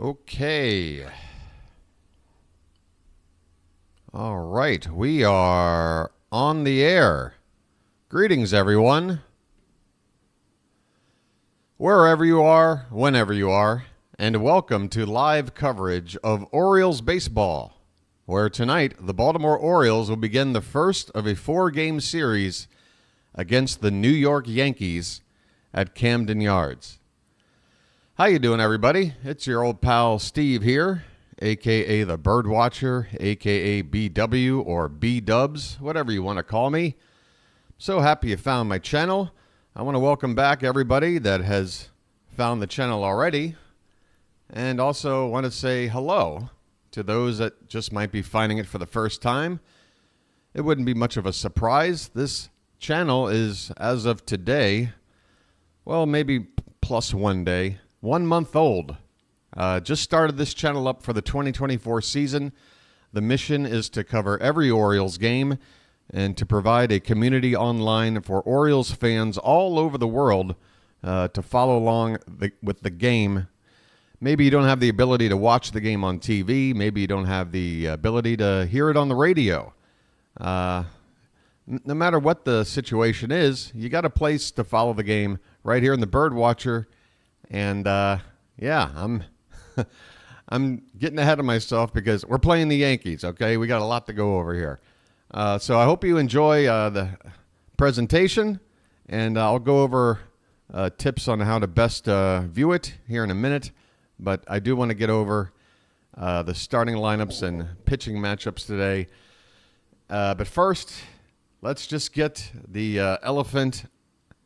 Okay. All right, we are on the air. Greetings, everyone. Wherever you are, whenever you are, and welcome to live coverage of Orioles baseball, where tonight the Baltimore Orioles will begin the first of a 4-game series against the New York Yankees at Camden Yards. How you doing, everybody? It's your old pal Steve here, a.k.a. the BirdWatcher, a.k.a. BW or B-Dubs, whatever you want to call me. So happy you found my channel. I want to welcome back everybody that has found the channel already, and also want to say hello to those that just might be finding it for the first time. It wouldn't be much of a surprise. This channel is, as of today, well, maybe plus 1 day, 1 month old. Just started this channel up for the 2024 season. The mission is to cover every Orioles game and to provide a community online for Orioles fans all over the world to follow along with the game. Maybe you don't have the ability to watch the game on TV. Maybe you don't have the ability to hear it on the radio. No matter what the situation is, you got a place to follow the game right here in the BirdWatcher. And yeah, I'm getting ahead of myself because we're playing the Yankees, okay? We got a lot to go over here. So I hope you enjoy the presentation, and I'll go over tips on how to best view it here in a minute. But I do want to get over the starting lineups and pitching matchups today. But first, let's just get the elephant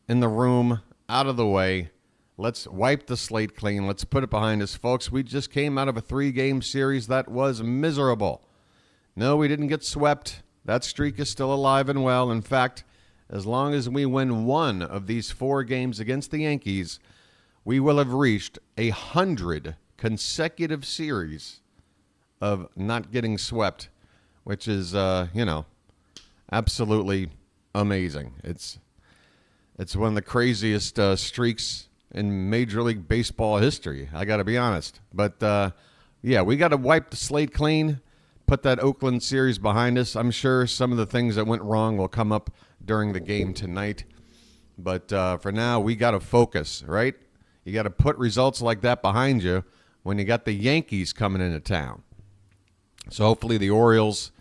in the room out of the way. Let's wipe the slate clean. Let's put it behind us, folks. We just came out of a 3-game series that was miserable. No, we didn't get swept. That streak is still alive and well. In fact, as long as we win one of these 4 games against the Yankees, we will have reached 100 consecutive series of not getting swept, which is, absolutely amazing. It's one of the craziest streaks in Major League Baseball history, I got to be honest. But, yeah, we got to wipe the slate clean, put that Oakland series behind us. I'm sure some of the things that went wrong will come up during the game tonight. But for now, we got to focus, right? You got to put results like that behind you when you got the Yankees coming into town. So hopefully the Orioles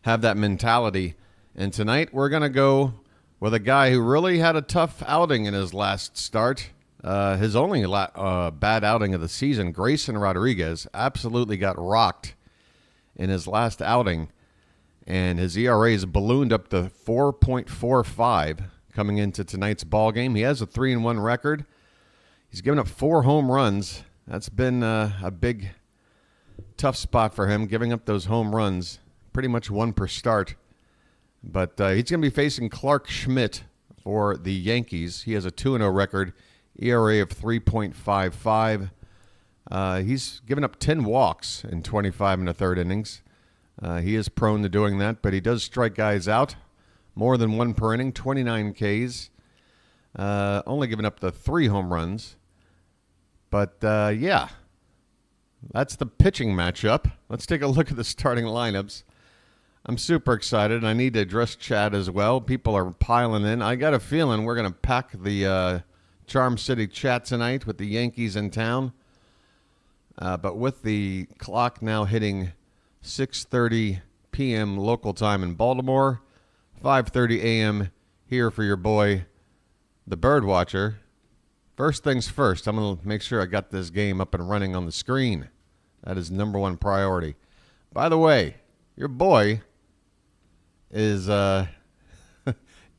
have that mentality. And tonight we're going to go with a guy who really had a tough outing in his last start. His only bad outing of the season, Grayson Rodriguez, absolutely got rocked in his last outing. And his ERA is ballooned up to 4.45 coming into tonight's ballgame. He has a 3-1 record. He's given up 4 home runs. That's been a big, tough spot for him, giving up those home runs, pretty much 1 per start. But he's going to be facing Clarke Schmidt for the Yankees. He has a 2-0 record, ERA of 3.55. He's given up 10 walks in 25 1/3 innings. He is prone to doing that, but he does strike guys out more than 1 per inning, 29 Ks. Only giving up the 3 home runs. But, yeah, that's the pitching matchup. Let's take a look at the starting lineups. I'm super excited. I need to address chat as well. People are piling in. I got a feeling we're going to pack the Charm City chat tonight with the Yankees in town. But with the clock now hitting 6:30 p.m. local time in Baltimore, 5:30 a.m. here for your boy, the BirdWatcher. First things first, I'm going to make sure I got this game up and running on the screen. That is number 1 priority. By the way, your boy is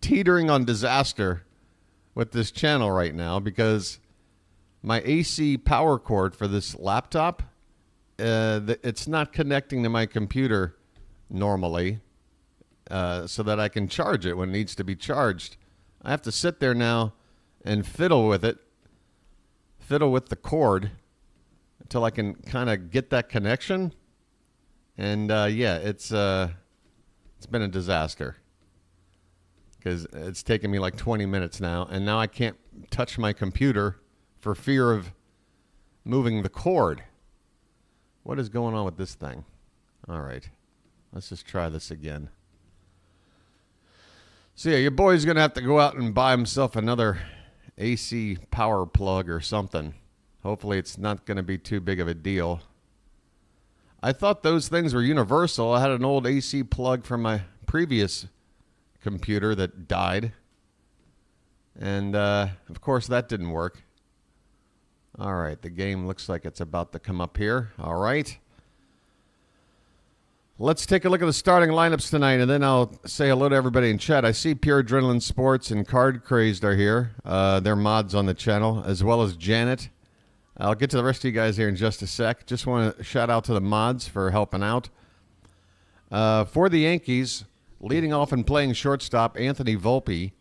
teetering on disaster with this channel right now because my AC power cord for this laptop, it's not connecting to my computer normally so that I can charge it when it needs to be charged. I have to sit there now and fiddle with the cord until I can kind of get that connection. And yeah, it's been a disaster because it's taken me like 20 minutes now, and now I can't touch my computer for fear of moving the cord. What is going on with this thing? All right. Let's just try this again. So, yeah, your boy's going to have to go out and buy himself another AC power plug or something. Hopefully it's not going to be too big of a deal. I thought those things were universal. I had an old AC plug from my previous computer that died. And, of course, that didn't work. All right, the game looks like it's about to come up here. All right. Let's take a look at the starting lineups tonight, and then I'll say hello to everybody in chat. I see Pure Adrenaline Sports and Card Crazed are here. They're mods on the channel, as well as Janet. I'll get to the rest of you guys here in just a sec. Just want to shout out to the mods for helping out. For the Yankees, leading off and playing shortstop, Anthony Volpe.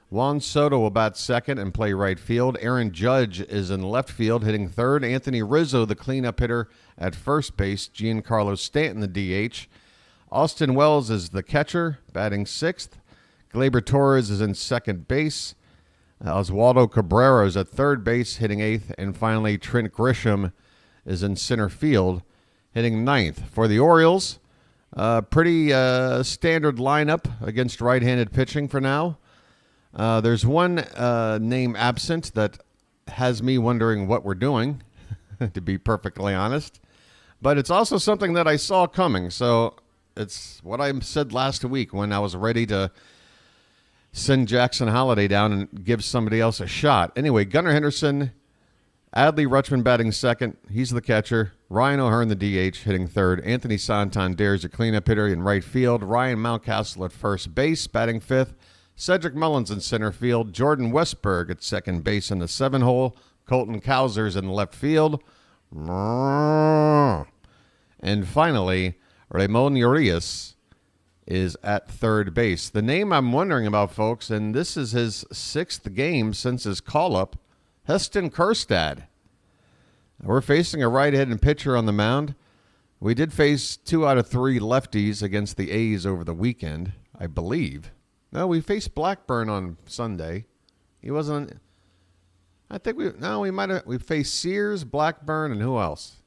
Juan Soto will bat second and play right field. Aaron Judge is in left field, hitting third. Anthony Rizzo, the cleanup hitter, at first base. Giancarlo Stanton, the DH. Austin Wells is the catcher, batting sixth. Gleyber Torres is in second base. Oswaldo Cabrera is at third base, hitting eighth. And finally, Trent Grisham is in center field, hitting ninth. For the Orioles, pretty standard lineup against right-handed pitching for now. There's one name absent that has me wondering what we're doing, to be perfectly honest. But it's also something that I saw coming. So it's what I said last week when I was ready to send Jackson Holliday down and give somebody else a shot. Anyway, Gunnar Henderson, Adley Rutschman batting second. He's the catcher. Ryan O'Hearn, the DH, hitting third. Anthony Santander is a cleanup hitter in right field. Ryan Mountcastle at first base, batting fifth. Cedric Mullins in center field. Jordan Westberg at second base in the 7-hole. Colton Cowser's in left field. And finally, Ramon Urias is at third base. The name I'm wondering about, folks, and this is his sixth game since his call-up, Heston Kjerstad. We're facing a right-handed pitcher on the mound. We did face 2 out of 3 lefties against the A's over the weekend, I believe. No, we faced Blackburn on Sunday. He wasn't. I think we faced Sears, Blackburn, and who else?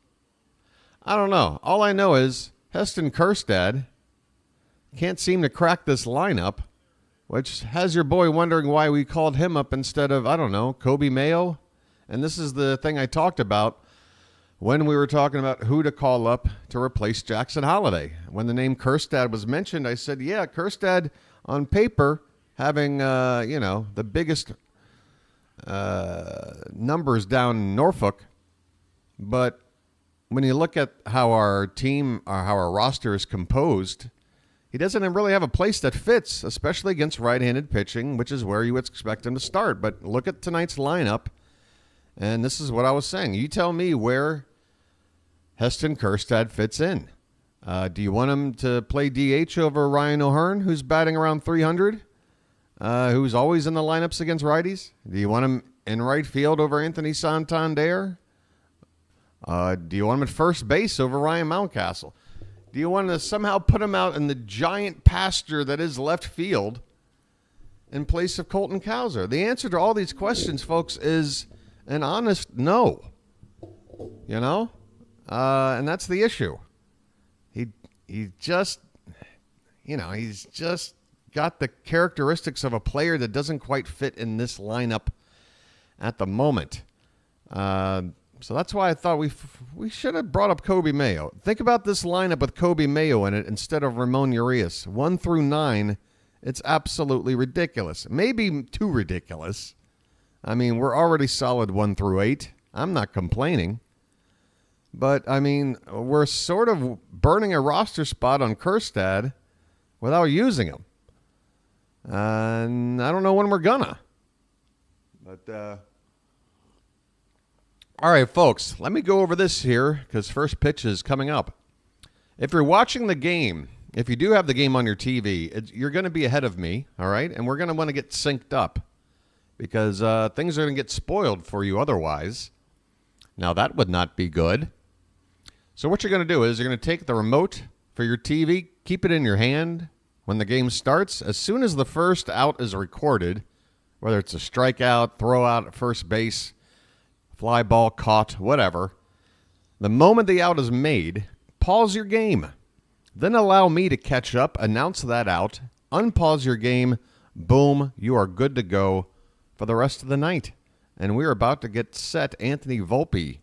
I don't know. All I know is Heston Kjerstad can't seem to crack this lineup, which has your boy wondering why we called him up instead of, I don't know, Kobe Mayo. And this is the thing I talked about when we were talking about who to call up to replace Jackson Holliday. When the name Kjerstad was mentioned, I said, yeah, Kjerstad on paper, having, the biggest numbers down in Norfolk. But when you look at how our team, or how our roster is composed, he doesn't really have a place that fits, especially against right-handed pitching, which is where you would expect him to start. But look at tonight's lineup, and this is what I was saying. You tell me where Heston Kjerstad fits in. Do you want him to play DH over Ryan O'Hearn, who's batting around 300, who's always in the lineups against righties? Do you want him in right field over Anthony Santander? Do you want him at first base over Ryan Mountcastle? Do you want to somehow put him out in the giant pasture that is left field in place of Colton Cowser? The answer to all these questions, folks, is an honest no. You know? And that's the issue. He's just got the characteristics of a player that doesn't quite fit in this lineup at the moment. So that's why I thought we should have brought up Kobe Mayo. Think about this lineup with Kobe Mayo in it instead of Ramon Urias. 1 through 9, it's absolutely ridiculous. Maybe too ridiculous. I mean, we're already solid 1 through 8. I'm not complaining. But, I mean, we're sort of burning a roster spot on Kjerstad without using him. And I don't know when we're gonna. But, all right, folks, let me go over this here because first pitch is coming up. If you're watching the game, if you do have the game on your TV, you're going to be ahead of me, all right? And we're going to want to get synced up because things are going to get spoiled for you otherwise. Now, that would not be good. So what you're going to do is you're going to take the remote for your TV, keep it in your hand when the game starts. As soon as the first out is recorded, whether it's a strikeout, throw out at first base, fly ball caught, whatever, The moment the out is made, pause your game. Then allow me to catch up, announce that out, unpause your game, boom, you are good to go for the rest of the night. And we're about to get set. Anthony Volpe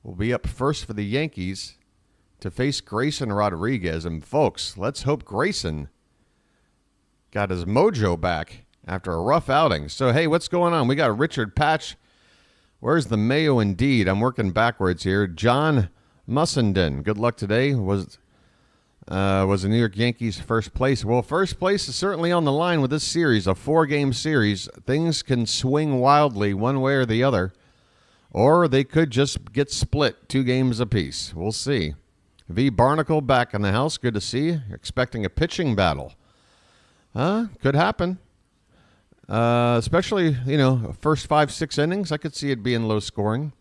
will be up first for the Yankees to face Grayson Rodriguez. And folks, let's hope Grayson got his mojo back after a rough outing. So, hey, what's going on? We got Richard Patch. Where's the Mayo indeed? I'm working backwards here. John Mussenden. Good luck today. Was the New York Yankees first place? Well, first place is certainly on the line with this series, a 4-game series. Things can swing wildly one way or the other, or they could just get split 2 games apiece. We'll see. V. Barnacle back in the house. Good to see you. Expecting a pitching battle. Could happen. Especially, first 5-6 innings. I could see it being low scoring.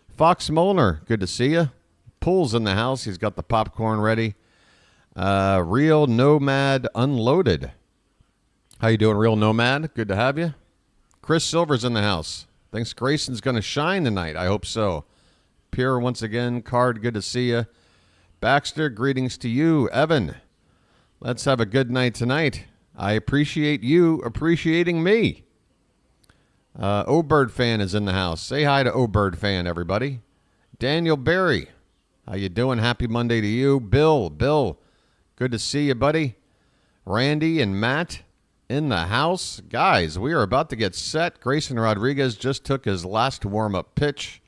Fox Molnar, good to see you. Pool's in the house. He's got the popcorn ready. Real Nomad Unloaded. How you doing, Real Nomad? Good to have you. Chris Silver's in the house. Thinks Grayson's going to shine tonight. I hope so. Pure once again. Card, good to see you. Baxter, greetings to you. Evan, let's have a good night tonight. I appreciate you appreciating me. O-Bird Fan is in the house. Say hi to O-Bird Fan, everybody. Daniel Berry, how you doing? Happy Monday to you. Bill, good to see you, buddy. Randy and Matt in the house. Guys, we are about to get set. Grayson Rodriguez just took his last warm-up pitch.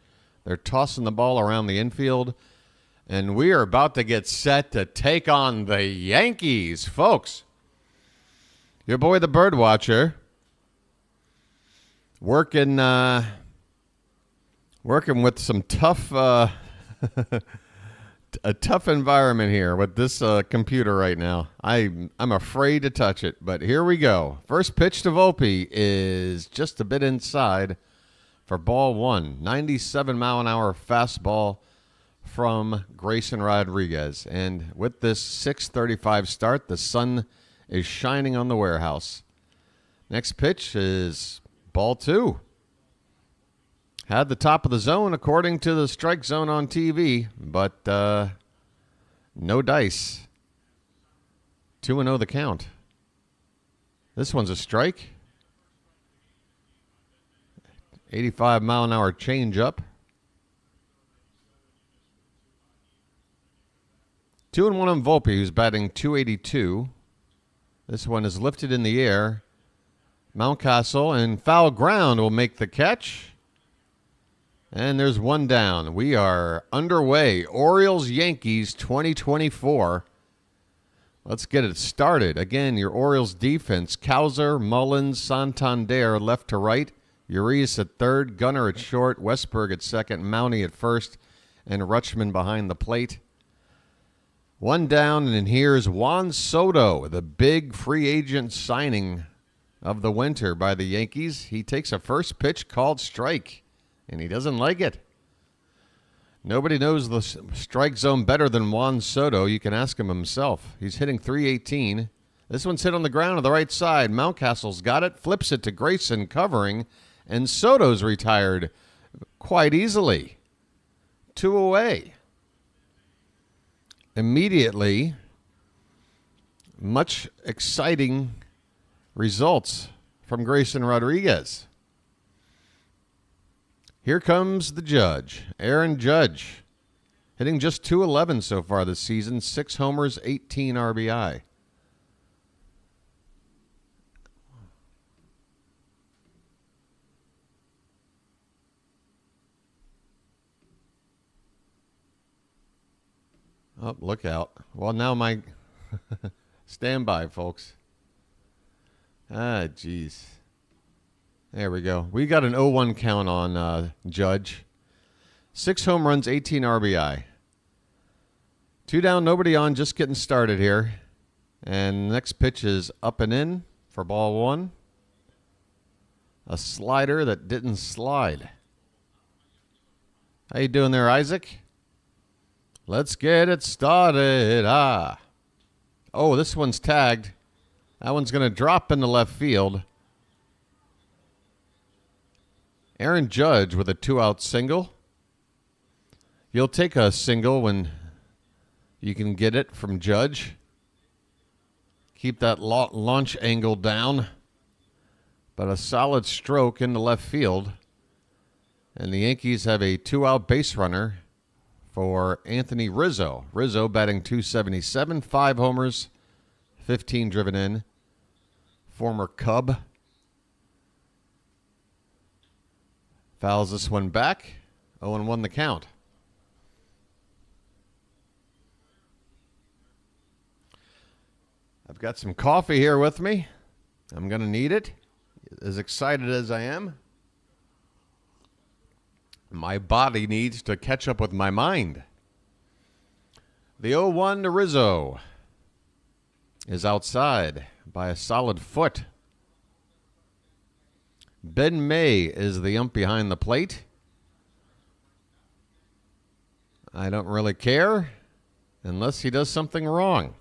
They're tossing the ball around the infield. And we are about to get set to take on the Yankees, folks. Your boy, the BirdWatcher, working with some tough, a tough environment here with this computer right now. I'm afraid to touch it, but here we go. First pitch to Volpe is just a bit inside for ball 1. 97-mile-an-hour fastball from Grayson Rodriguez. And with this 6:35 start, the sun is shining on the warehouse. Next pitch is ball 2. Had the top of the zone according to the strike zone on TV, but no dice. 2-0 the count. This one's a strike. 85-mile-an-hour changeup. 2-1 on Volpe, who's batting .282. This one is lifted in the air. Mountcastle and foul ground will make the catch. And there's one down. We are underway. Orioles Yankees 2024. Let's get it started. Again, your Orioles defense. Cowser, Mullins, Santander left to right. Urias at third. Gunnar at short. Westberg at second. Mountie at first. And Rutschman behind the plate. One down, and here's Juan Soto, the big free agent signing of the winter by the Yankees. He takes a first pitch called strike, and he doesn't like it. Nobody knows the strike zone better than Juan Soto. You can ask him himself. He's hitting .318. This one's hit on the ground on the right side. Mountcastle's got it, flips it to Grayson covering, and Soto's retired quite easily. 2 away. Immediately, much exciting results from Grayson Rodriguez. Here comes the Judge, Aaron Judge, hitting just .211 so far this season, 6 homers, 18 RBI. Oh, look out. Well, now my... Stand by, folks. Ah, jeez. There we go. We got an 0-1 count on Judge. 6 home runs, 18 RBI. 2 down, nobody on, just getting started here. And next pitch is up and in for ball 1. A slider that didn't slide. How you doing there, Isaac? Let's get it started. Oh, this one's tagged. That one's going to drop into left field. Aaron Judge with a 2-out single. You'll take a single when you can get it from Judge. Keep that launch angle down. But a solid stroke into left field. And the Yankees have a 2-out base runner for Anthony Rizzo. Rizzo batting .277, 5 homers, 15 driven in. Former Cub. Fouls this one back. 0-1 the count. I've got some coffee here with me. I'm going to need it. As excited as I am, my body needs to catch up with my mind. The 0-1 to Rizzo is outside by a solid foot. Ben May is the ump behind the plate. I don't really care unless he does something wrong.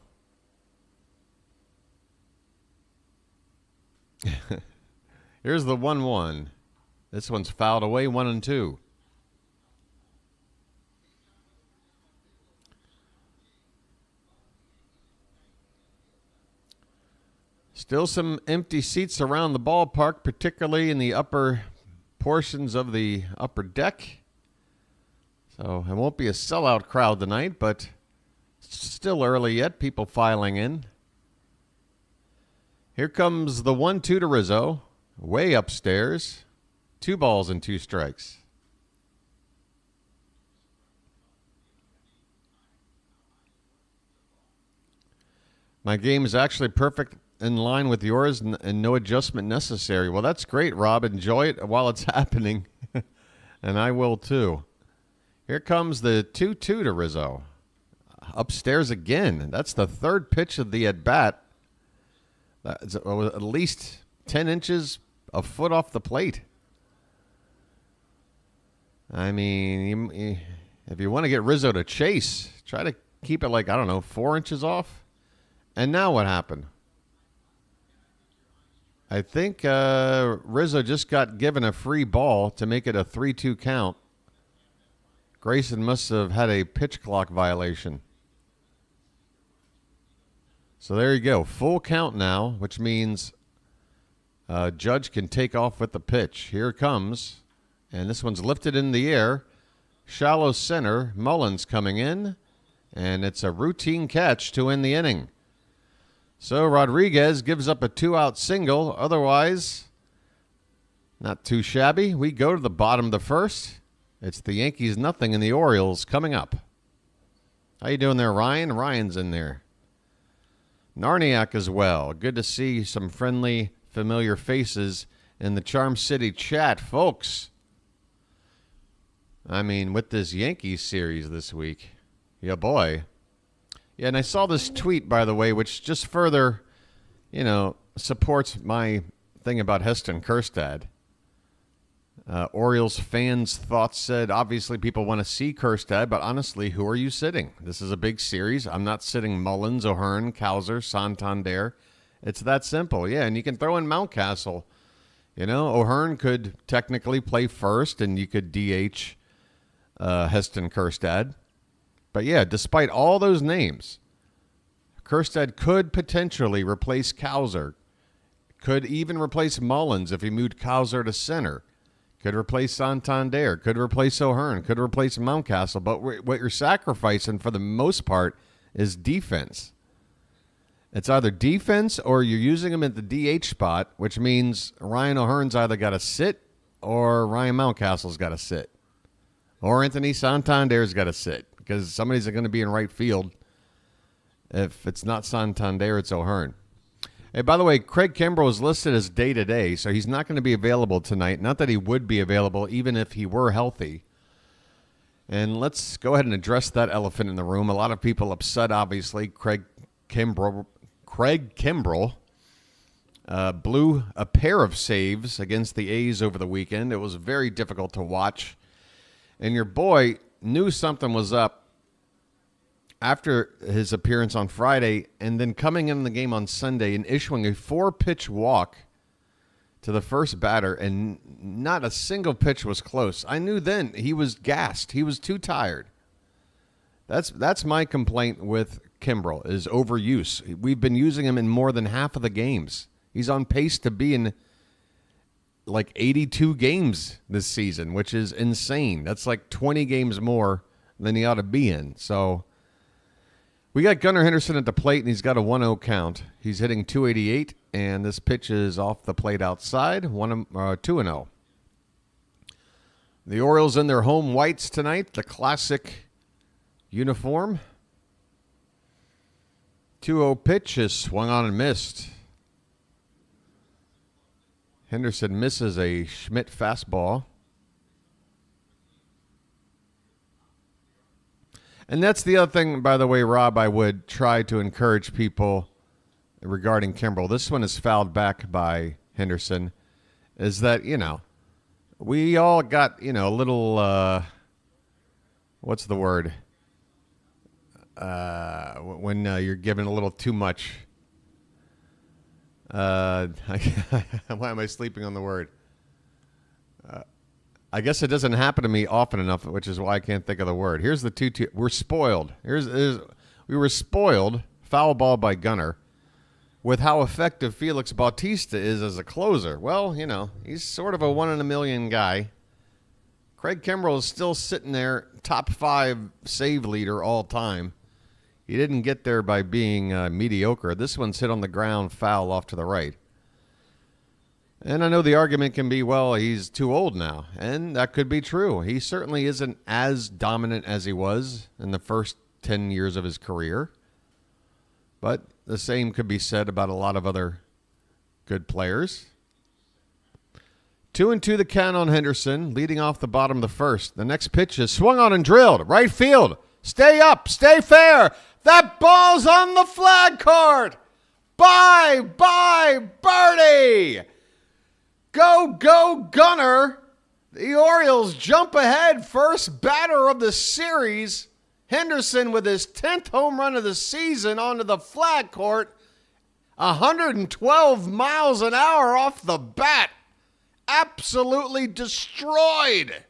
Here's the 1-1. This one's fouled away, 1-2. Still some empty seats around the ballpark, particularly in the upper portions of the upper deck. So it won't be a sellout crowd tonight, but still early yet. People filing in. Here comes the 1-2 to Rizzo. Way upstairs. 2 balls and 2 strikes. My game is actually perfect, in line with yours, and no adjustment necessary. Well, that's great, Rob. Enjoy it while it's happening. And I will too. Here comes the 2-2 to Rizzo. Upstairs again. That's the third pitch of the at-bat. That's at least 10 inches, a foot off the plate. I mean, if you want to get Rizzo to chase, try to keep it like, 4 inches off. And now what happened? I think Rizzo just got given a free ball to make it a 3-2 count. Grayson must have had a pitch clock violation. So there you go. Full count now, which means Judge can take off with the pitch. Here it comes. And this one's lifted in the air. Shallow center. Mullins coming in. And it's a routine catch to end the inning. So Rodriguez gives up a 2-out single. Otherwise, not too shabby. We go to the bottom of the first. It's the Yankees nothing and the Orioles coming up. How you doing there, Ryan? Ryan's in there. Narniak as well. Good to see some friendly, familiar faces in the Charm City chat, folks. I mean, with this Yankees series this week. Yeah, boy. Yeah, and I saw this tweet, by the way, which just further, supports my thing about Heston Kjerstad. Orioles fans' thoughts said, obviously people want to see Kjerstad, but honestly, who are you sitting? This is a big series. I'm not sitting Mullins, O'Hearn, Cowser, Santander. It's that simple. Yeah, and you can throw in Mountcastle. O'Hearn could technically play first, and you could DH Heston Kjerstad. But yeah, despite all those names, Kjerstad could potentially replace Cowser. Could even replace Mullins if he moved Cowser to center. Could replace Santander. Could replace O'Hearn. Could replace Mountcastle. But what you're sacrificing for the most part is defense. It's either defense or you're using him at the DH spot, which means Ryan O'Hearn's either got to sit or Ryan Mountcastle's got to sit. Or Anthony Santander's got to sit because somebody's going to be in right field. If it's not Santander, it's O'Hearn. Hey, by the way, Craig Kimbrel is listed as day-to-day, so he's not going to be available tonight. Not that he would be available even if he were healthy. And let's go ahead and address that elephant in the room. A lot of people upset, obviously. Craig Kimbrel blew a pair of saves against the A's over the weekend. It was very difficult to watch. And your boy knew something was up after his appearance on Friday, and then coming in the game on Sunday and issuing a 4-pitch walk to the first batter, and not a single pitch was close. I knew then he was gassed. He was too tired. That's my complaint with Kimbrel, is overuse. We've been using him in more than half of the games. He's on pace to be in like 82 games this season, which is insane. That's like 20 games more than he ought to be in. So we got Gunnar Henderson at the plate, and he's got a 1-0 count. He's hitting .288, and this pitch is off the plate outside, 2-0. The Orioles in their home whites tonight, the classic uniform. 2-0 pitch is swung on and missed. Henderson misses a Schmidt fastball. And that's the other thing, by the way, Rob, I would try to encourage people regarding Kimbrel. This one is fouled back by Henderson. Is that, we all got, a little, what's the word? When you're given a little too much. Why am I sleeping on the word? I guess it doesn't happen to me often enough, which is why I can't think of the word. Here's the 2-2. We're spoiled. We were spoiled, foul ball by Gunnar, with how effective Felix Bautista is as a closer. Well, he's sort of a 1 in a million guy. Craig Kimbrel is still sitting there, top 5 save leader all time. He didn't get there by being mediocre. This one's hit on the ground, foul off to the right. And I know the argument can be, well, he's too old now. And that could be true. He certainly isn't as dominant as he was in the first 10 years of his career. But the same could be said about a lot of other good players. 2-2 the count on Henderson, leading off the bottom of the first. The next pitch is swung on and drilled. Right field. Stay up. Stay fair. That ball's on the flag court. Bye, birdie. Go, Gunnar. The Orioles jump ahead. First batter of the series. Henderson with his 10th home run of the season onto the flag court. 112 miles an hour off the bat. Absolutely destroyed.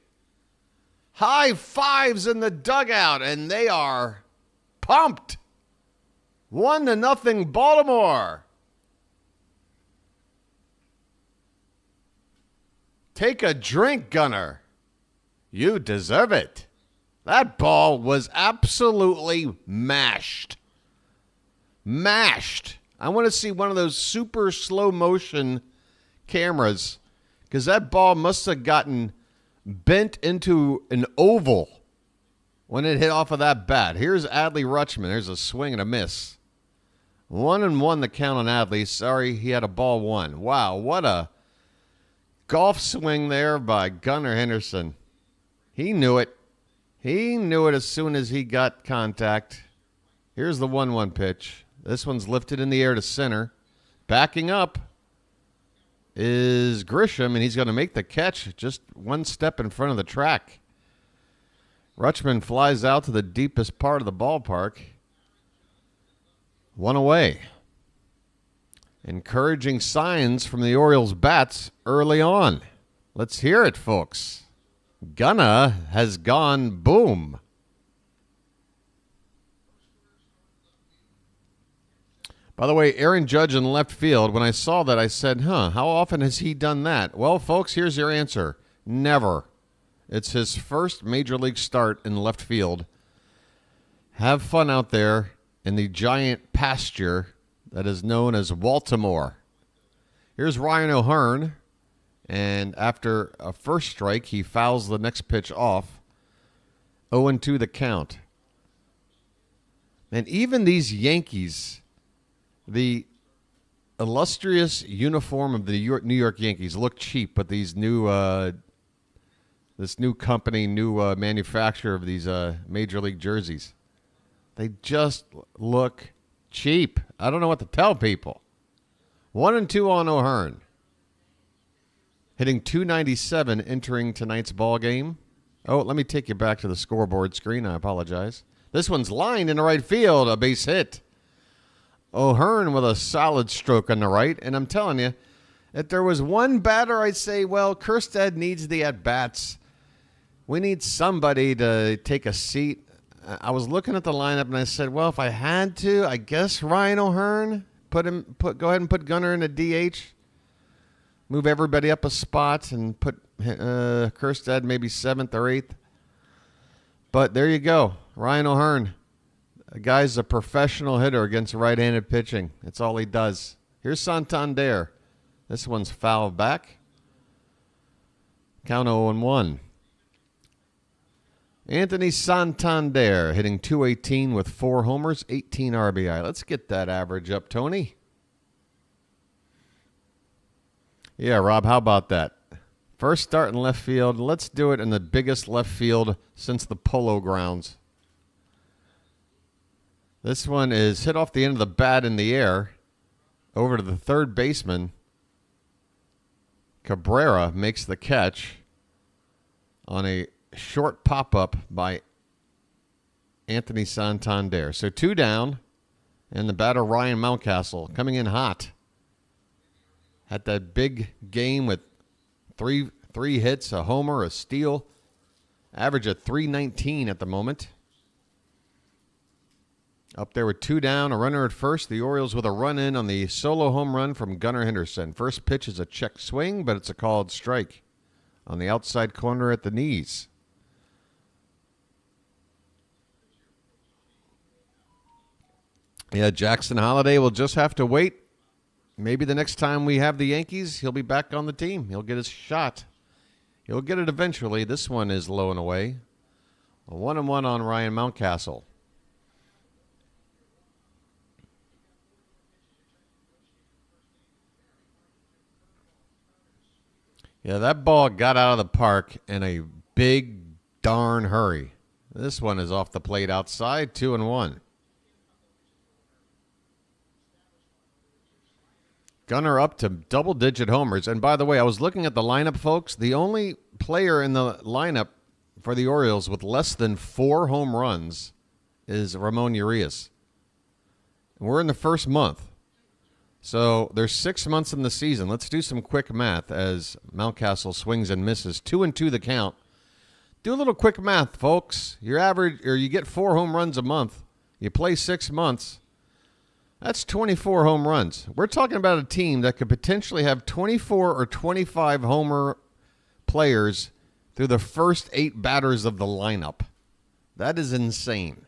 High fives in the dugout, and they are pumped. 1-0 Baltimore. Take a drink, Gunnar. You deserve it. That ball was absolutely mashed. Mashed. I want to see one of those super slow motion cameras, because that ball must have gotten bent into an oval when it hit off of that bat. Here's Adley Rutschman. There's a swing and a miss. 1-1 the count on Adley. Sorry, he had a ball 1. Wow, what a golf swing there by Gunnar Henderson. He knew it. He knew it as soon as he got contact. Here's the 1-1 pitch. This one's lifted in the air to center. Backing up is Grisham, and he's going to make the catch just one step in front of the track. Rutschman flies out to the deepest part of the ballpark. 1 away. Encouraging signs from the Orioles' bats early on. Let's hear it, folks. Gunnar has gone boom. By the way, Aaron Judge in left field, when I saw that, I said, how often has he done that? Well, folks, here's your answer. Never. It's his first major league start in left field. Have fun out there in the giant pasture that is known as Baltimore. Here's Ryan O'Hearn, and after a first strike, he fouls the next pitch off. 0-2 the count. And even these Yankees, the illustrious uniform of the New York Yankees, look cheap, but these this new company, new manufacturer of these major league jerseys, they just look cheap. I don't know what to tell people. 1-2 on O'Hearn. Hitting .297 entering tonight's ball game. Oh, let me take you back to the scoreboard screen. I apologize. This one's lined in the right field, a base hit. O'Hearn with a solid stroke on the right, and I'm telling you, if there was one batter, I'd say, well, Kjerstad needs the at-bats. We need somebody to take a seat. I was looking at the lineup and I said, well, if I had to, I guess Ryan O'Hearn. Go ahead and put Gunnar in a DH. Move everybody up a spot and put Kjerstad maybe 7th or 8th. But there you go. Ryan O'Hearn. The guy's a professional hitter against right-handed pitching. That's all he does. Here's Santander. This one's foul back. Count 0-1. Anthony Santander hitting .218 with 4 homers, 18 RBI. Let's get that average up, Tony. Yeah, Rob, how about that? First start in left field. Let's do it in the biggest left field since the Polo Grounds. This one is hit off the end of the bat in the air over to the third baseman. Cabrera makes the catch on a short pop-up by Anthony Santander. So 2 down, and the batter Ryan Mountcastle coming in hot. Had that big game with three hits, a homer, a steal. Average at .319 at the moment. Up there with 2 down, a runner at first. The Orioles with a run in on the solo home run from Gunnar Henderson. First pitch is a check swing, but it's a called strike on the outside corner at the knees. Yeah, Jackson Holliday will just have to wait. Maybe the next time we have the Yankees, he'll be back on the team. He'll get his shot. He'll get it eventually. This one is low and away. A 1-1 on Ryan Mountcastle. Yeah, that ball got out of the park in a big darn hurry. This one is off the plate outside, 2-1. Gunnar up to double-digit homers. And by the way, I was looking at the lineup, folks. The only player in the lineup for the Orioles with less than 4 home runs is Ramon Urias. And we're in the first month. So there's 6 months in the season. Let's do some quick math as Mountcastle swings and misses. 2-2 the count. Do a little quick math, folks. Your average, or you get 4 home runs a month. You play 6 months. That's 24 home runs. We're talking about a team that could potentially have 24 or 25 homer players through the first 8 batters of the lineup. That is insane.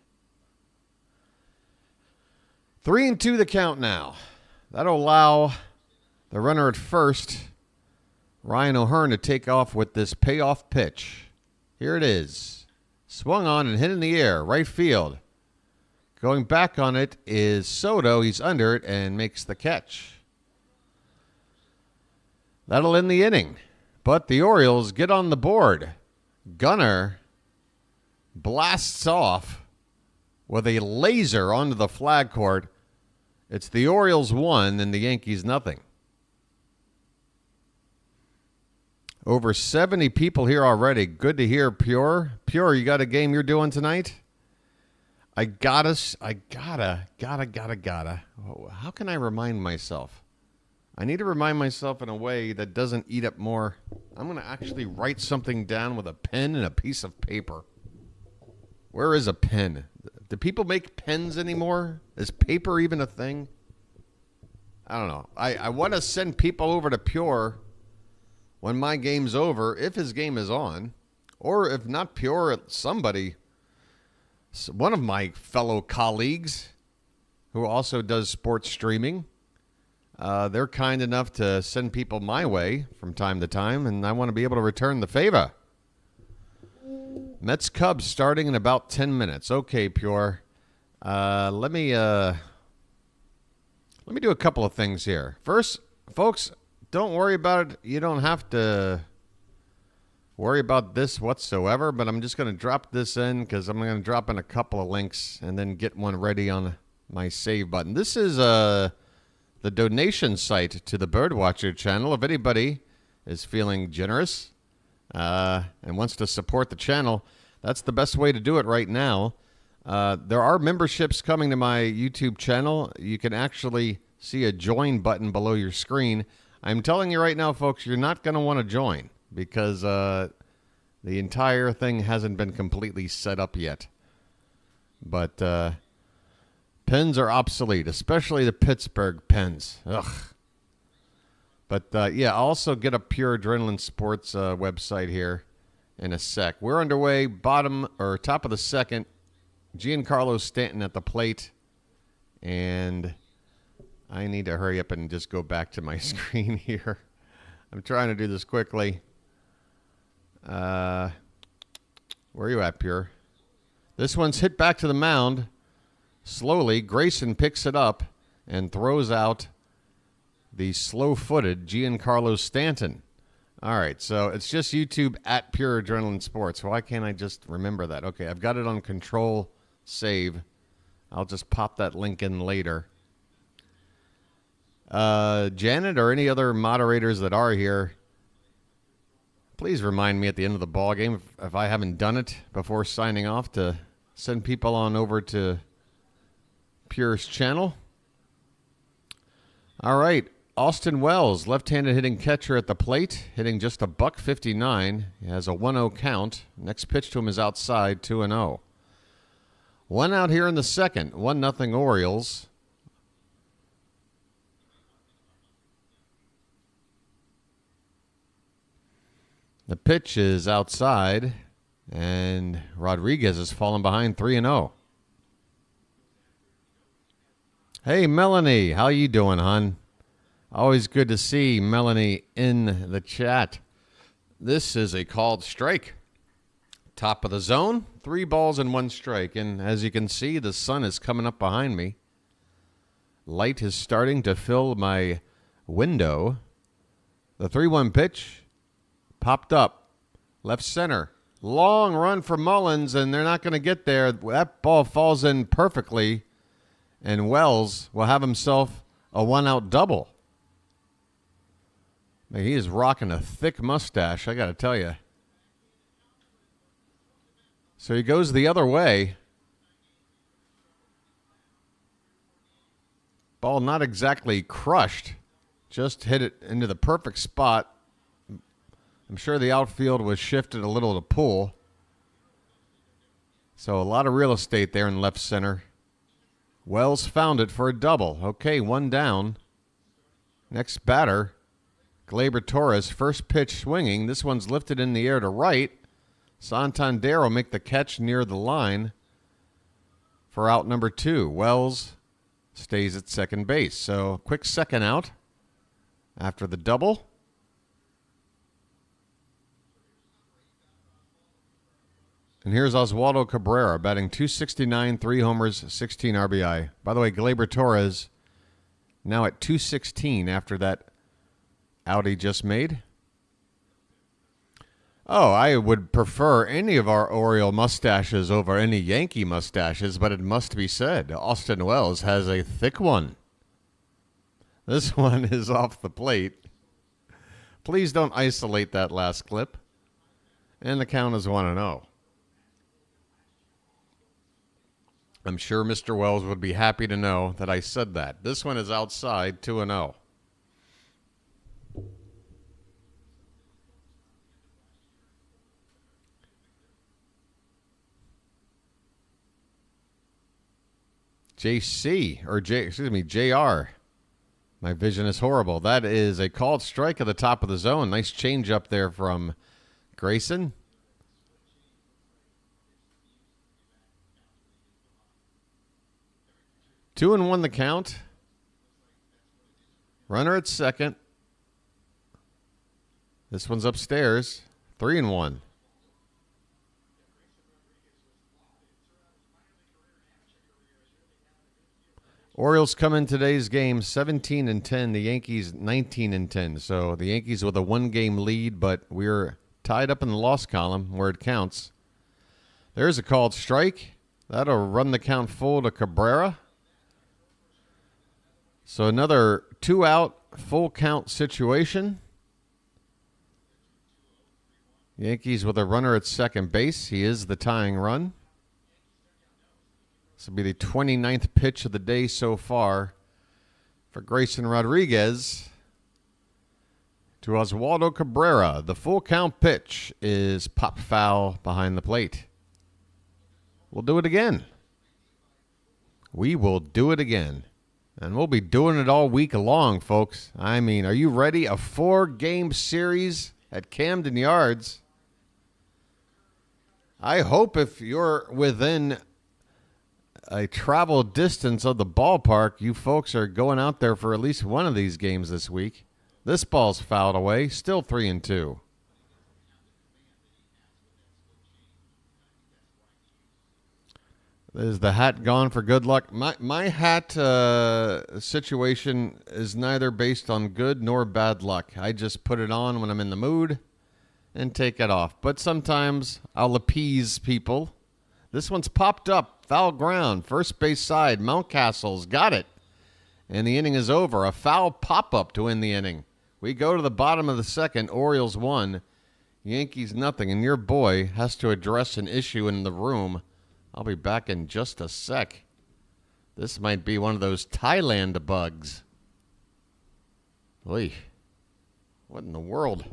3-2 the count now. That'll allow the runner at first, Ryan O'Hearn, to take off with this payoff pitch. Here it is. Swung on and hit in the air, right field. Going back on it is Soto. He's under it and makes the catch. That'll end the inning. But the Orioles get on the board. Gunnar blasts off with a laser onto the flag court. It's the Orioles 1 and the Yankees nothing. Over 70 people here already. Good to hear, Pure. Pure, you got a game you're doing tonight? I gotta. How can I remind myself? I need to remind myself in a way that doesn't eat up more. I'm going to actually write something down with a pen and a piece of paper. Where is a pen? Do people make pens anymore? Is paper even a thing? I don't know. I want to send people over to Pure when my game's over, if his game is on. Or if not Pure, somebody, one of my fellow colleagues who also does sports streaming. They're kind enough to send people my way from time to time, and I want to be able to return the favor. Mets Cubs starting in about 10 minutes. Okay, Pure. Let me do a couple of things here. First, folks, don't worry about it. You don't have to worry about this whatsoever, but I'm just going to drop this in because I'm going to drop in a couple of links and then get one ready on my save button. This is the donation site to the BirdWatcher channel. If anybody is feeling generous and wants to support the channel, that's the best way to do it right now. There are memberships coming to my YouTube channel. You can actually see a join button below your screen. I'm telling you right now, folks, you're not going to want to join because the entire thing hasn't been completely set up yet. But pens are obsolete, especially the Pittsburgh pens. Ugh. But, yeah, I'll also get a Pure Adrenaline Sports website here in a sec. We're underway, top of the second. Giancarlo Stanton at the plate. And I need to hurry up and just go back to my screen here. I'm trying to do this quickly. Where are you at, Pure? This one's hit back to the mound. Slowly, Grayson picks it up and throws out the slow-footed Giancarlo Stanton. All right, so it's just YouTube at Pure Adrenaline Sports. Why can't I just remember that? Okay, I've got it on Control Save. I'll just pop that link in later. Janet or any other moderators that are here, please remind me at the end of the ball game if I haven't done it before signing off to send people on over to Pure's channel. All right. Austin Wells, left-handed hitting catcher at the plate, hitting just a $159. He has a 1-0 count. Next pitch to him is outside, 2-0. One out here in the second, 1-0 Orioles. The pitch is outside, and Rodriguez has fallen behind 3-0. Hey, Melanie, how you doing, hon? Always good to see Melanie in the chat. This is a called strike. Top of the zone, 3 balls and 1 strike. And as you can see, the sun is coming up behind me. Light is starting to fill my window. The 3-1 pitch popped up. Left center. Long run for Mullins, and they're not going to get there. That ball falls in perfectly, and Wells will have himself a 1-out double. He is rocking a thick mustache, I got to tell you. So he goes the other way. Ball not exactly crushed, just hit it into the perfect spot. I'm sure the outfield was shifted a little to pull. So a lot of real estate there in left center. Wells found it for a double. Okay, 1 down. Next batter. Gleyber Torres, first pitch swinging. This one's lifted in the air to right. Santander will make the catch near the line for out number 2. Wells stays at second base. So quick second out after the double. And here's Oswaldo Cabrera batting .269, 3 homers, 16 RBI. By the way, Gleyber Torres now at .216 after that out he just made. Oh, I would prefer any of our Oriole mustaches over any Yankee mustaches, but it must be said, Austin Wells has a thick one. This one is off the plate. Please don't isolate that last clip. And the count is 1-0. I'm sure Mr. Wells would be happy to know that I said that. This one is outside, 2-0. JR. My vision is horrible. That is a called strike at the top of the zone. Nice change up there from Grayson. Two and one the count. Runner at second. This one's upstairs. 3-1. Orioles come in today's game 17-10. The Yankees 19-10. So the Yankees with a 1-game lead, but we're tied up in the loss column where it counts. There's a called strike. That'll run the count full to Cabrera. So another 2-out, full count situation. Yankees with a runner at second base. He is the tying run. This will be the 29th pitch of the day so far for Grayson Rodriguez to Oswaldo Cabrera. The full count pitch is pop foul behind the plate. We'll do it again. we will do it again. And we'll be doing it all week long, folks. I mean, are you ready? A 4-game series at Camden Yards. I hope if you're within a travel distance of the ballpark, you folks are going out there for at least one of these games this week. This ball's fouled away, still 3-2. Is the hat gone for good luck? My hat situation is neither based on good nor bad luck. I just put it on when I'm in the mood and take it off. But sometimes I'll appease people. This one's popped up. Foul ground. First base side. Mountcastle's got it. And the inning is over. A foul pop-up to end the inning. We go to the bottom of the second. Orioles 1. Yankees nothing. And your boy has to address an issue in the room. I'll be back in just a sec. This might be one of those Thailand bugs. Oy. What in the world?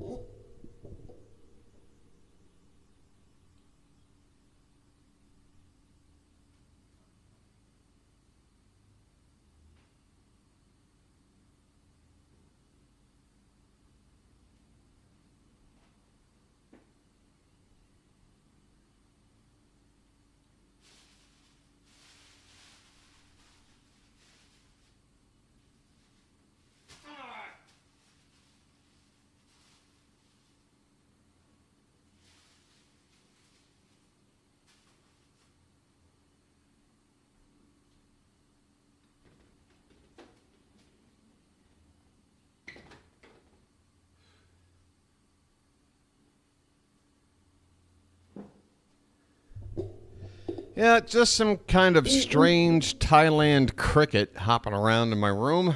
Yeah, just some kind of strange Thailand cricket hopping around in my room.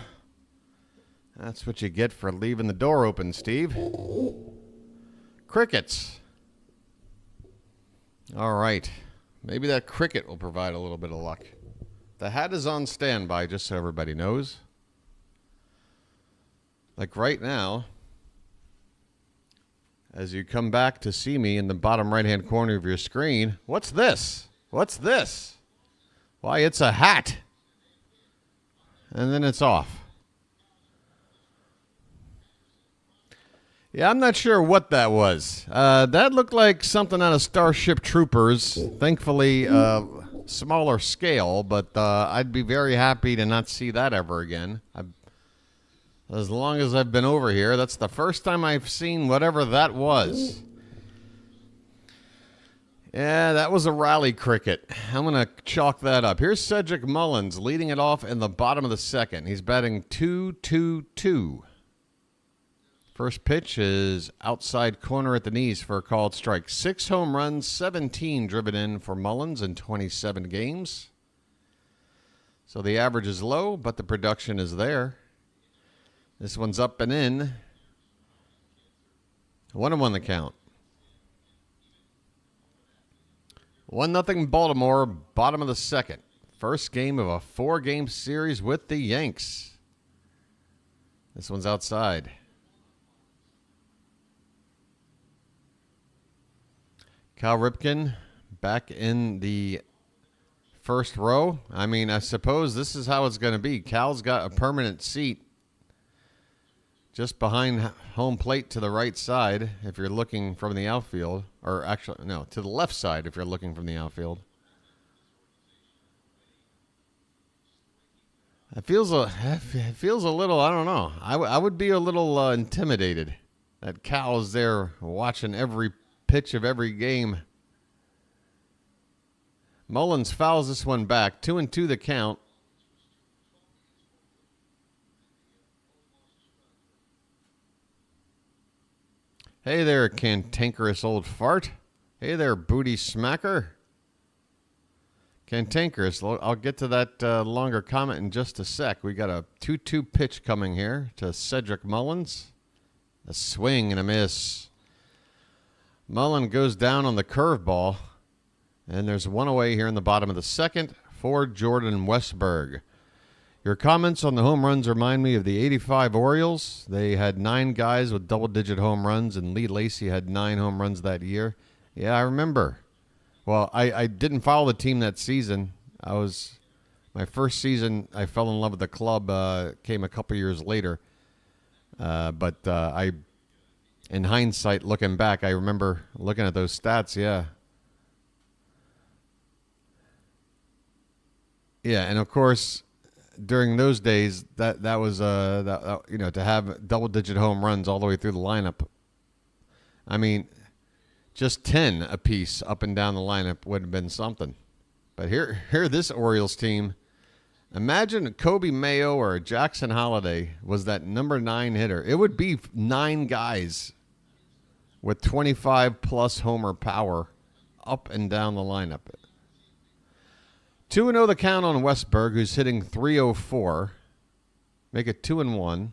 That's what you get for leaving the door open, Steve. Crickets. All right. Maybe that cricket will provide a little bit of luck. The hat is on standby, just so everybody knows. Like right now, as you come back to see me in the bottom right-hand corner of your screen, what's this? What's this? Why, it's a hat. And then it's off. Yeah, I'm not sure what that was. That looked like something out of Starship Troopers. Thankfully, smaller scale, but I'd be very happy to not see that ever again. As long as I've been over here, that's the first time I've seen whatever that was. Yeah, that was a rally cricket. I'm going to chalk that up. Here's Cedric Mullins leading it off in the bottom of the second. He's batting 2-2-2. First pitch is outside corner at the knees for a called strike. 6 home runs, 17 driven in for Mullins in 27 games. So the average is low, but the production is there. This one's up and in. 1-1 the count. 1-0 Baltimore, bottom of the second. First game of a 4-game series with the Yanks. This one's outside. Cal Ripken back in the first row. I mean, I suppose this is how it's going to be. Cal's got a permanent seat just behind home plate to the right side if you're looking from the outfield. Or actually, no, to the left side if you're looking from the outfield. It feels a little, I don't know. I would be a little intimidated that Cal is there watching every pitch of every game. Mullins fouls this one back. 2-2 the count. Hey there, cantankerous old fart. Hey there, booty smacker. Cantankerous. I'll get to that longer comment in just a sec. We got a 2-2 pitch coming here to Cedric Mullins. A swing and a miss. Mullen goes down on the curveball. And there's one away here in the bottom of the second for Jordan Westberg. Your comments on the home runs remind me of the 85 Orioles. They had 9 guys with double-digit home runs, and Lee Lacy had 9 home runs that year. Yeah, I remember. Well, I didn't follow the team that season. I was My first season, I fell in love with the club. Came a couple years later, but in hindsight, looking back, I remember looking at those stats. Yeah, and of course, during those days, that was to have double-digit home runs all the way through the lineup. I mean, just 10 apiece up and down the lineup would have been something. But here, this Orioles team. Imagine Kobe Mayo or Jackson Holliday was that number 9 hitter. It would be 9 guys with 25-plus homer power up and down the lineup. 2-0 the count on Westberg, who's hitting .304. Make it 2-1.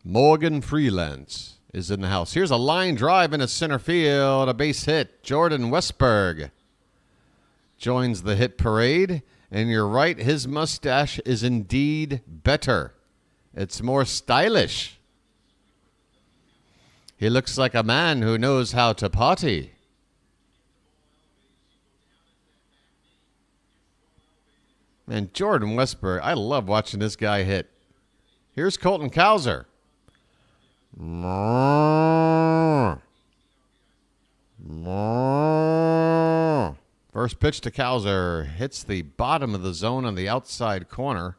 Morgan Freelance is in the house. Here's a line drive into center field, a base hit. Jordan Westberg joins the hit parade, and you're right, his mustache is indeed better. It's more stylish. He looks like a man who knows how to party. And Jordan Westberg, I love watching this guy hit. Here's Colton Cowser. First pitch to Cowser hits the bottom of the zone on the outside corner.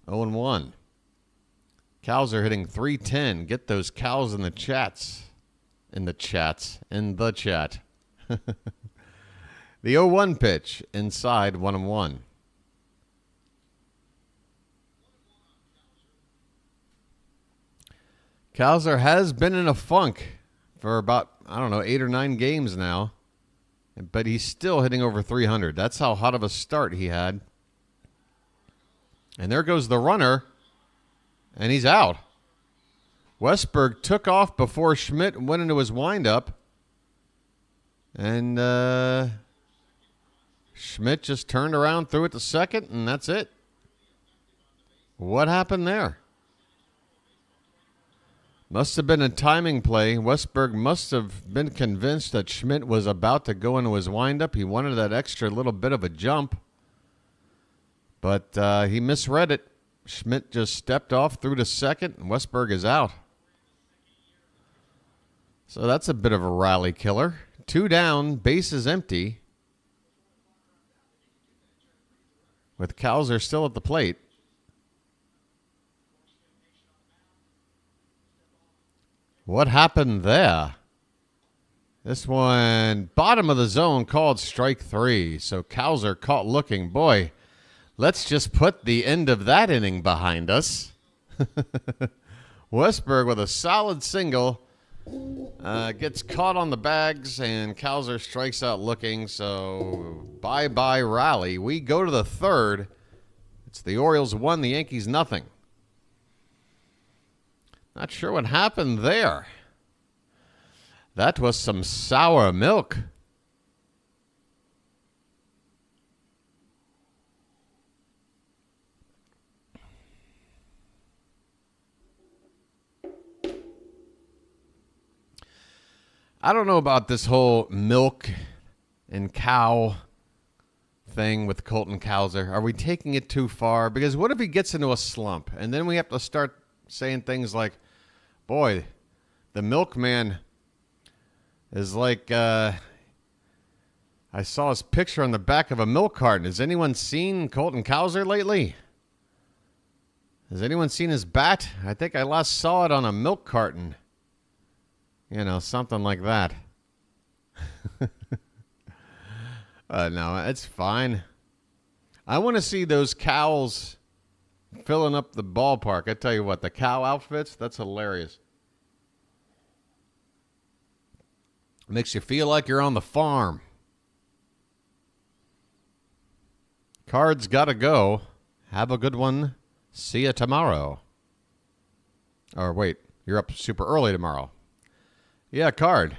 0-1. Cowser hitting .310. Get those cows in the chats. In the chat. The 0-1 pitch inside 1-1. Cowser has been in a funk for about, 8 or 9 games now. But he's still hitting over 300. That's how hot of a start he had. And there goes the runner. And he's out. Westberg took off before Schmidt went into his windup. And Schmidt just turned around, threw it to second, and that's it. What happened there? Must have been a timing play. Westberg must have been convinced that Schmidt was about to go into his windup. He wanted that extra little bit of a jump. But he misread it. Schmidt just stepped off, threw to second, and Westberg is out. So that's a bit of a rally killer. 2 down, bases empty. With Cowser still at the plate. What happened there? This one, bottom of the zone, called strike 3. So Cowser caught looking. Boy, let's just put the end of that inning behind us. Westberg with a solid single. Gets caught on the bags, and Cowser strikes out looking. So bye-bye rally. We go to the third. It's the Orioles 1, the Yankees nothing. Not sure what happened there. That was some sour milk. I don't know about this whole milk and cow thing with Colton Cowser. Are we taking it too far? Because what if he gets into a slump and then we have to start saying things like, boy, the milkman is like, I saw his picture on the back of a milk carton. Has anyone seen Colton Cowser lately? Has anyone seen his bat? I think I last saw it on a milk carton. Something like that. No, it's fine. I want to see those cows filling up the ballpark. I tell you what, the cow outfits, that's hilarious. Makes you feel like you're on the farm. Cards gotta go. Have a good one. See you tomorrow. Or wait, you're up super early tomorrow. Yeah, Card.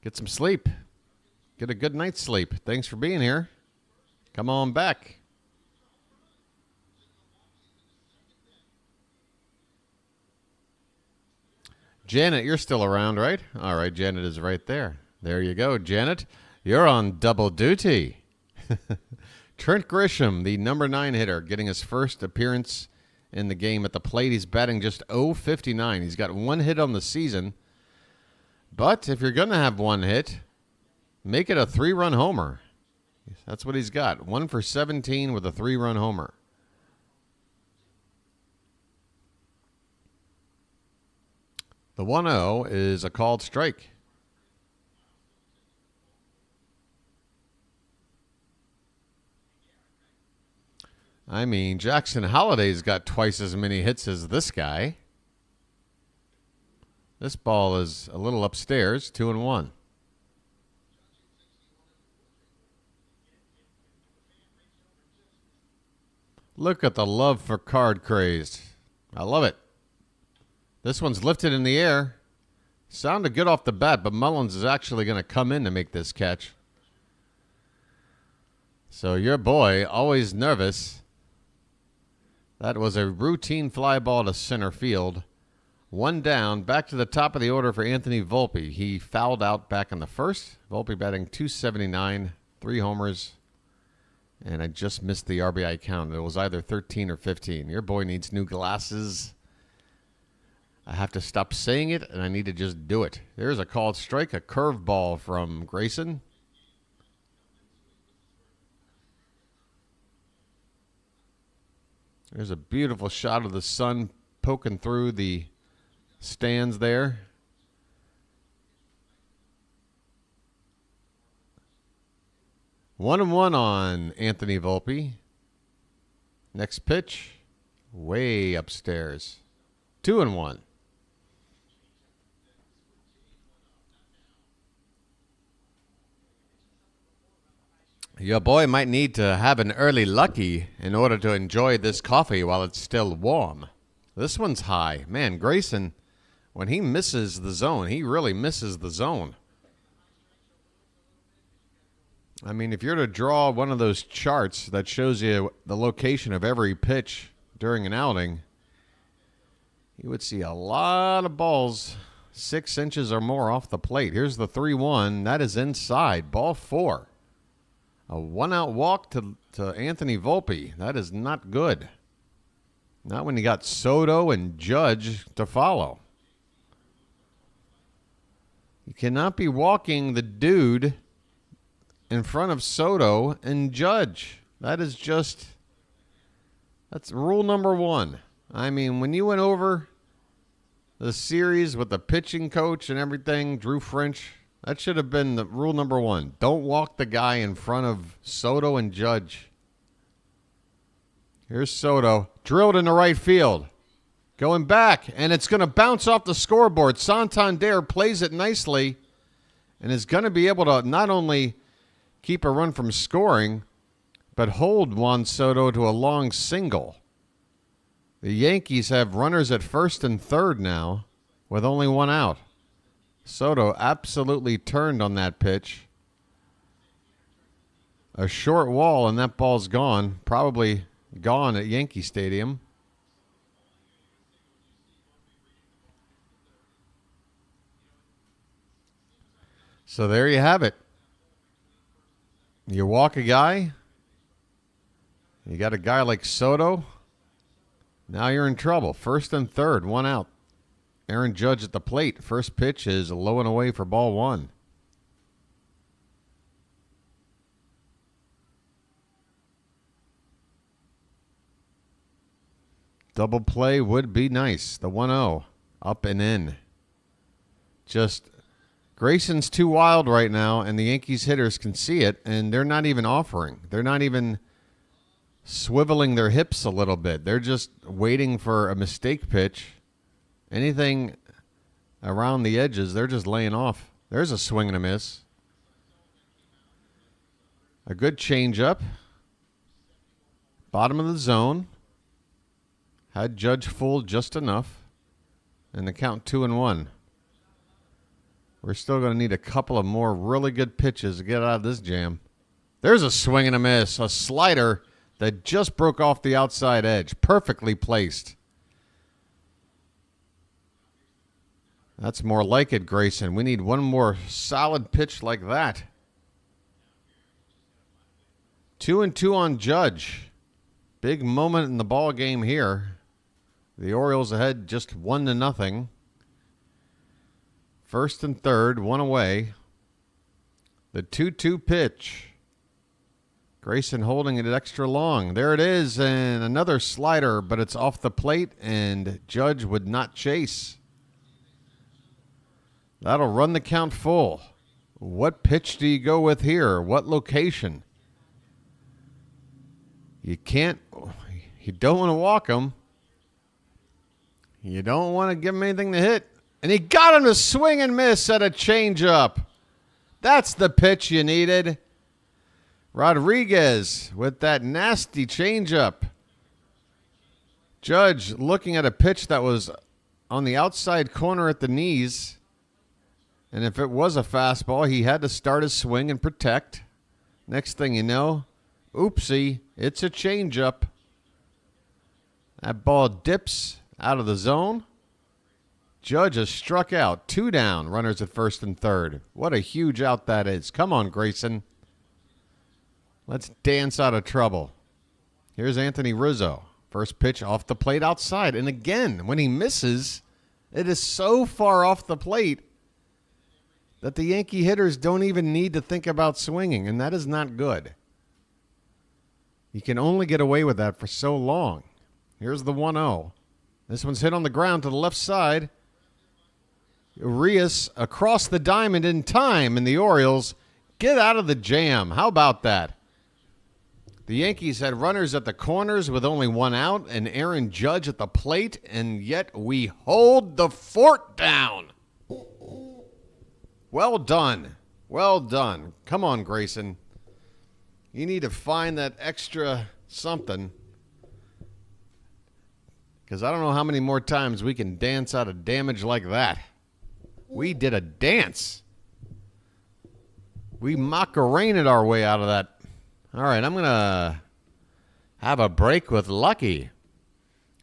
Get some sleep. Get a good night's sleep. Thanks for being here. Come on back. Janet, you're still around, right? All right, Janet is right there. There you go, Janet. You're on double duty. Trent Grisham, the number 9 hitter, getting his first appearance in the game at the plate. He's batting just .059. He's got 1 hit on the season. But if you're going to have 1 hit, make it a 3-run homer. That's what he's got. 1 for 17 with a 3-run homer. The 1-0 is a called strike. I mean, Jackson Holliday's got twice as many hits as this guy. This ball is a little upstairs, 2-1. Look at the love for card crazed. I love it. This one's lifted in the air. Sounded good off the bat, but Mullins is actually going to come in to make this catch. So your boy, always nervous. That was a routine fly ball to center field. 1 down, back to the top of the order for Anthony Volpe. He fouled out back in the first. Volpe batting .279, 3 homers. And I just missed the RBI count. It was either 13 or 15. Your boy needs new glasses. I have to stop saying it, and I need to just do it. There's a called strike, a curveball from Grayson. There's a beautiful shot of the sun poking through the stands there. One and one on Anthony Volpe. Next pitch, way upstairs. 2-1. Your boy might need to have an early lucky in order to enjoy this coffee while it's still warm. This one's high. Man, Grayson, when he misses the zone, he really misses the zone. I mean, if you're to draw one of those charts that shows you the location of every pitch during an outing, you would see a lot of balls 6 inches or more off the plate. Here's the 3-1. That is inside. Ball 4. A 1-out walk to Anthony Volpe. That is not good. Not when you got Soto and Judge to follow. You cannot be walking the dude in front of Soto and Judge. That's rule number 1. I mean, when you went over the series with the pitching coach and everything, Drew French, that should have been the rule number 1. Don't walk the guy in front of Soto and Judge. Here's Soto, drilled into right field. Going back, and it's going to bounce off the scoreboard. Santander plays it nicely and is going to be able to not only keep a run from scoring, but hold Juan Soto to a long single. The Yankees have runners at first and third now with only 1 out. Soto absolutely turned on that pitch. A short wall, and that ball's gone. Probably gone at Yankee Stadium. So there you have it. You walk a guy. You got a guy like Soto. Now you're in trouble. First and third, 1 out. Aaron Judge at the plate. First pitch is low and away for ball 1. Double play would be nice. The 1-0 up and in. Just Grayson's too wild right now, and the Yankees hitters can see it, and they're not even offering. They're not even swiveling their hips a little bit. They're just waiting for a mistake pitch. Anything around the edges, they're just laying off. There's a swing and a miss. A good changeup. Bottom of the zone. Had Judge fooled just enough. And the count 2-1. We're still going to need a couple of more really good pitches to get out of this jam. There's a swing and a miss. A slider that just broke off the outside edge. Perfectly placed. That's more like it, Grayson. We need one more solid pitch like that. 2-2 on Judge. Big moment in the ball game here. The Orioles ahead just 1-0. First and third, one away. The 2-2 pitch. Grayson holding it extra long. There it is, and another slider, but it's off the plate, and Judge would not chase. That'll run the count full. What pitch do you go with here? What location? You don't want to walk him. You don't want to give him anything to hit. And he got him to swing and miss at a changeup. That's the pitch you needed. Rodriguez with that nasty changeup. Judge looking at a pitch that was on the outside corner at the knees. And if it was a fastball, he had to start his swing and protect. Next thing you know, oopsie, it's a changeup. That ball dips out of the zone. Judge has struck out. 2 down, runners at first and third. What a huge out that is. Come on, Grayson. Let's dance out of trouble. Here's Anthony Rizzo. First pitch off the plate outside. And again, when he misses, it is so far off the plate that the Yankee hitters don't even need to think about swinging, and that is not good. You can only get away with that for so long. Here's the 1-0. This one's hit on the ground to the left side. Urias across the diamond in time, and the Orioles get out of the jam. How about that? The Yankees had runners at the corners with only 1 out, and Aaron Judge at the plate, and yet we hold the fort down. Well done. Well done. Come on, Grayson. You need to find that extra something, because I don't know how many more times we can dance out of damage like that. We did a dance. We Macarenaed our way out of that. All right, I'm going to have a break with Lucky.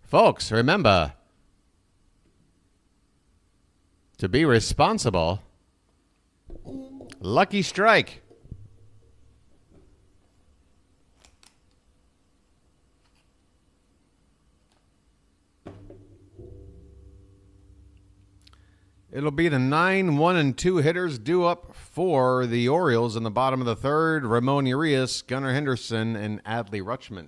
Folks, remember to be responsible. Lucky strike. It'll be the 9, 1, and 2 hitters due up for the Orioles in the bottom of the third. Ramon Urias, Gunnar Henderson, and Adley Rutschman.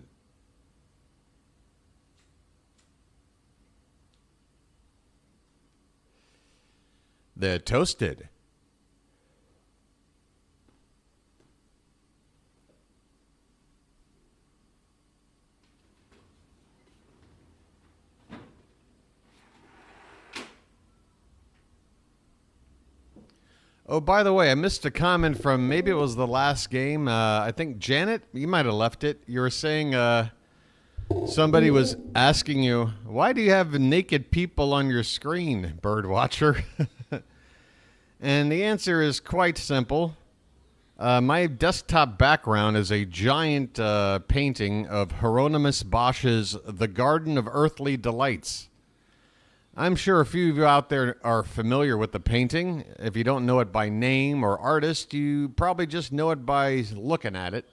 They're toasted. Oh, by the way, I missed a comment from, maybe it was the last game. I think Janet, you might have left it. You were saying somebody was asking you, why do you have naked people on your screen, BirdWatcher? And the answer is quite simple. My desktop background is a giant painting of Hieronymus Bosch's The Garden of Earthly Delights. I'm sure a few of you out there are familiar with the painting. If you don't know it by name or artist, you probably just know it by looking at it.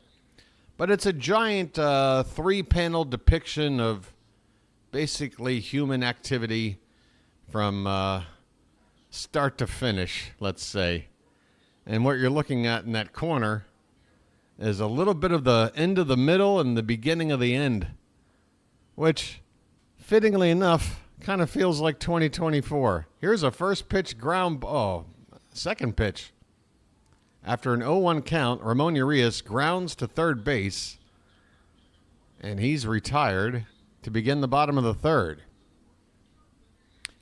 But it's a giant 3-panel depiction of basically human activity from start to finish, let's say. And what you're looking at in that corner is a little bit of the end of the middle and the beginning of the end, which, fittingly enough, kind of feels like 2024. Here's a first pitch second pitch. After an 0-1 count, Ramon Urias grounds to third base, and he's retired to begin the bottom of the third.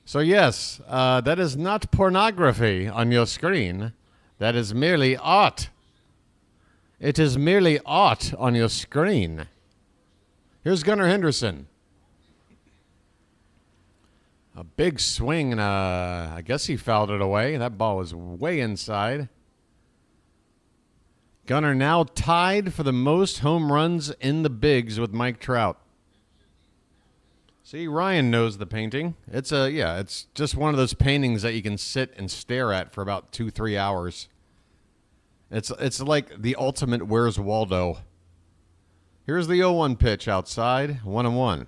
So yes, that is not pornography on your screen. That is merely art. It is merely art on your screen. Here's Gunnar Henderson. A big swing, and I guess he fouled it away. That ball was way inside. Gunnar now tied for the most home runs in the bigs with Mike Trout. See, Ryan knows the painting. It's just one of those paintings that you can sit and stare at for about 2-3 hours. It's like the ultimate Where's Waldo. Here's the 0-1 pitch outside, 1-1.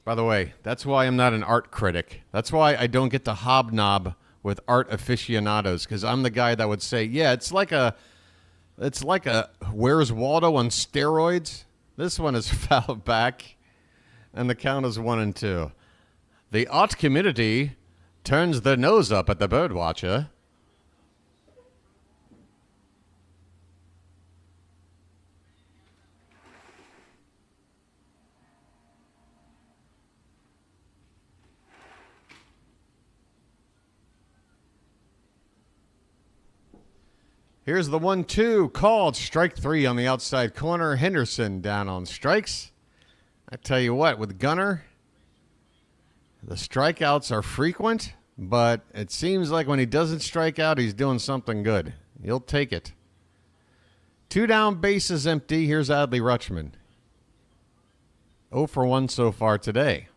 By the way, that's why I'm not an art critic. That's why I don't get to hobnob with art aficionados, because I'm the guy that would say, yeah, it's like a Where's Waldo on steroids. This one is fouled back, and the count is 1-2. The art community turns their nose up at the BirdWatcher. Here's the 1-2 called. Strike 3 on the outside corner. Henderson down on strikes. I tell you what, with Gunnar, the strikeouts are frequent, but it seems like when he doesn't strike out, he's doing something good. You'll take it. 2 down, bases empty. Here's Adley Rutschman. 0 for 1 so far today.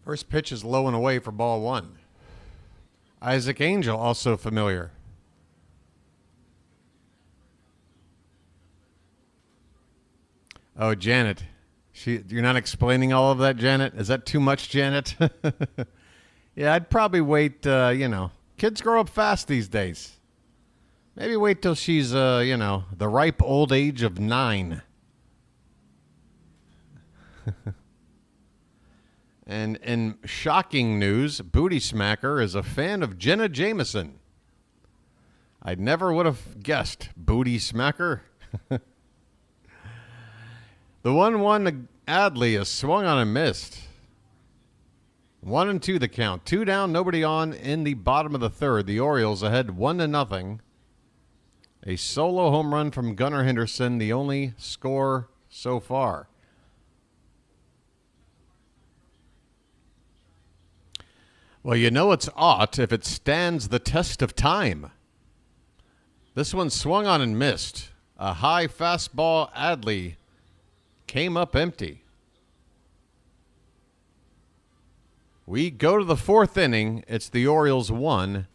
First pitch is low and away for ball 1. Isaac Angel also familiar. Oh, Janet. You're not explaining all of that, Janet? Is that too much, Janet? Yeah, I'd probably wait, Kids grow up fast these days. Maybe wait till she's, the ripe old age of 9. And in shocking news, Booty Smacker is a fan of Jenna Jameson. I never would have guessed Booty Smacker. The 1-1 Adley is swung on and missed. 1-2 the count. 2 down, nobody on in the bottom of the third. The Orioles ahead 1-0. A solo home run from Gunnar Henderson, the only score so far. Well, you know it's ought if it stands the test of time. This one swung on and missed. A high fastball, Adley came up empty. We go to the 4th inning. It's the Orioles 1,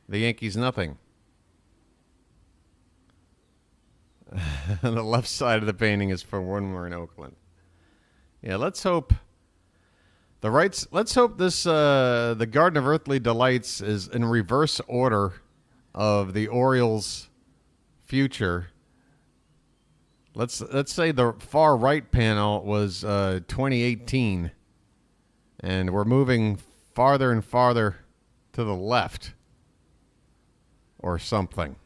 the Yankees nothing. The left side of the painting is for when we're in Oakland. Yeah, let's hope. Let's hope this the Garden of Earthly Delights is in reverse order of the Orioles' future. Let's say the far right panel was 2018, and we're moving farther and farther to the left, or something.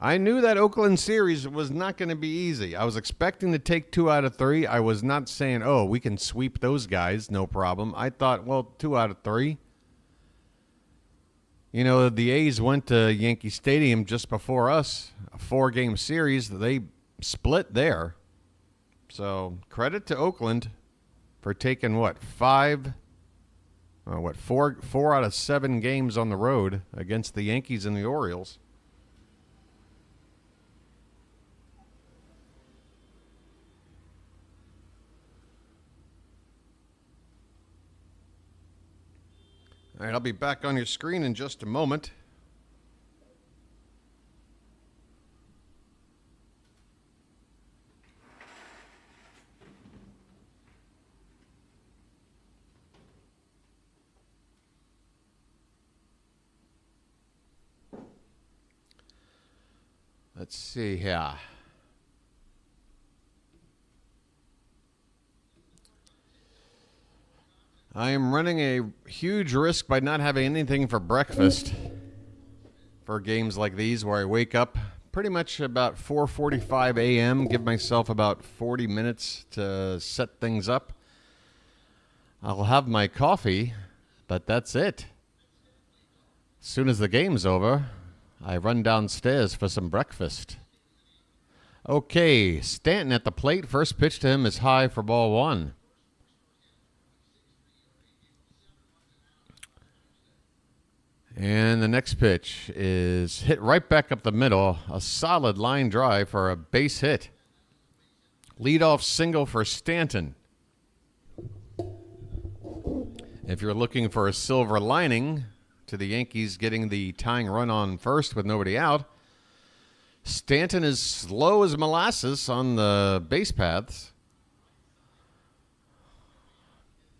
I knew that Oakland series was not going to be easy. I was expecting to take 2 out of 3. I was not saying, oh, we can sweep those guys, no problem. I thought, well, 2 out of 3. You know, the A's went to Yankee Stadium just before us, a 4-game series. They split there. So credit to Oakland for taking, four out of 7 games on the road against the Yankees and the Orioles. All right, I'll be back on your screen in just a moment. Let's see here. I am running a huge risk by not having anything for breakfast for games like these where I wake up pretty much about 4:45 a.m., give myself about 40 minutes to set things up. I'll have my coffee, but that's it. As soon as the game's over, I run downstairs for some breakfast. Okay, Stanton at the plate. First pitch to him is high for ball 1. And the next pitch is hit right back up the middle. A solid line drive for a base hit. Leadoff single for Stanton. If you're looking for a silver lining to the Yankees getting the tying run on first with nobody out, Stanton is slow as molasses on the base paths.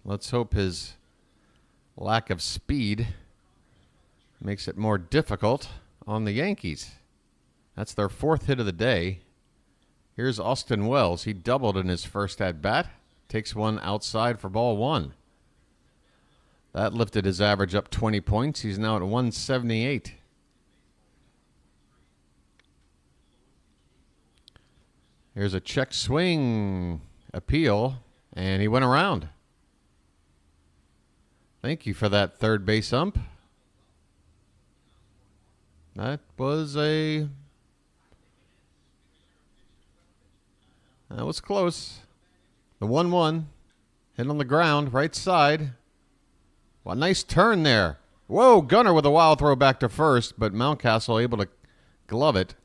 Let's hope his lack of speed makes it more difficult on the Yankees. That's their fourth hit of the day. Here's Austin Wells. He doubled in his first at-bat. Takes one outside for ball one. That lifted his average up 20 points. He's now at 178. Here's a check swing appeal, and he went around. Thank you for that, third base ump. That was close. The 1-1 hit on the ground, right side. Well, nice turn there. Whoa, Gunnar with a wild throw back to first, but Mountcastle able to glove it.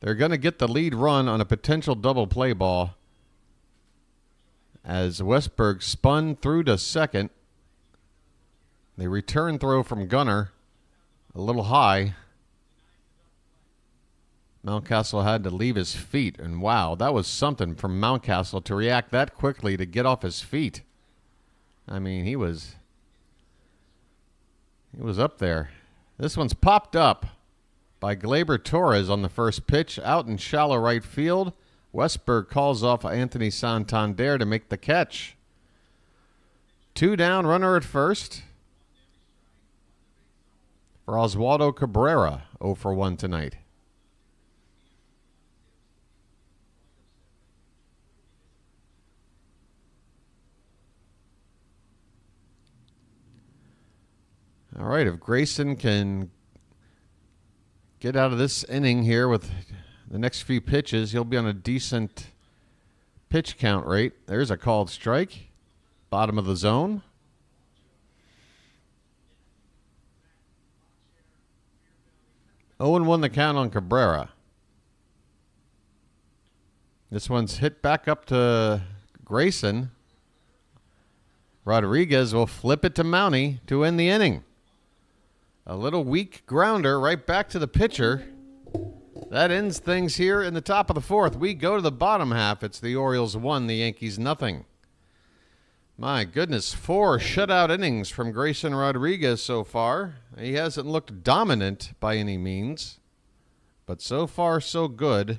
They're going to get the lead run on a potential double play ball as Westberg spun through to second. The return throw from Gunnar, a little high. Mountcastle had to leave his feet, and wow, that was something from Mountcastle to react that quickly to get off his feet. I mean, he was up there. This one's popped up by Gleyber Torres on the first pitch, out in shallow right field. Westberg calls off Anthony Santander to make the catch. 2 down, runner at first for Oswaldo Cabrera, 0 for 1 tonight. All right, if Grayson can get out of this inning here with the next few pitches, he'll be on a decent pitch count rate. There's a called strike, bottom of the zone. Oh, and 1 the count on Cabrera. This one's hit back up to Grayson. Rodriguez will flip it to Mountie to end the inning. A little weak grounder right back to the pitcher. That ends things here in the top of the fourth. We go to the bottom half. It's the Orioles 1, the Yankees nothing. My goodness, 4 shutout innings from Grayson Rodriguez so far. He hasn't looked dominant by any means, but so far so good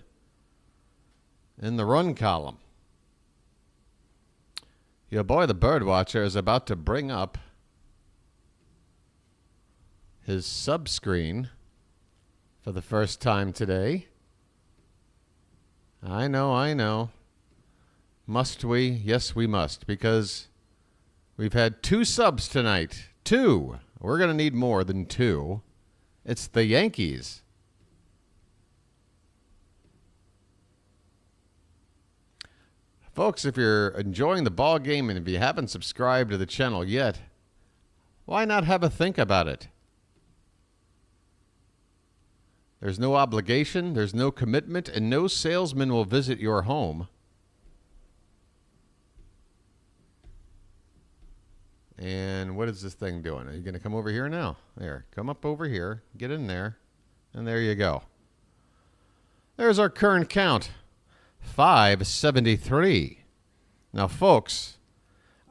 in the run column. Your boy, the BirdWatcher, is about to bring up his sub-screen for the first time today. I know. Must we? Yes, we must, because we've had 2 subs tonight. 2. We're going to need more than 2. It's the Yankees. Folks, if you're enjoying the ball game and if you haven't subscribed to the channel yet, why not have a think about it? There's no obligation, there's no commitment, and no salesman will visit your home. And what is this thing doing? Are you going to come over here now? There, come up over here, get in there, and there you go. There's our current count, 573. Now, folks,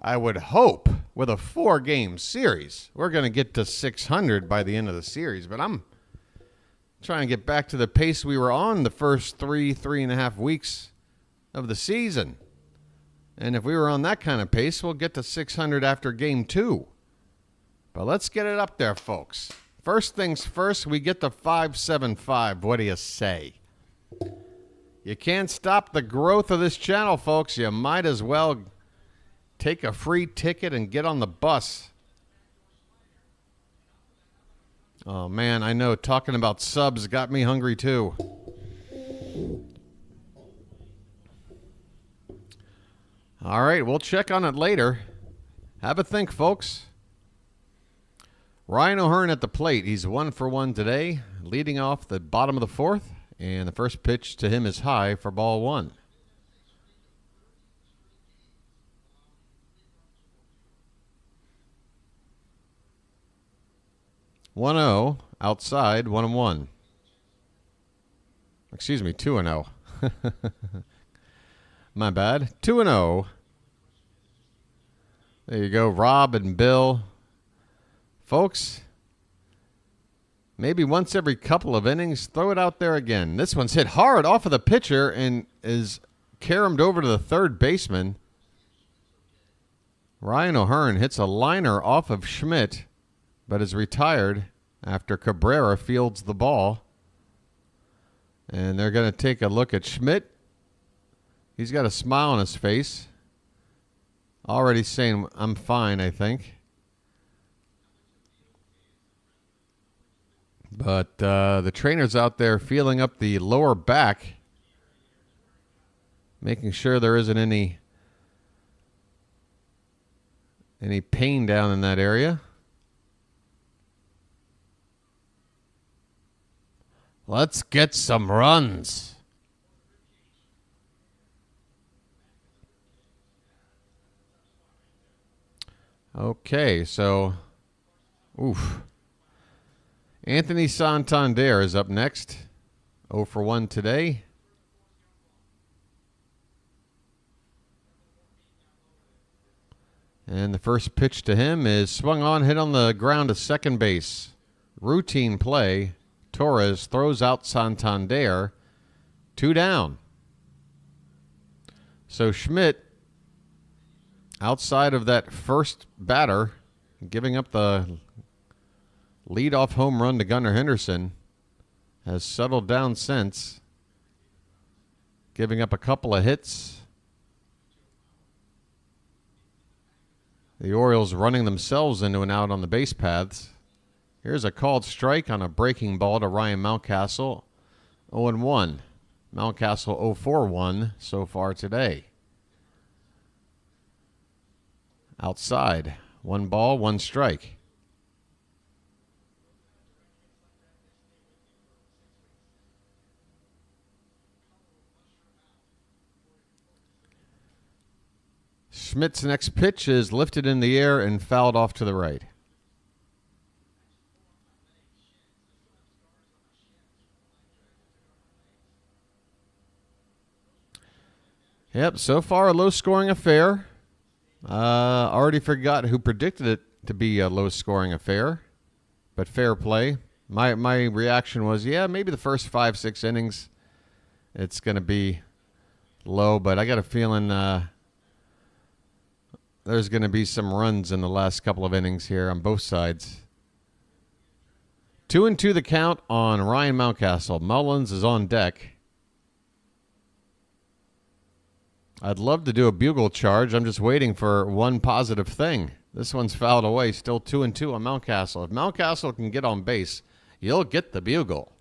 I would hope with a 4-game series, we're going to get to 600 by the end of the series, but I'm trying to get back to the pace we were on the first 3.5 weeks of the season. And if we were on that kind of pace, we'll get to 600 after game 2. But let's get it up there, folks. First things first, we get to 575. What do you say? You can't stop the growth of this channel, folks. You might as well take a free ticket and get on the bus. Oh, man, I know. Talking about subs got me hungry, too. All right, we'll check on it later. Have a think, folks. Ryan O'Hearn at the plate. He's 1 for 1 today, leading off the bottom of the fourth. And the first pitch to him is high for ball 1. 1-0 outside, 1-1. Excuse me, 2-0. My bad. 2-0. There you go, Rob and Bill. Folks, maybe once every couple of innings, throw it out there again. This one's hit hard off of the pitcher and is caromed over to the third baseman. Ryan O'Hearn hits a liner off of Schmidt, but is retired after Cabrera fields the ball. And they're going to take a look at Schmidt. He's got a smile on his face. Already saying, I'm fine, I think. But the trainer's out there feeling up the lower back, making sure there isn't any pain down in that area. Let's get some runs. Okay, so, Anthony Santander is up next. 0 for 1 today. And the first pitch to him is swung on, hit on the ground to second base. Routine play. Torres throws out Santander. 2 down. So Schmidt, outside of that first batter, giving up the leadoff home run to Gunnar Henderson, has settled down since, giving up a couple of hits. The Orioles running themselves into an out on the base paths. Here's a called strike on a breaking ball to Ryan Mountcastle. 0-1. Mountcastle 0-4-1 so far today. Outside. 1 ball, 1 strike. Schmidt's next pitch is lifted in the air and fouled off to the right. Yep, so far a low-scoring affair. Already forgot who predicted it to be a low-scoring affair, but fair play. My reaction was, yeah, maybe the first 5-6 innings it's going to be low, but I got a feeling there's going to be some runs in the last couple of innings here on both sides. 2-2 the count on Ryan Mountcastle. Mullins is on deck. I'd love to do a bugle charge. I'm just waiting for one positive thing. This one's fouled away. Still 2-2 on Mountcastle. If Mountcastle can get on base, you'll get the bugle.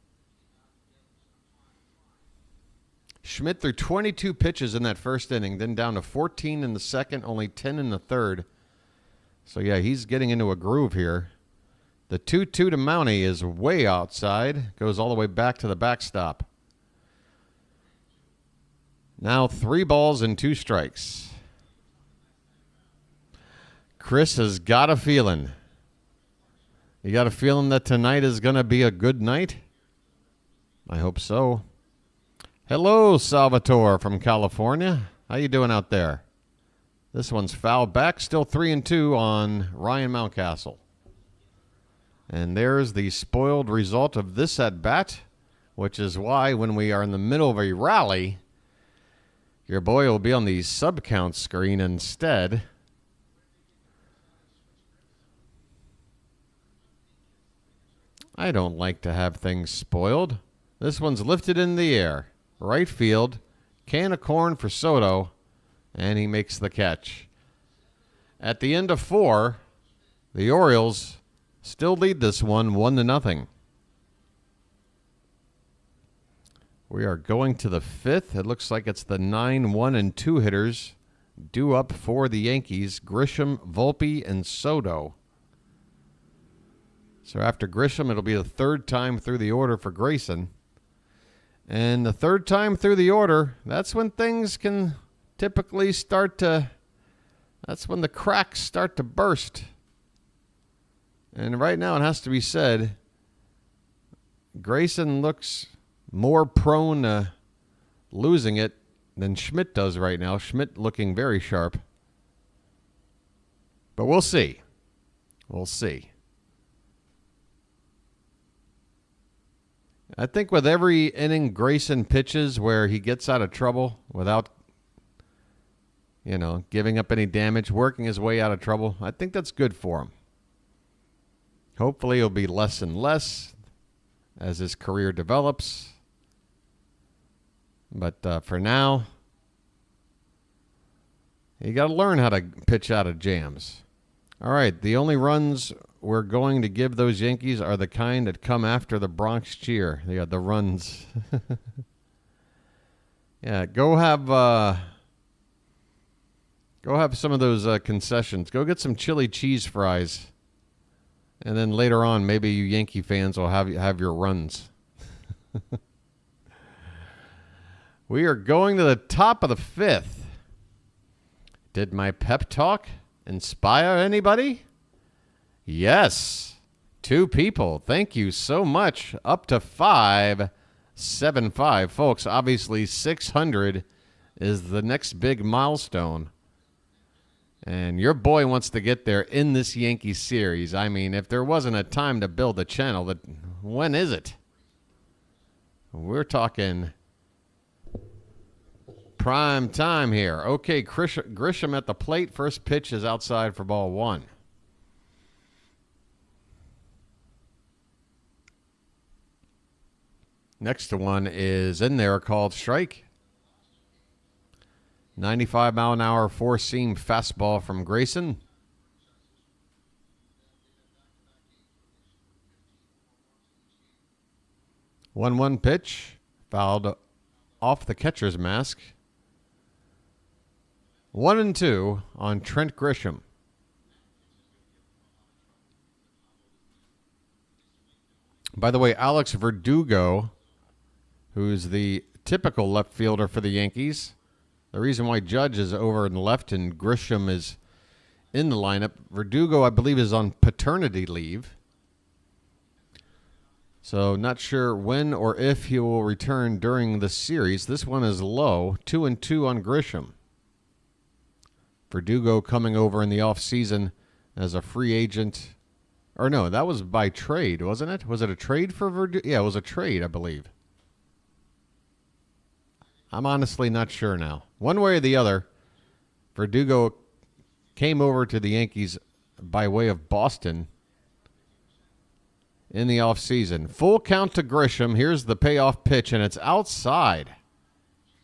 Schmidt threw 22 pitches in that first inning, then down to 14 in the second, only 10 in the third. So, yeah, he's getting into a groove here. The 2-2 to Mountie is way outside. Goes all the way back to the backstop. Now 3 balls and 2 strikes. Chris has got a feeling. You got a feeling that tonight is going to be a good night? I hope so. Hello, Salvatore from California. How you doing out there? This one's fouled back. Still 3-2 on Ryan Mountcastle. And there's the spoiled result of this at-bat, which is why when we are in the middle of a rally, your boy will be on the sub-count screen instead. I don't like to have things spoiled. This one's lifted in the air. Right field. Can of corn for Soto. And he makes the catch. At the end of 4, the Orioles still lead this one 1-0. We are going to the 5th. It looks like it's the 9, 1, and 2 hitters due up for the Yankees. Grisham, Volpe, and Soto. So after Grisham, it'll be the third time through the order for Grayson. And the third time through the order, that's when things can typically start to, that's when the cracks start to burst. And right now it has to be said, Grayson looks more prone to losing it than Schmidt does right now. Schmidt looking very sharp. But we'll see. We'll see. I think with every inning Grayson pitches where he gets out of trouble without, giving up any damage, working his way out of trouble, I think that's good for him. Hopefully it'll be less and less as his career develops. But for now, you got to learn how to pitch out of jams. All right, the only runs we're going to give those Yankees are the kind that come after the Bronx cheer. Yeah, the runs. Yeah, go have some of those concessions. Go get some chili cheese fries. And then later on, maybe you Yankee fans will have your runs. We are going to the top of the fifth. Did my pep talk inspire anybody? Yes. 2 people. Thank you so much. Up to 575. Folks, obviously 600 is the next big milestone. And your boy wants to get there in this Yankee series. I mean, if there wasn't a time to build a channel, when is it? We're talking prime time here. Okay, Grisham at the plate. First pitch is outside for ball 1. Next one is in there, called strike. 95-mile-an-hour four-seam fastball from Grayson. One pitch, fouled off the catcher's mask. 1-2 on Trent Grisham. By the way, Alex Verdugo, who's the typical left fielder for the Yankees. The reason why Judge is over in the left and Grisham is in the lineup, Verdugo, I believe, is on paternity leave. So not sure when or if he will return during the series. This one is low, 2-2 on Grisham. Verdugo coming over in the offseason as a free agent. Or no, that was by trade, wasn't it? Was it a trade for Verdugo? Yeah, it was a trade, I believe. I'm honestly not sure now. One way or the other, Verdugo came over to the Yankees by way of Boston in the offseason. Full count to Grisham. Here's the payoff pitch, and it's outside.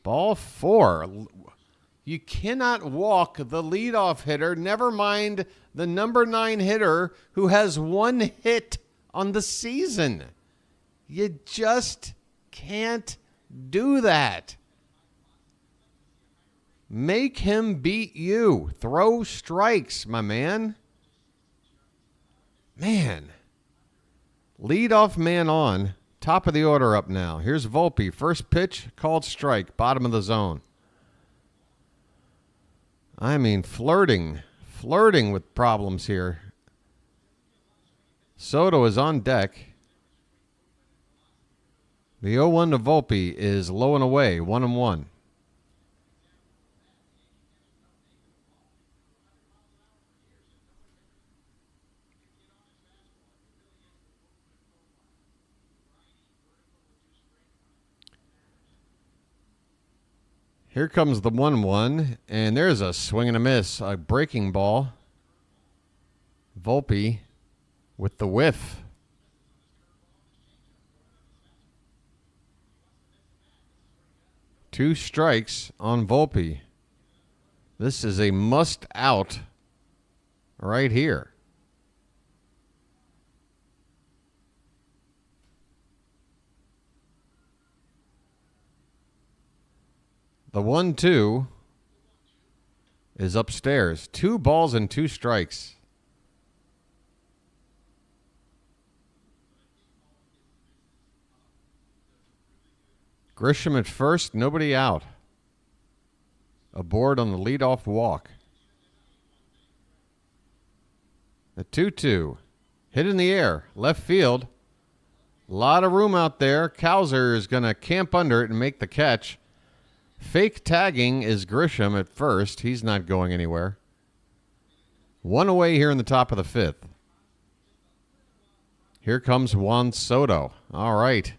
Ball 4. You cannot walk the leadoff hitter, never mind the number 9 hitter who has 1 hit on the season. You just can't do that. Make him beat you. Throw strikes, my man. Man. Leadoff man on. Top of the order up now. Here's Volpe. First pitch, called strike. Bottom of the zone. I mean, flirting with problems here. Soto is on deck. The 0-1 to Volpe is low and away, 1-1. Here comes the 1-1, and there's a swing and a miss, a breaking ball. Volpe with the whiff. Two strikes on Volpe. This is a must out right here. The 1-2 is upstairs. 2 balls and 2 strikes. Grisham at first, nobody out. Aboard on the leadoff walk. The 2-2. Hit in the air. Left field. A lot of room out there. Cowser is going to camp under it and make the catch. Fake tagging is Grisham at first. He's not going anywhere. One away here in the top of the fifth. Here comes Juan Soto. All right.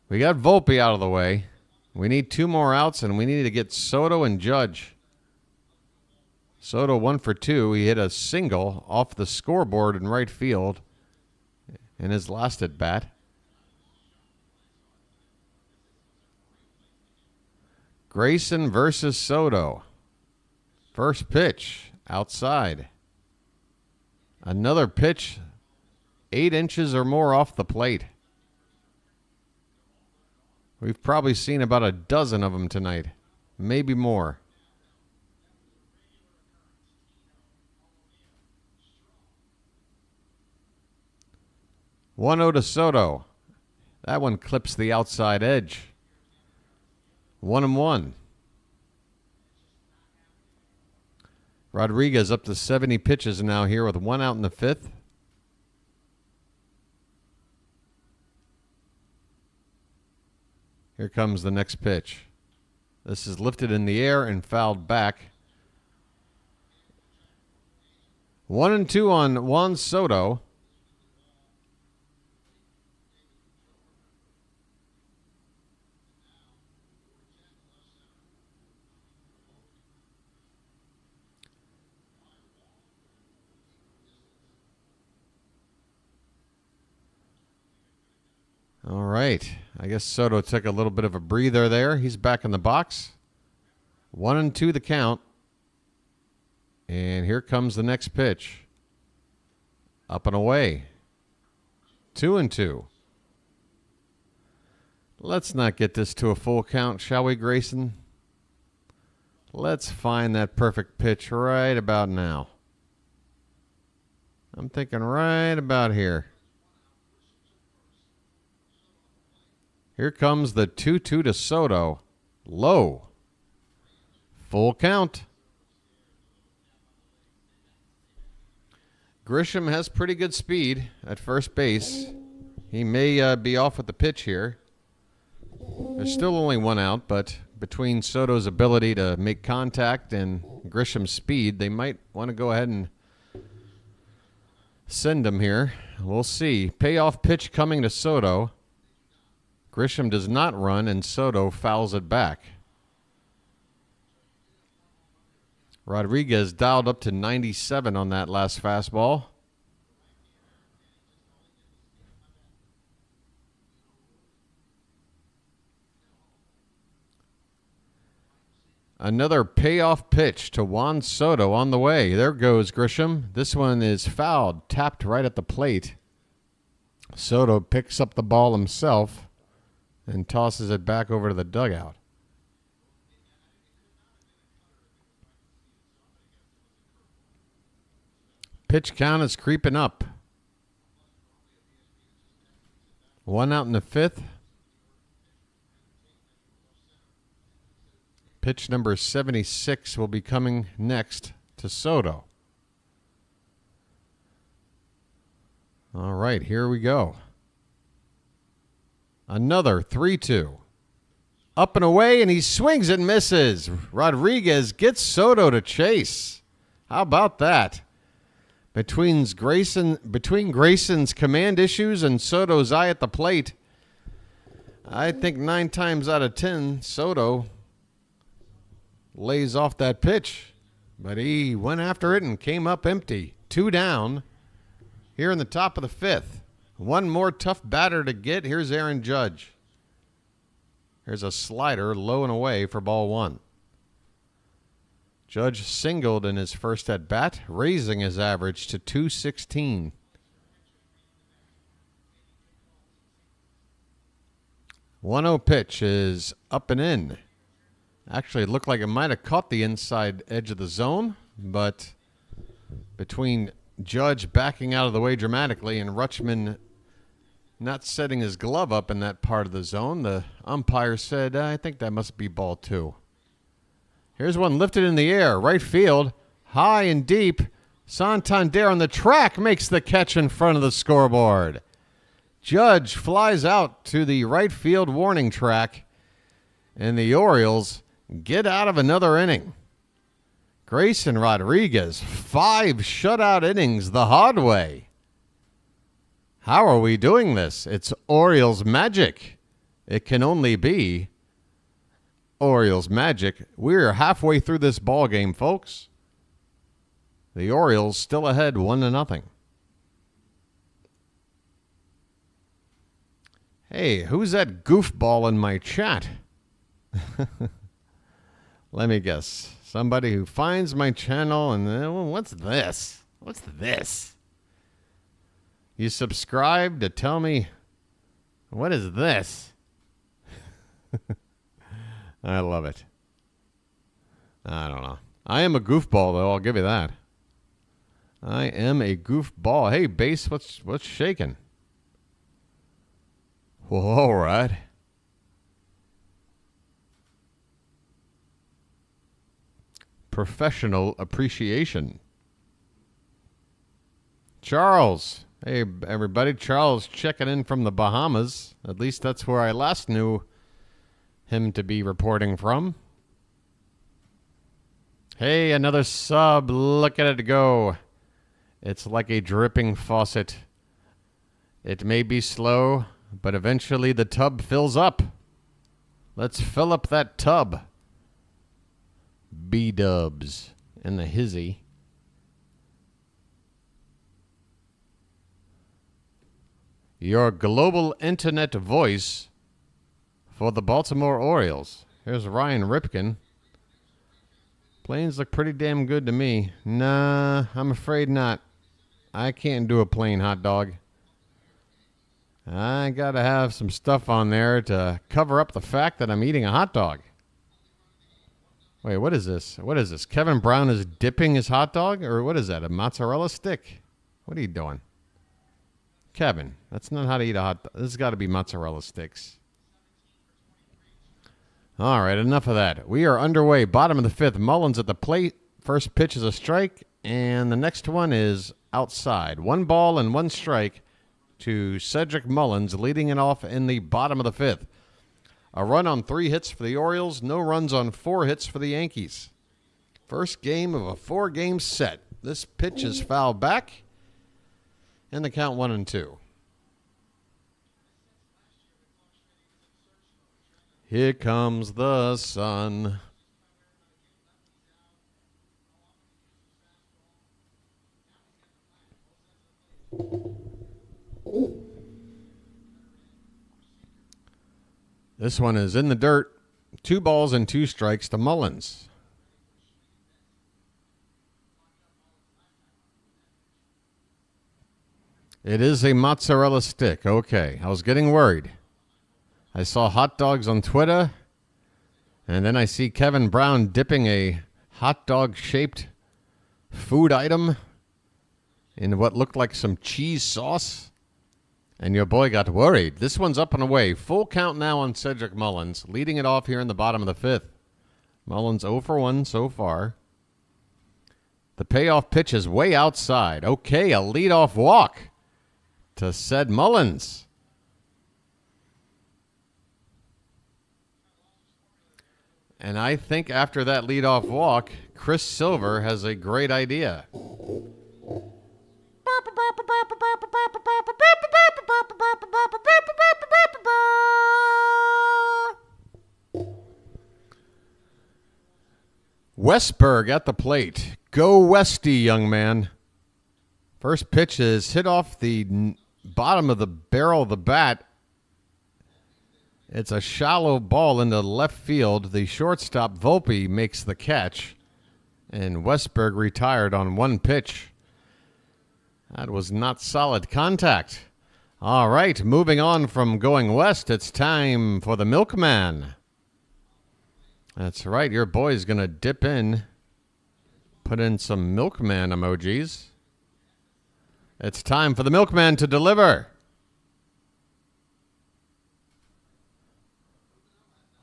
We got Volpe out of the way. We need 2 more outs, and we need to get Soto and Judge. Soto 1 for 2. He hit a single off the scoreboard in right field in his last at bat. Grayson versus Soto. First pitch outside. Another pitch 8 inches or more off the plate. We've probably seen about a dozen of them tonight, maybe more. 1-0 to Soto. That one clips the outside edge. 1-1. Rodriguez up to 70 pitches now here with 1 out in the fifth. Here comes the next pitch. This is lifted in the air and fouled back. 1-2 on Juan Soto. All right. I guess Soto took a little bit of a breather there. He's back in the box. 1-2 the count. And here comes the next pitch. Up and away. 2-2. Let's not get this to a full count, shall we, Grayson? Let's find that perfect pitch right about now. I'm thinking right about here. Here comes the 2-2 to Soto. Low. Full count. Grisham has pretty good speed at first base. He may be off with the pitch here. There's still only 1 out, but between Soto's ability to make contact and Grisham's speed, they might want to go ahead and send him here. We'll see. Payoff pitch coming to Soto. Grisham does not run, and Soto fouls it back. Rodriguez dialed up to 97 on that last fastball. Another payoff pitch to Juan Soto on the way. There goes Grisham. This one is fouled, tapped right at the plate. Soto picks up the ball himself and tosses it back over to the dugout. Pitch count is creeping up. 1 out in the fifth. Pitch number 76 will be coming next to Soto. All right, here we go. Another 3-2. Up and away, and he swings and misses. Rodriguez gets Soto to chase. How about that? Between Grayson's command issues and Soto's eye at the plate, I think 9 times out of 10, Soto lays off that pitch. But he went after it and came up empty. 2 down here in the top of the fifth. 1 more tough batter to get. Here's Aaron Judge. Here's a slider low and away for ball 1. Judge singled in his first at bat, raising his average to .216. .1-0 pitch is up and in. Actually, it looked like it might have caught the inside edge of the zone, but between Judge backing out of the way dramatically and Rutschman not setting his glove up in that part of the zone. The umpire said, I think that must be ball 2. Here's one lifted in the air. Right field. High and deep. Santander on the track makes the catch in front of the scoreboard. Judge flies out to the right field warning track. And the Orioles get out of another inning. Grayson Rodriguez, 5 shutout innings the hard way. How are we doing this? It's Orioles magic. It can only be Orioles magic. We're halfway through this ball game, folks. The Orioles still ahead 1-0. Hey, who's that goofball in my chat? Let me guess. Somebody who finds my channel and what's this? What's this? You subscribe to tell me, what is this? I love it. I don't know. I am a goofball, though. I'll give you that. I am a goofball. Hey, base, what's shaking? Well, all right. Professional appreciation. Charles. Hey, everybody. Charles checking in from the Bahamas. At least that's where I last knew him to be reporting from. Hey, another sub. Look at it go. It's like a dripping faucet. It may be slow, but eventually the tub fills up. Let's fill up that tub. B-dubs in the hizzy. Your global internet voice for the Baltimore Orioles. Here's Ryan Ripken. Planes look pretty damn good to me. Nah, I'm afraid not. I can't do a plain hot dog. I gotta have some stuff on there to cover up the fact that I'm eating a hot dog. Wait, what is this? What is this? Kevin Brown is dipping his hot dog? Or what is that, a mozzarella stick? What are you doing? Kevin, that's not how to eat a hot dog. This has got to be mozzarella sticks. All right, enough of that. We are underway. Bottom of the 5th. Mullins at the plate. First pitch is a strike, and the next one is outside. 1 ball and 1 strike to Cedric Mullins, leading it off in the bottom of the 5th. A run on 3 hits for the Orioles. No runs on 4 hits for the Yankees. First game of a 4-game set. This pitch is fouled back, and the count 1-2. Here comes the sun. This one is in the dirt. 2 balls and 2 strikes to Mullins. It is a mozzarella stick. Okay, I was getting worried. I saw hot dogs on Twitter, and then I see Kevin Brown dipping a hot dog-shaped food item in what looked like some cheese sauce, and your boy got worried. This one's up and away. Full count now on Cedric Mullins, leading it off here in the bottom of the 5th. Mullins 0 for 1 so far. The payoff pitch is way outside. Okay, a leadoff walk to Ced Mullins. And I think after that leadoff walk, Chris Silver has a great idea. Westberg at the plate. Go Westy, young man. First pitch is hit off the bottom of the barrel of the bat. It's a shallow ball into left field. The shortstop, Volpe, makes the catch. And Westberg retired on 1 pitch. That was not solid contact. All right, moving on from going west, it's time for the milkman. That's right, your boy's going to dip in, put in some milkman emojis. It's time for the milkman to deliver.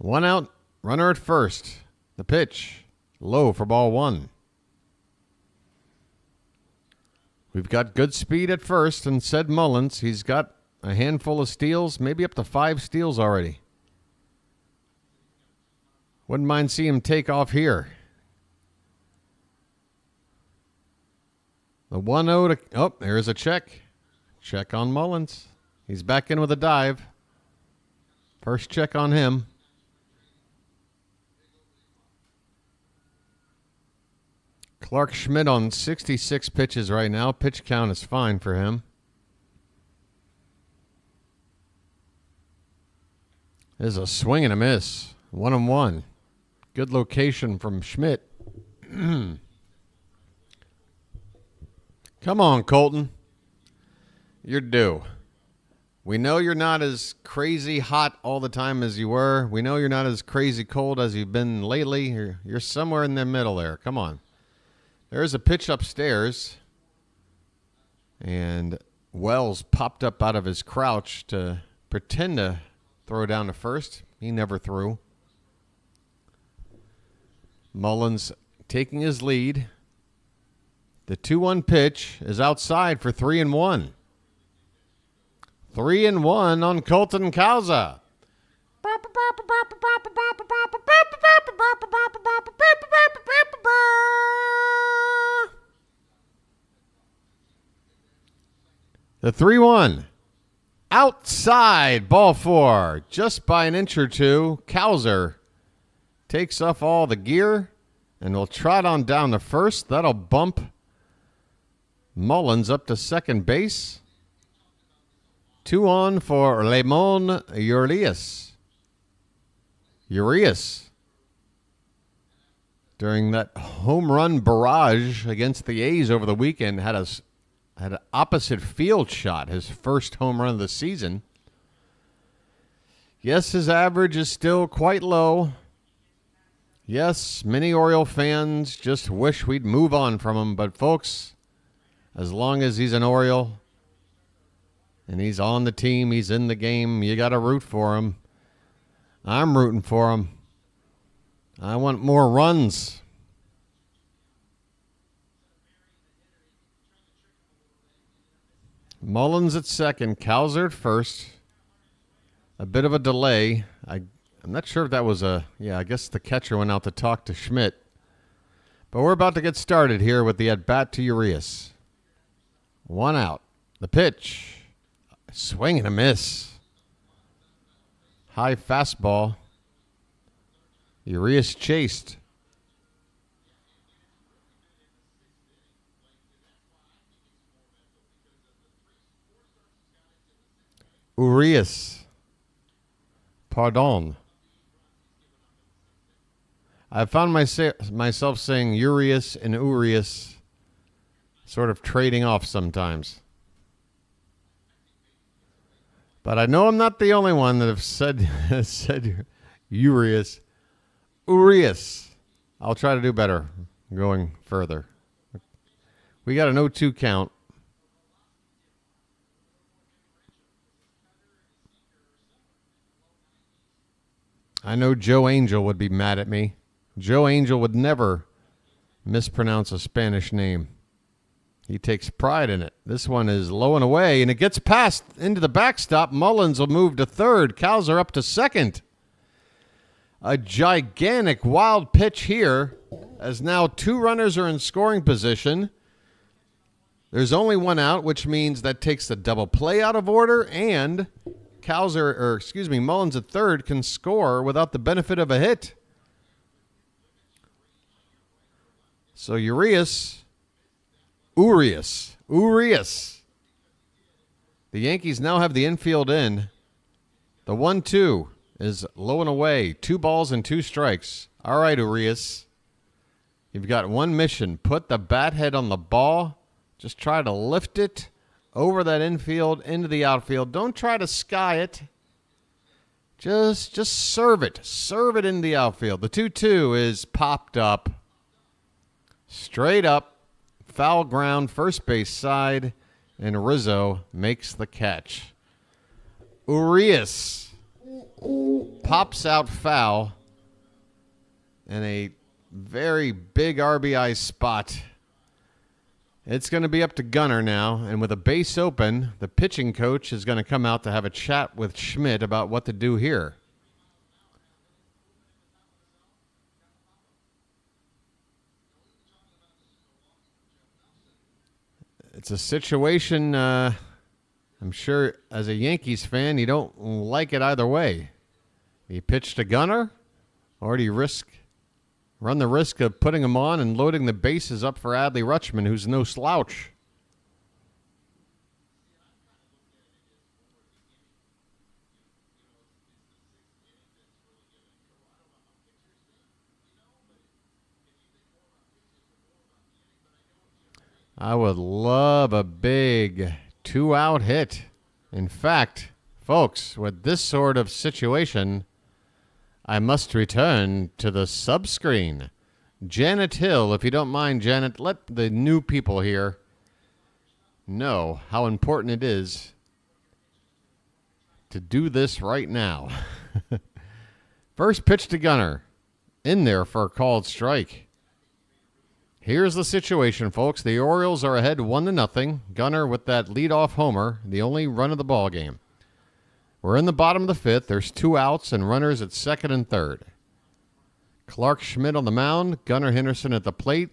1 out, runner at first. The pitch, low for ball 1. We've got good speed at first, and said Mullins, he's got a handful of steals, maybe up to 5 steals already. Wouldn't mind seeing him take off here. The 1-0 to, oh, there's a check. Check on Mullins. He's back in with a dive. First check on him. Clarke Schmidt on 66 pitches right now. Pitch count is fine for him. There's a swing and a miss. 1-1. Good location from Schmidt. Come on, Colton. You're due. We know you're not as crazy hot all the time as you were. We know you're not as crazy cold as you've been lately. You're somewhere in the middle there. Come on. There's a pitch upstairs. And Wells popped up out of his crouch to pretend to throw down to first. He never threw. Mullins taking his lead. The 2-1 pitch is outside for 3-1. 3-1 on Colton Cowsa. The 3-1. Outside, ball 4. Just by an inch or two. Cowsa takes off all the gear and will trot on down to first. That'll bump Mullins up to second base. 2 on for Lemon Urias. During that home run barrage against the A's over the weekend, had an opposite field shot, his first home run of the season. Yes, his average is still quite low. Yes, many Oriole fans just wish we'd move on from him, but folks, as long as he's an Oriole and he's on the team, he's in the game, you got to root for him. I'm rooting for him. I want more runs. Mullins at second, Cowsa at first. A bit of a delay. I'm not sure if that was I guess the catcher went out to talk to Schmidt. But we're about to get started here with the at-bat to Urias. 1 out. The pitch. Swing and a miss. High fastball. Urias chased. Urias. Pardon. I found myself saying Urias and Urias, sort of trading off sometimes. But I know I'm not the only one that have said Urias. Urias. I'll try to do better going further. We got an 0-2 count. I know Joe Angel would be mad at me. Joe Angel would never mispronounce a Spanish name. He takes pride in it. This one is low and away, and it gets past into the backstop. Mullins will move to third. Cowsa up to second. A gigantic wild pitch here, as now 2 runners are in scoring position. There's only 1 out, which means that takes the double play out of order, and Mullins at third can score without the benefit of a hit. So Urias. The Yankees now have the infield in. The 1-2 is low and away. 2 balls and 2 strikes. All right, Urias. You've got one mission. Put the bat head on the ball. Just try to lift it over that infield into the outfield. Don't try to sky it. Just serve it. Serve it in the outfield. The 2-2 is popped up. Straight up. Foul ground, first base side, and Rizzo makes the catch. Urias pops out foul and a very big RBI spot. It's going to be up to Gunnar now, and with a base open, the pitching coach is going to come out to have a chat with Schmidt about what to do here. It's a situation, I'm sure, as a Yankees fan, you don't like it either way. Do you pitch to Gunnar, or do you run the risk of putting him on and loading the bases up for Adley Rutschman, who's no slouch? I would love a big 2-out hit. In fact, folks, with this sort of situation, I must return to the subscreen. Janet Hill, if you don't mind, Janet, let the new people here know how important it is to do this right now. First pitch to Gunnar. In there for a called strike. Here's the situation, folks. The Orioles are ahead 1-0. Gunnar with that leadoff homer, the only run of the ball game. We're in the bottom of the fifth. There's 2 outs and runners at second and third. Clarke Schmidt on the mound, Gunnar Henderson at the plate,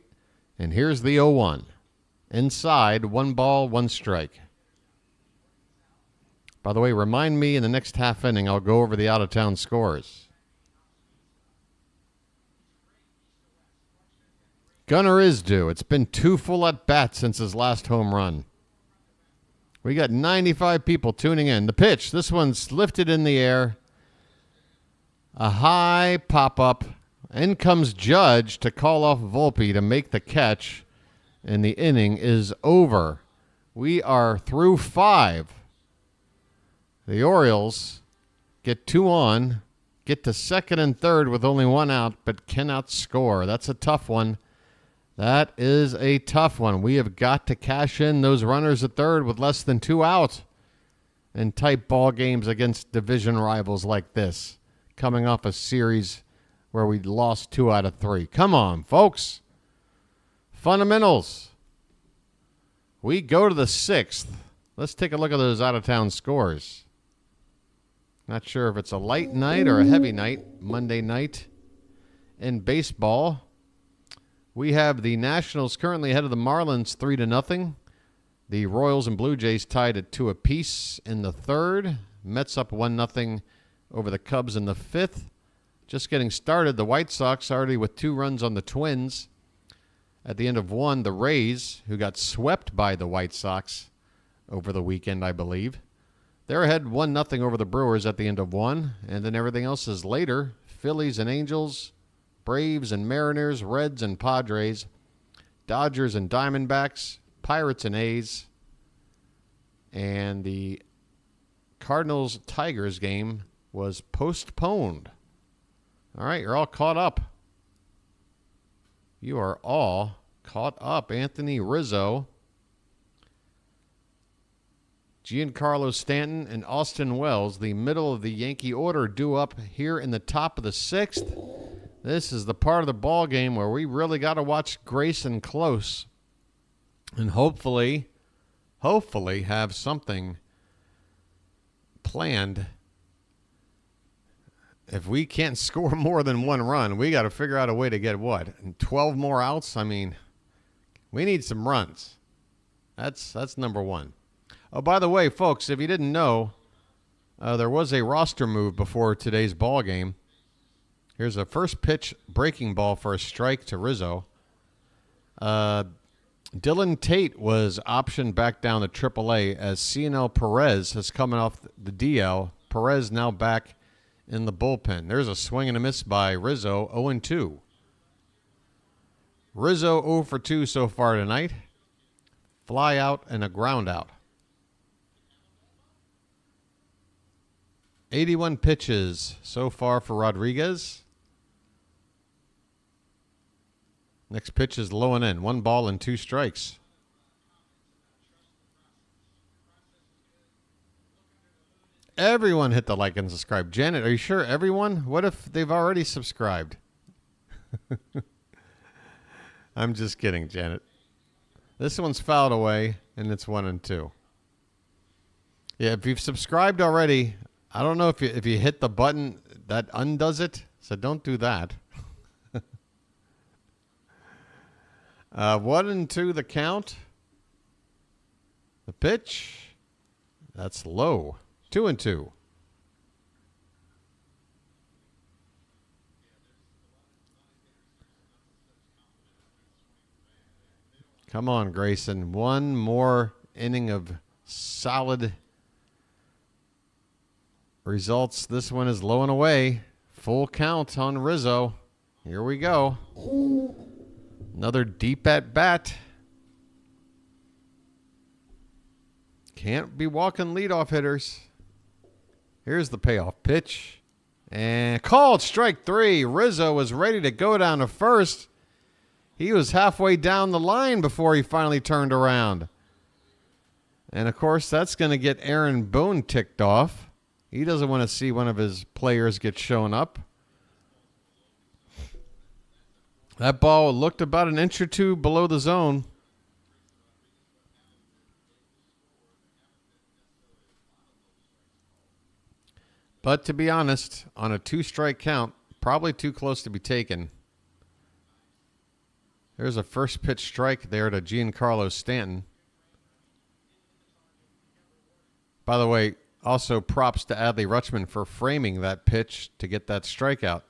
and here's the 0-1. Inside, 1 ball, 1 strike. By the way, remind me in the next half inning, I'll go over the out-of-town scores. Gunnar is due. It's been 2 full at-bats since his last home run. We got 95 people tuning in. The pitch, this one's lifted in the air. A high pop-up. In comes Judge to call off Volpe to make the catch, and the inning is over. We are through 5. The Orioles get 2 on, get to second and third with only 1 out, but cannot score. That's a tough one. That is a tough one. We have got to cash in those runners at third with less than 2 out in tight ball games against division rivals like this, coming off a series where we lost 2 out of 3. Come on, folks. Fundamentals. We go to the 6th. Let's take a look at those out-of-town scores. Not sure if it's a light night or a heavy night, Monday night in baseball. We have the Nationals currently ahead of the Marlins 3-0. The Royals and Blue Jays tied at 2 apiece in the third. Mets up 1-0 over the Cubs in the fifth. Just getting started, the White Sox already with 2 runs on the Twins. At the end of 1, the Rays, who got swept by the White Sox over the weekend, I believe. They're ahead 1-0 over the Brewers at the end of 1. And then everything else is later. Phillies and Angels, Braves and Mariners, Reds and Padres, Dodgers and Diamondbacks, Pirates and A's, and the Cardinals-Tigers game was postponed. All right, you're all caught up. You are all caught up. Anthony Rizzo, Giancarlo Stanton, and Austin Wells, the middle of the Yankee order, due up here in the top of the 6th. This is the part of the ball game where we really got to watch Grayson close and hopefully have something planned. If we can't score more than 1 run, we got to figure out a way to get what? 12 more outs? I mean, we need some runs. That's number 1. Oh, by the way, folks, if you didn't know, there was a roster move before today's ball game. Here's a first pitch breaking ball for a strike to Rizzo. Dylan Tate was optioned back down to AAA as Cionel Perez has come off the DL. Perez now back in the bullpen. There's a swing and a miss by Rizzo, 0-2. Rizzo 0 for 2 so far tonight. Fly out and a ground out. 81 pitches so far for Rodriguez. Next pitch is low and in. 1 ball and 2 strikes. Everyone hit the like and subscribe. Janet, are you sure everyone? What if they've already subscribed? I'm just kidding, Janet. This one's fouled away, and it's 1-2. Yeah, if you've subscribed already, I don't know if you hit the button that undoes it, so don't do that. 1-2 the count. The pitch, that's low. 2-2. Come on, Grayson. One more inning of solid results. This one is low and away. Full count on Rizzo. Here we go. Another deep at bat. Can't be walking leadoff hitters. Here's the payoff pitch. And called strike 3. Rizzo was ready to go down to first. He was halfway down the line before he finally turned around. And, of course, that's going to get Aaron Boone ticked off. He doesn't want to see one of his players get shown up. That ball looked about an inch or two below the zone. But to be honest, on a 2-strike count, probably too close to be taken. There's a first pitch strike there to Giancarlo Stanton. By the way, also props to Adley Rutschman for framing that pitch to get that strikeout.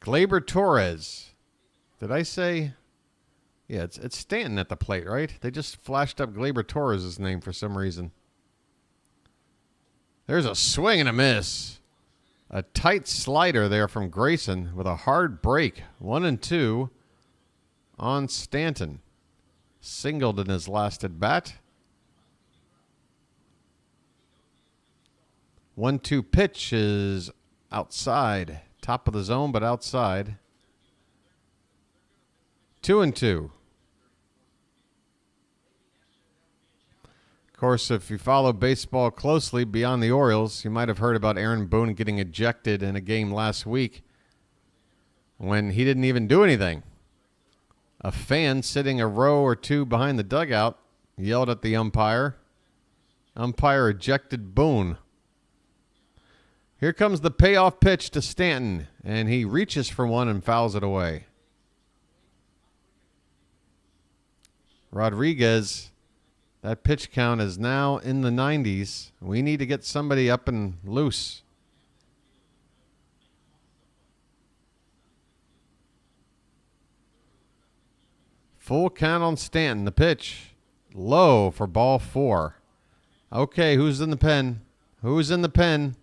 Gleyber Torres. Did I say? Yeah, it's Stanton at the plate, right? They just flashed up Gleyber Torres' name for some reason. There's a swing and a miss. A tight slider there from Grayson with a hard break. 1-2 on Stanton. Singled in his last at bat. 1-2 pitch is outside. Top of the zone, but outside. 2-2. Of course, if you follow baseball closely beyond the Orioles, you might have heard about Aaron Boone getting ejected in a game last week when he didn't even do anything. A fan sitting a row or two behind the dugout yelled at the umpire. Umpire ejected Boone. Here comes the payoff pitch to Stanton, and he reaches for one and fouls it away. Rodriguez, that pitch count is now in the 90s. We need to get somebody up and loose. Full count on Stanton. The pitch low for ball 4. Okay, who's in the pen? Who's in the pen?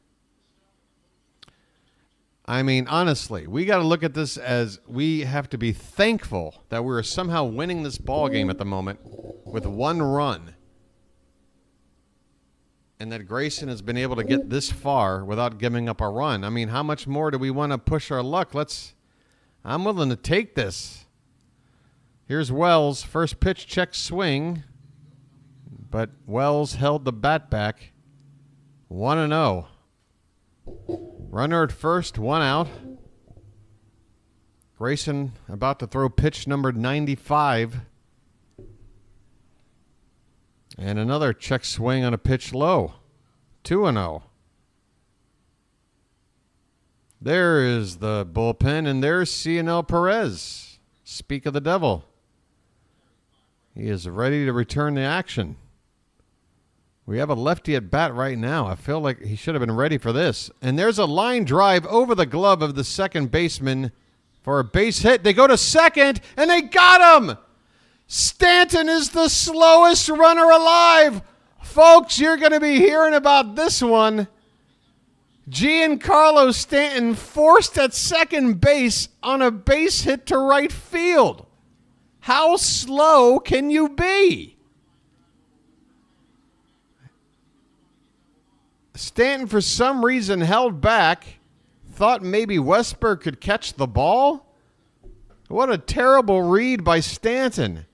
I mean, honestly, we got to look at this as we have to be thankful that we're somehow winning this ball game at the moment with 1 run. And that Grayson has been able to get this far without giving up a run. I mean, how much more do we want to push our luck? I'm willing to take this. Here's Wells. First pitch, check swing. But Wells held the bat back. 1-0. Runner at first, 1 out. Grayson about to throw pitch number 95. And another check swing on a pitch low. 2-0. There is the bullpen, and there's Cionel Perez. Speak of the devil. He is ready to return to action. We have a lefty at bat right now. I feel like he should have been ready for this. And there's a line drive over the glove of the second baseman for a base hit. They go to second, and they got him! Stanton is the slowest runner alive. Folks, you're going to be hearing about this one. Giancarlo Stanton forced at second base on a base hit to right field. How slow can you be? Stanton, for some reason, held back. Thought maybe Westberg could catch the ball. What a terrible read by Stanton.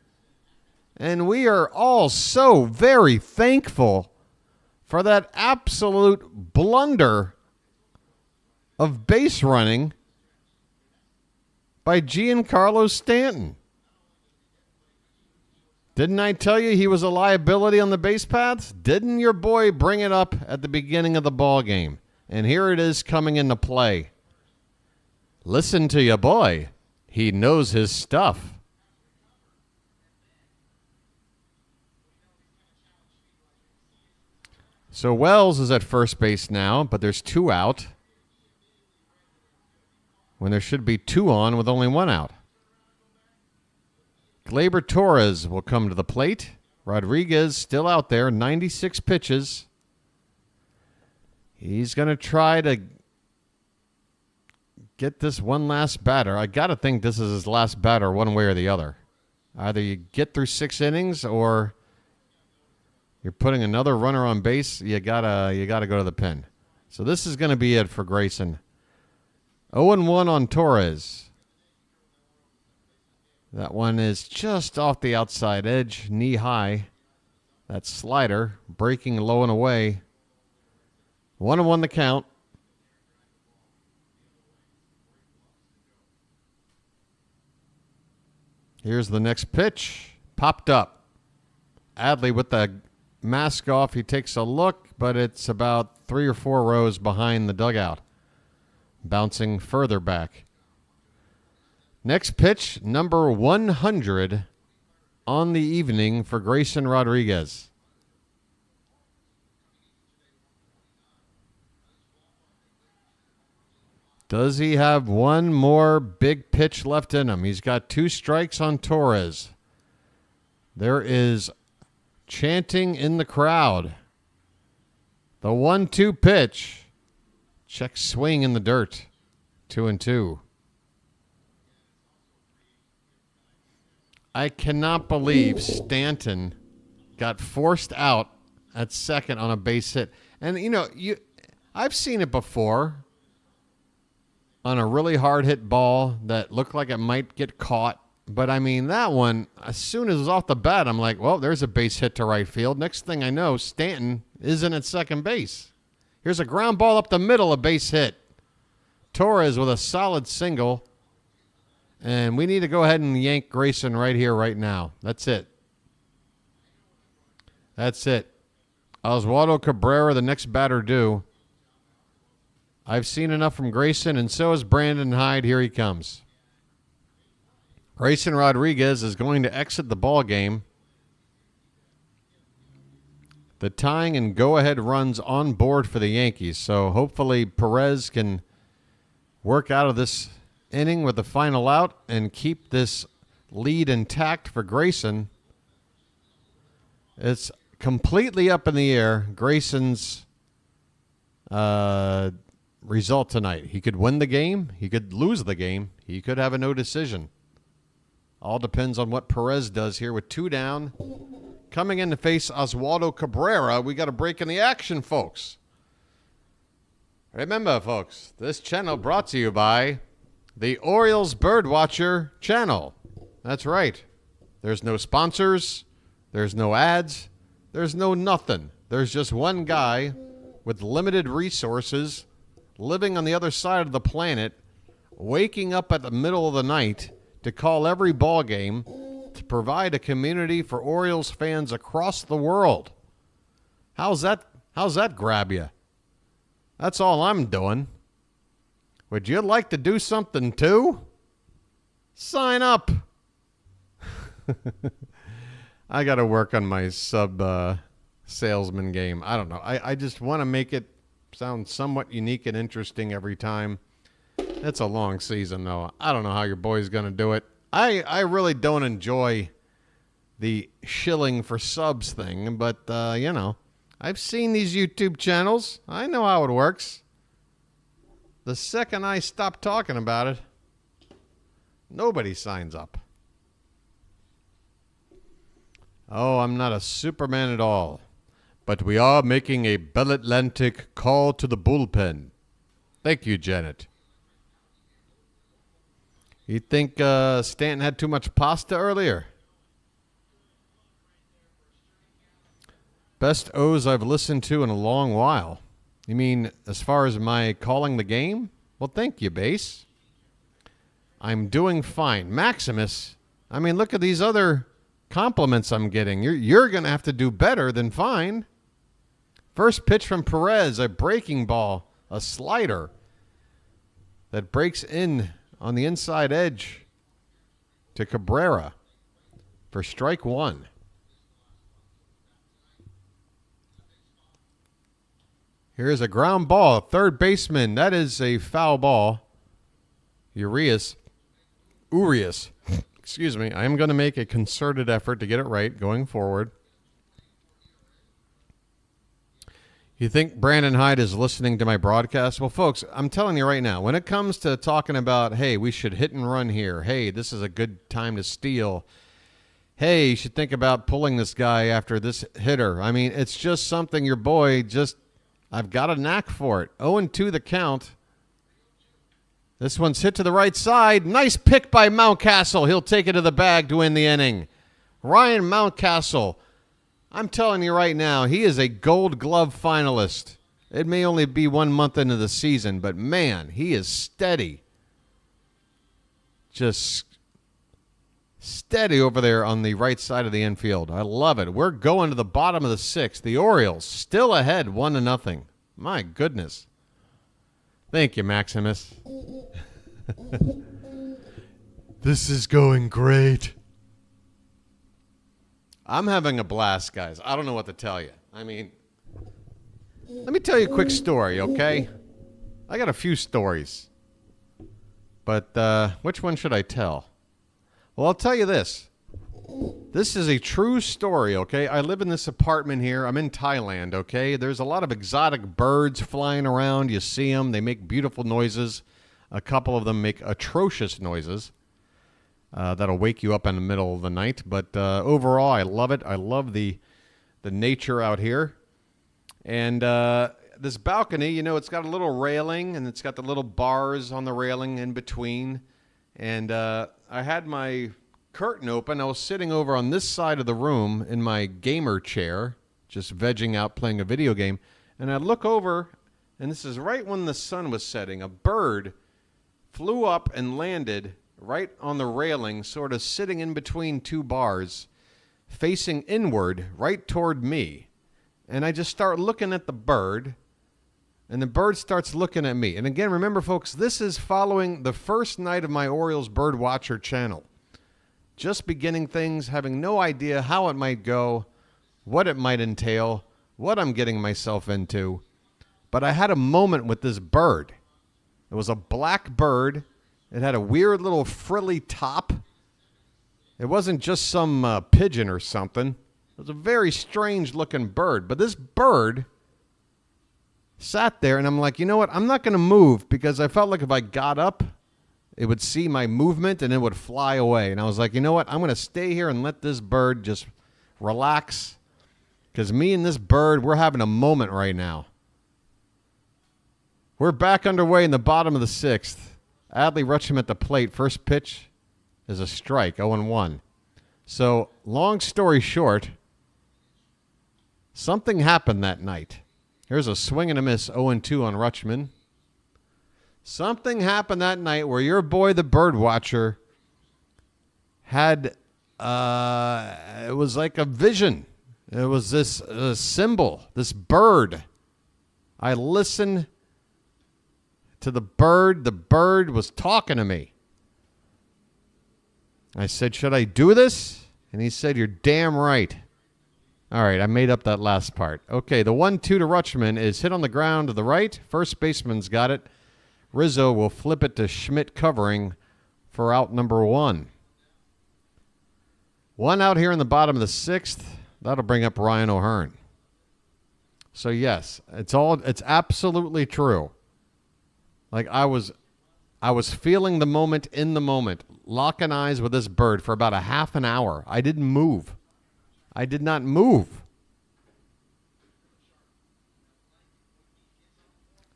And we are all so very thankful for that absolute blunder of base running by Giancarlo Stanton. Didn't I tell you he was a liability on the base paths? Didn't your boy bring it up at the beginning of the ball game? And here it is coming into play. Listen to your boy. He knows his stuff. So Wells is at first base now, but there's 2 out when there should be 2 on with only 1 out. Gleyber Torres will come to the plate. Rodriguez still out there, 96 pitches. He's going to try to get this one last batter. I got to think this is his last batter one way or the other. Either you get through 6 innings or you're putting another runner on base. You gotta go to the pen. So this is going to be it for Grayson. 0-1 on Torres. That one is just off the outside edge, knee high. That slider breaking low and away. 1-1 the count. Here's the next pitch. Popped up. Adley with the mask off. He takes a look, but it's about 3 or 4 rows behind the dugout. Bouncing further back. Next pitch, number 100 on the evening for Grayson Rodriguez. Does he have one more big pitch left in him? He's got 2 strikes on Torres. There is chanting in the crowd. The 1-2 pitch. Check swing in the dirt. 2-2. I cannot believe Stanton got forced out at second on a base hit. And, I've seen it before on a really hard hit ball that looked like it might get caught. But, that one, as soon as it was off the bat, I'm like, well, there's a base hit to right field. Next thing I know, Stanton isn't at second base. Here's a ground ball up the middle, a base hit. Torres with a solid single. And we need to go ahead and yank Grayson right here, right now. That's it. That's it. Oswaldo Cabrera, the next batter due. I've seen enough from Grayson, and so has Brandon Hyde. Here he comes. Grayson Rodriguez is going to exit the ball game. The tying and go-ahead runs on board for the Yankees, so hopefully Perez can work out of this inning with the final out and keep this lead intact for Grayson. It's completely up in the air, Grayson's result tonight. He could win the game. He could lose the game. He could have a no decision. All depends on what Perez does here with 2 down. Coming in to face Oswaldo Cabrera. We got a break in the action, folks. Remember, folks, this channel brought to you by the Orioles BirdWatcher channel. That's right. There's no sponsors. There's no ads. There's no nothing. There's just one guy with limited resources living on the other side of the planet, waking up at the middle of the night to call every ball game to provide a community for Orioles fans across the world. How's that grab you? That's all I'm doing. Would you like to do something too? Sign up. I got to work on my salesman game. I don't know. I just want to make it sound somewhat unique and interesting every time. It's a long season, though. I don't know how your boy's going to do it. I really don't enjoy the shilling for subs thing, but, I've seen these YouTube channels. I know how it works. The second I stop talking about it, nobody signs up. Oh, I'm not a Superman at all. But we are making a Bell Atlantic call to the bullpen. Thank you, Janet. You think Stanton had too much pasta earlier? Best O's I've listened to in a long while. You mean as far as my calling the game? Well, thank you, Base. I'm doing fine. Maximus, I mean, look at these other compliments I'm getting. You're going to have to do better than fine. First pitch from Perez, a breaking ball, a slider that breaks in on the inside edge to Cabrera for strike one. Here's a ground ball, third baseman. That is a foul ball. Urias. Excuse me. I am going to make a concerted effort to get it right going forward. You think Brandon Hyde is listening to my broadcast? Well, folks, I'm telling you right now, when it comes to talking about, hey, we should hit and run here. Hey, this is a good time to steal. Hey, you should think about pulling this guy after this hitter. I mean, it's just something your boy just, I've got a knack for it. 0-2 the count. This one's hit to the right side. Nice pick by Mountcastle. He'll take it to the bag to win the inning. Ryan Mountcastle. I'm telling you right now, he is a Gold Glove finalist. It may only be 1 month into the season, but man, he is steady. Just steady over there on the right side of the infield. I love it. We're going to the bottom of the sixth. The Orioles still ahead 1-0. My goodness. Thank you, Maximus. This is going great. I'm having a blast, guys. I don't know what to tell you. I mean, let me tell you a quick story, okay? I got a few stories. But which one should I tell? Well, I'll tell you this. This is a true story, okay? I live in this apartment here. I'm in Thailand, okay? There's a lot of exotic birds flying around. You see them. They make beautiful noises. A couple of them make atrocious noises. That'll wake you up in the middle of the night. But overall, I love it. I love the nature out here. And this balcony, you know, it's got a little railing, and it's got the little bars on the railing in between. And I had my curtain open. I was sitting over on this side of the room in my gamer chair, just vegging out playing a video game. And I look over, and this is right when the sun was setting. A bird flew up and landed right on the railing, sort of sitting in between two bars, facing inward, right toward me. And I just start looking at the bird, and the bird starts looking at me. And again, remember, folks, this is following the first night of my Orioles BirdWatcher channel. Just beginning things, having no idea how it might go, what it might entail, what I'm getting myself into. But I had a moment with this bird. It was a black bird. It had a weird little frilly top. It wasn't just some pigeon or something. It was a very strange looking bird. But this bird sat there, and I'm like, you know what? I'm not going to move, because I felt like if I got up, it would see my movement and it would fly away. And I was like, you know what? I'm going to stay here and let this bird just relax, because me and this bird, we're having a moment right now. We're back underway in the bottom of the sixth. Adley Rutschman at the plate. First pitch is a strike, 0-1. So, long story short, something happened that night. Here's a swing and a miss, 0-2 on Rutschman. Something happened that night where your boy, the BirdWatcher, had, it was like a vision. It was this symbol, this bird. I listened to the bird. The bird was talking to me. I said, should I do this? And he said, you're damn right. All right, I made up that last part. Okay, the 1-2 to Rutschman is hit on the ground to the right. First baseman's got it. Rizzo will flip it to Schmidt covering for out number 1. 1 out here in the bottom of the sixth. That'll bring up Ryan O'Hearn. So yes, it's absolutely true. Like I was feeling the moment in the moment, locking eyes with this bird for about a half an hour. I didn't move. I did not move.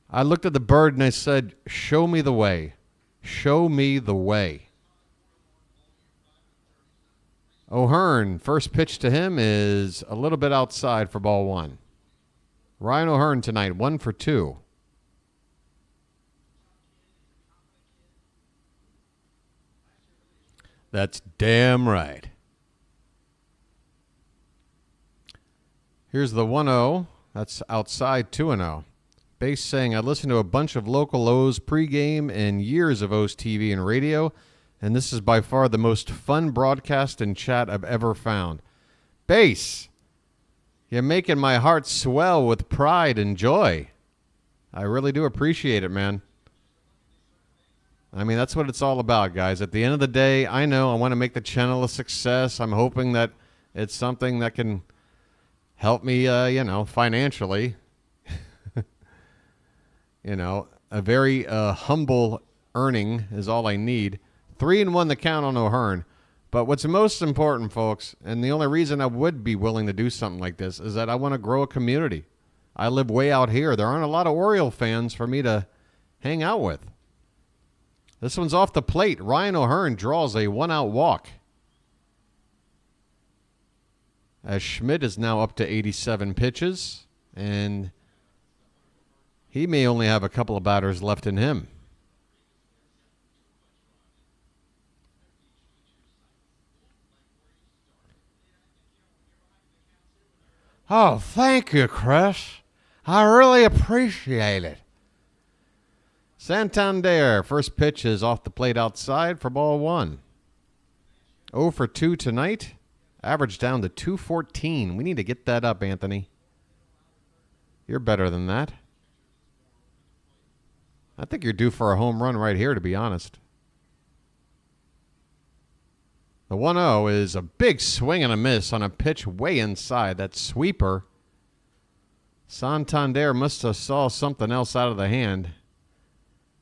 I looked at the bird and I said, show me the way. Show me the way. O'Hearn, first pitch to him is a little bit outside for ball one. Ryan O'Hearn tonight, 1 for 2. That's damn right. Here's the 1-0. That's outside 2-0. Base saying, I listened to a bunch of local O's pregame and years of O's TV and radio, and this is by far the most fun broadcast and chat I've ever found. Base, you're making my heart swell with pride and joy. I really do appreciate it, man. I mean, that's what it's all about, guys. At the end of the day, I know I want to make the channel a success. I'm hoping that it's something that can help me, financially. A very humble earning is all I need. 3-1 the count on O'Hearn. But what's most important, folks, and the only reason I would be willing to do something like this is that I want to grow a community. I live way out here. There aren't a lot of Oriole fans for me to hang out with. This one's off the plate. Ryan O'Hearn draws a 1-out walk. As Schmidt is now up to 87 pitches, and he may only have a couple of batters left in him. Oh, thank you, Chris. I really appreciate it. Santander, first pitch is off the plate outside for ball one. 0 for 2 tonight. Average down to 214. We need to get that up, Anthony. You're better than that. I think you're due for a home run right here, to be honest. The 1-0 is a big swing and a miss on a pitch way inside. That sweeper. Santander must have saw something else out of the hand,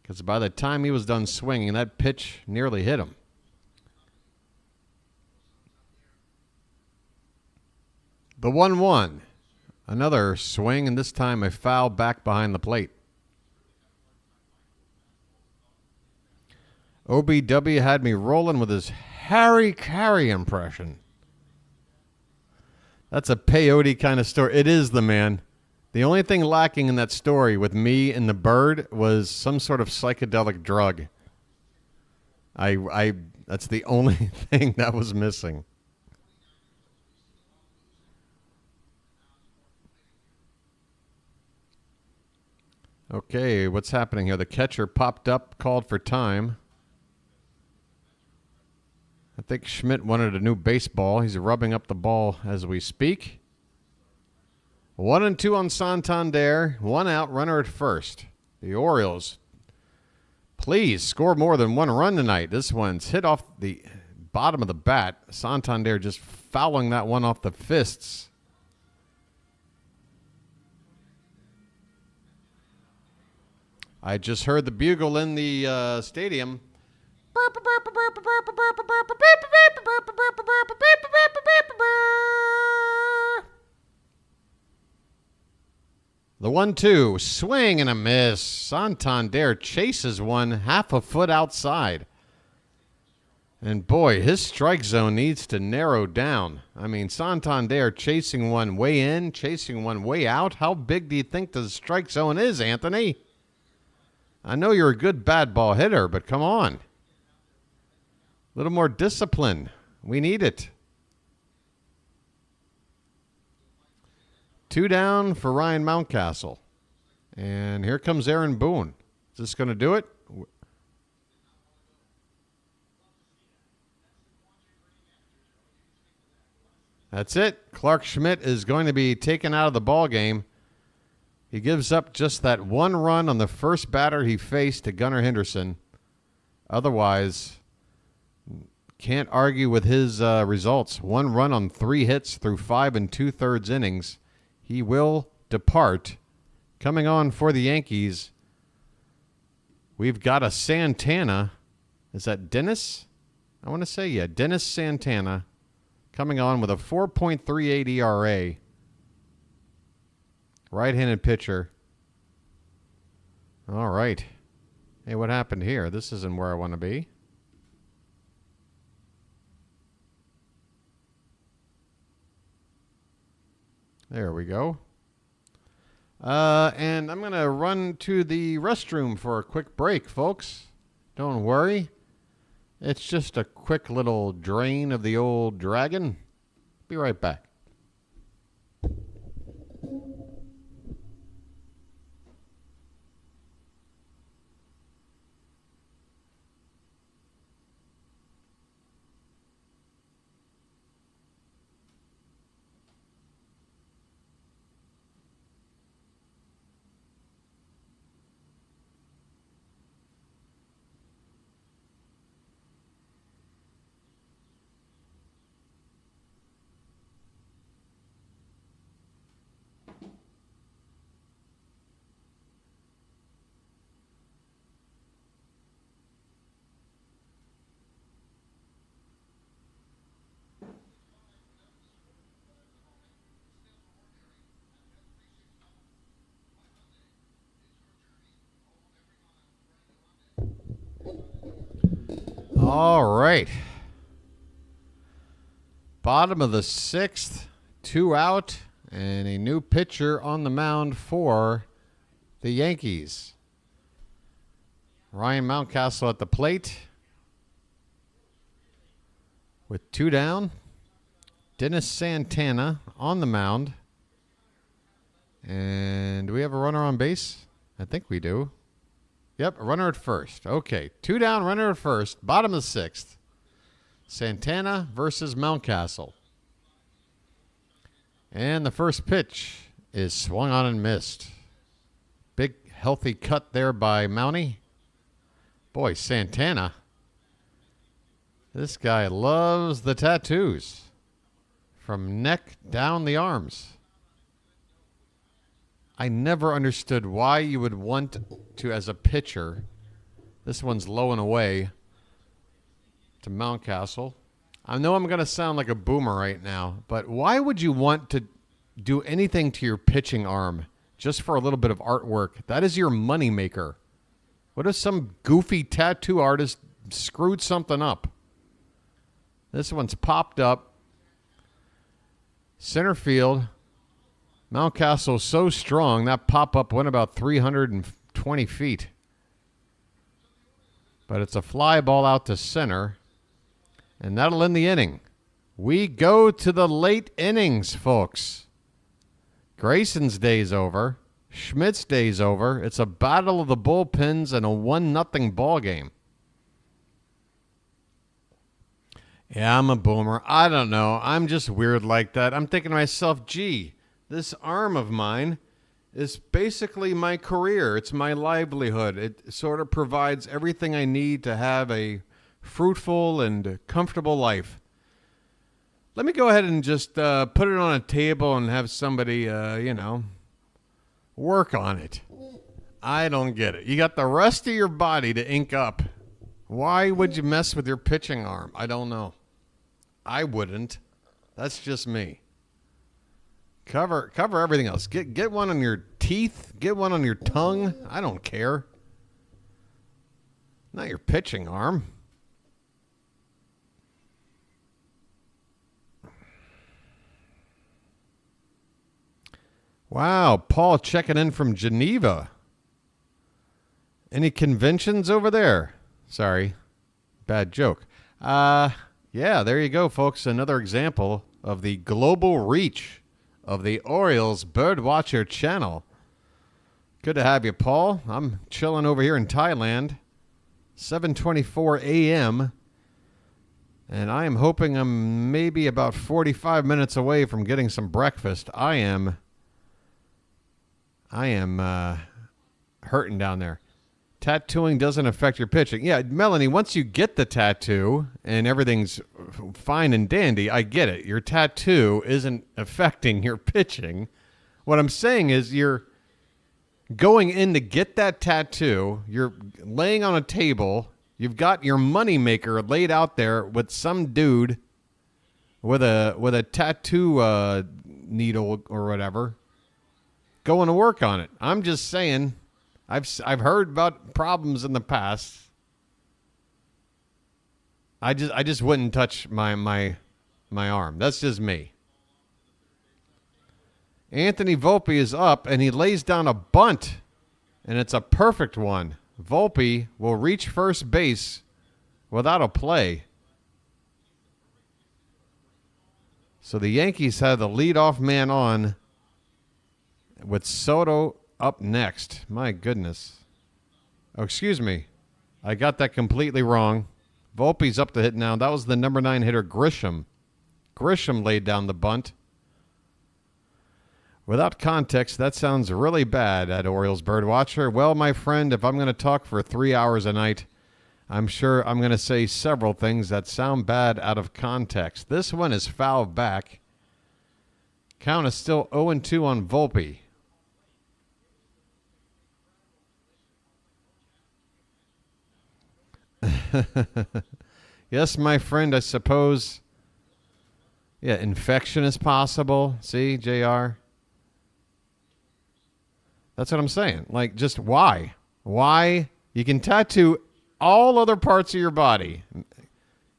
because by the time he was done swinging, that pitch nearly hit him. The 1-1. Another swing, and this time a foul back behind the plate. OBW had me rolling with his Harry Carey impression. That's a peyote kind of story. It is, the man. The only thing lacking in that story with me and the bird was some sort of psychedelic drug. That's the only thing that was missing. Okay, what's happening here? The catcher popped up, called for time. I think Schmidt wanted a new baseball. He's rubbing up the ball as we speak. 1-2 on Santander. 1 out, runner at first. The Orioles, please score more than 1 run tonight. This one's hit off the bottom of the bat. Santander just fouling that one off the fists. I just heard the bugle in the stadium. The 1-2, swing and a miss. Santander chases one half a foot outside. And boy, his strike zone needs to narrow down. I mean, Santander chasing one way in, chasing one way out. How big do you think the strike zone is, Anthony? I know you're a good bad ball hitter, but come on. A little more discipline. We need it. 2 down for Ryan Mountcastle. And here comes Aaron Boone. Is this going to do it? That's it. Clarke Schmidt is going to be taken out of the ball game. He gives up just that 1 run on the first batter he faced to Gunnar Henderson. Otherwise, can't argue with his results. 1 run on 3 hits through 5 2/3 innings. He will depart. Coming on for the Yankees, we've got a Santana. Is that Dennis? I want to say, yeah, Dennis Santana. Coming on with a 4.38 ERA. Right-handed pitcher. All right. Hey, what happened here? This isn't where I want to be. There we go. And I'm going to run to the restroom for a quick break, folks. Don't worry. It's just a quick little drain of the old dragon. Be right back. All right. Bottom of the sixth, 2 out, and a new pitcher on the mound for the Yankees. Ryan Mountcastle at the plate with 2 down. Dennis Santana on the mound. And do we have a runner on base? I think we do. Yep, a runner at first. Okay, 2 down, runner at first. Bottom of the sixth. Santana versus Mountcastle. And the first pitch is swung on and missed. Big, healthy cut there by Mountie. Boy, Santana. This guy loves the tattoos. From neck down the arms. I never understood why you would want to, as a pitcher, this one's low and away to Mountcastle. I know I'm going to sound like a boomer right now, but why would you want to do anything to your pitching arm just for a little bit of artwork? That is your moneymaker. What if some goofy tattoo artist screwed something up? This one's popped up. Center field. Mountcastle's so strong, that pop-up went about 320 feet. But it's a fly ball out to center, and that'll end the inning. We go to the late innings, folks. Grayson's day's over. Schmidt's day's over. It's a battle of the bullpens and a 1-0 ball game. Yeah, I'm a boomer. I don't know. I'm just weird like that. I'm thinking to myself, gee, this arm of mine is basically my career. It's my livelihood. It sort of provides everything I need to have a fruitful and comfortable life. Let me go ahead and just put it on a table and have somebody, work on it. I don't get it. You got the rest of your body to ink up. Why would you mess with your pitching arm? I don't know. I wouldn't. That's just me. Cover everything else. Get one on your teeth. Get one on your tongue. I don't care. Not your pitching arm. Wow, Paul checking in from Geneva. Any conventions over there? Sorry, bad joke. Yeah, there you go, folks. Another example of the global reach of the Orioles BirdWatcher channel. Good to have you, Paul. I'm chilling over here in Thailand. 7:24 a.m. And I am hoping I'm maybe about 45 minutes away from getting some breakfast. I am hurting down there. Tattooing doesn't affect your pitching. Yeah, Melanie, once you get the tattoo and everything's fine and dandy, I get it. Your tattoo isn't affecting your pitching. What I'm saying is you're going in to get that tattoo. You're laying on a table. You've got your moneymaker laid out there with some dude with a tattoo needle or whatever going to work on it. I'm just saying, I've heard about problems in the past. I just wouldn't touch my arm. That's just me. Anthony Volpe is up, and he lays down a bunt, and it's a perfect one. Volpe will reach first base without a play. So the Yankees have the leadoff man on with Soto up next. My goodness. Oh, excuse me. I got that completely wrong. Volpe's up to hit now. That was the number 9 hitter, Grisham. Grisham laid down the bunt. Without context, that sounds really bad at Orioles BirdWatcher. Well, my friend, if I'm going to talk for 3 hours a night, I'm sure I'm going to say several things that sound bad out of context. This one is fouled back. Count is still 0-2 on Volpe. Yes, my friend, I suppose. Yeah, infection is possible. See, JR? That's what I'm saying. Like, just why? Why? You can tattoo all other parts of your body.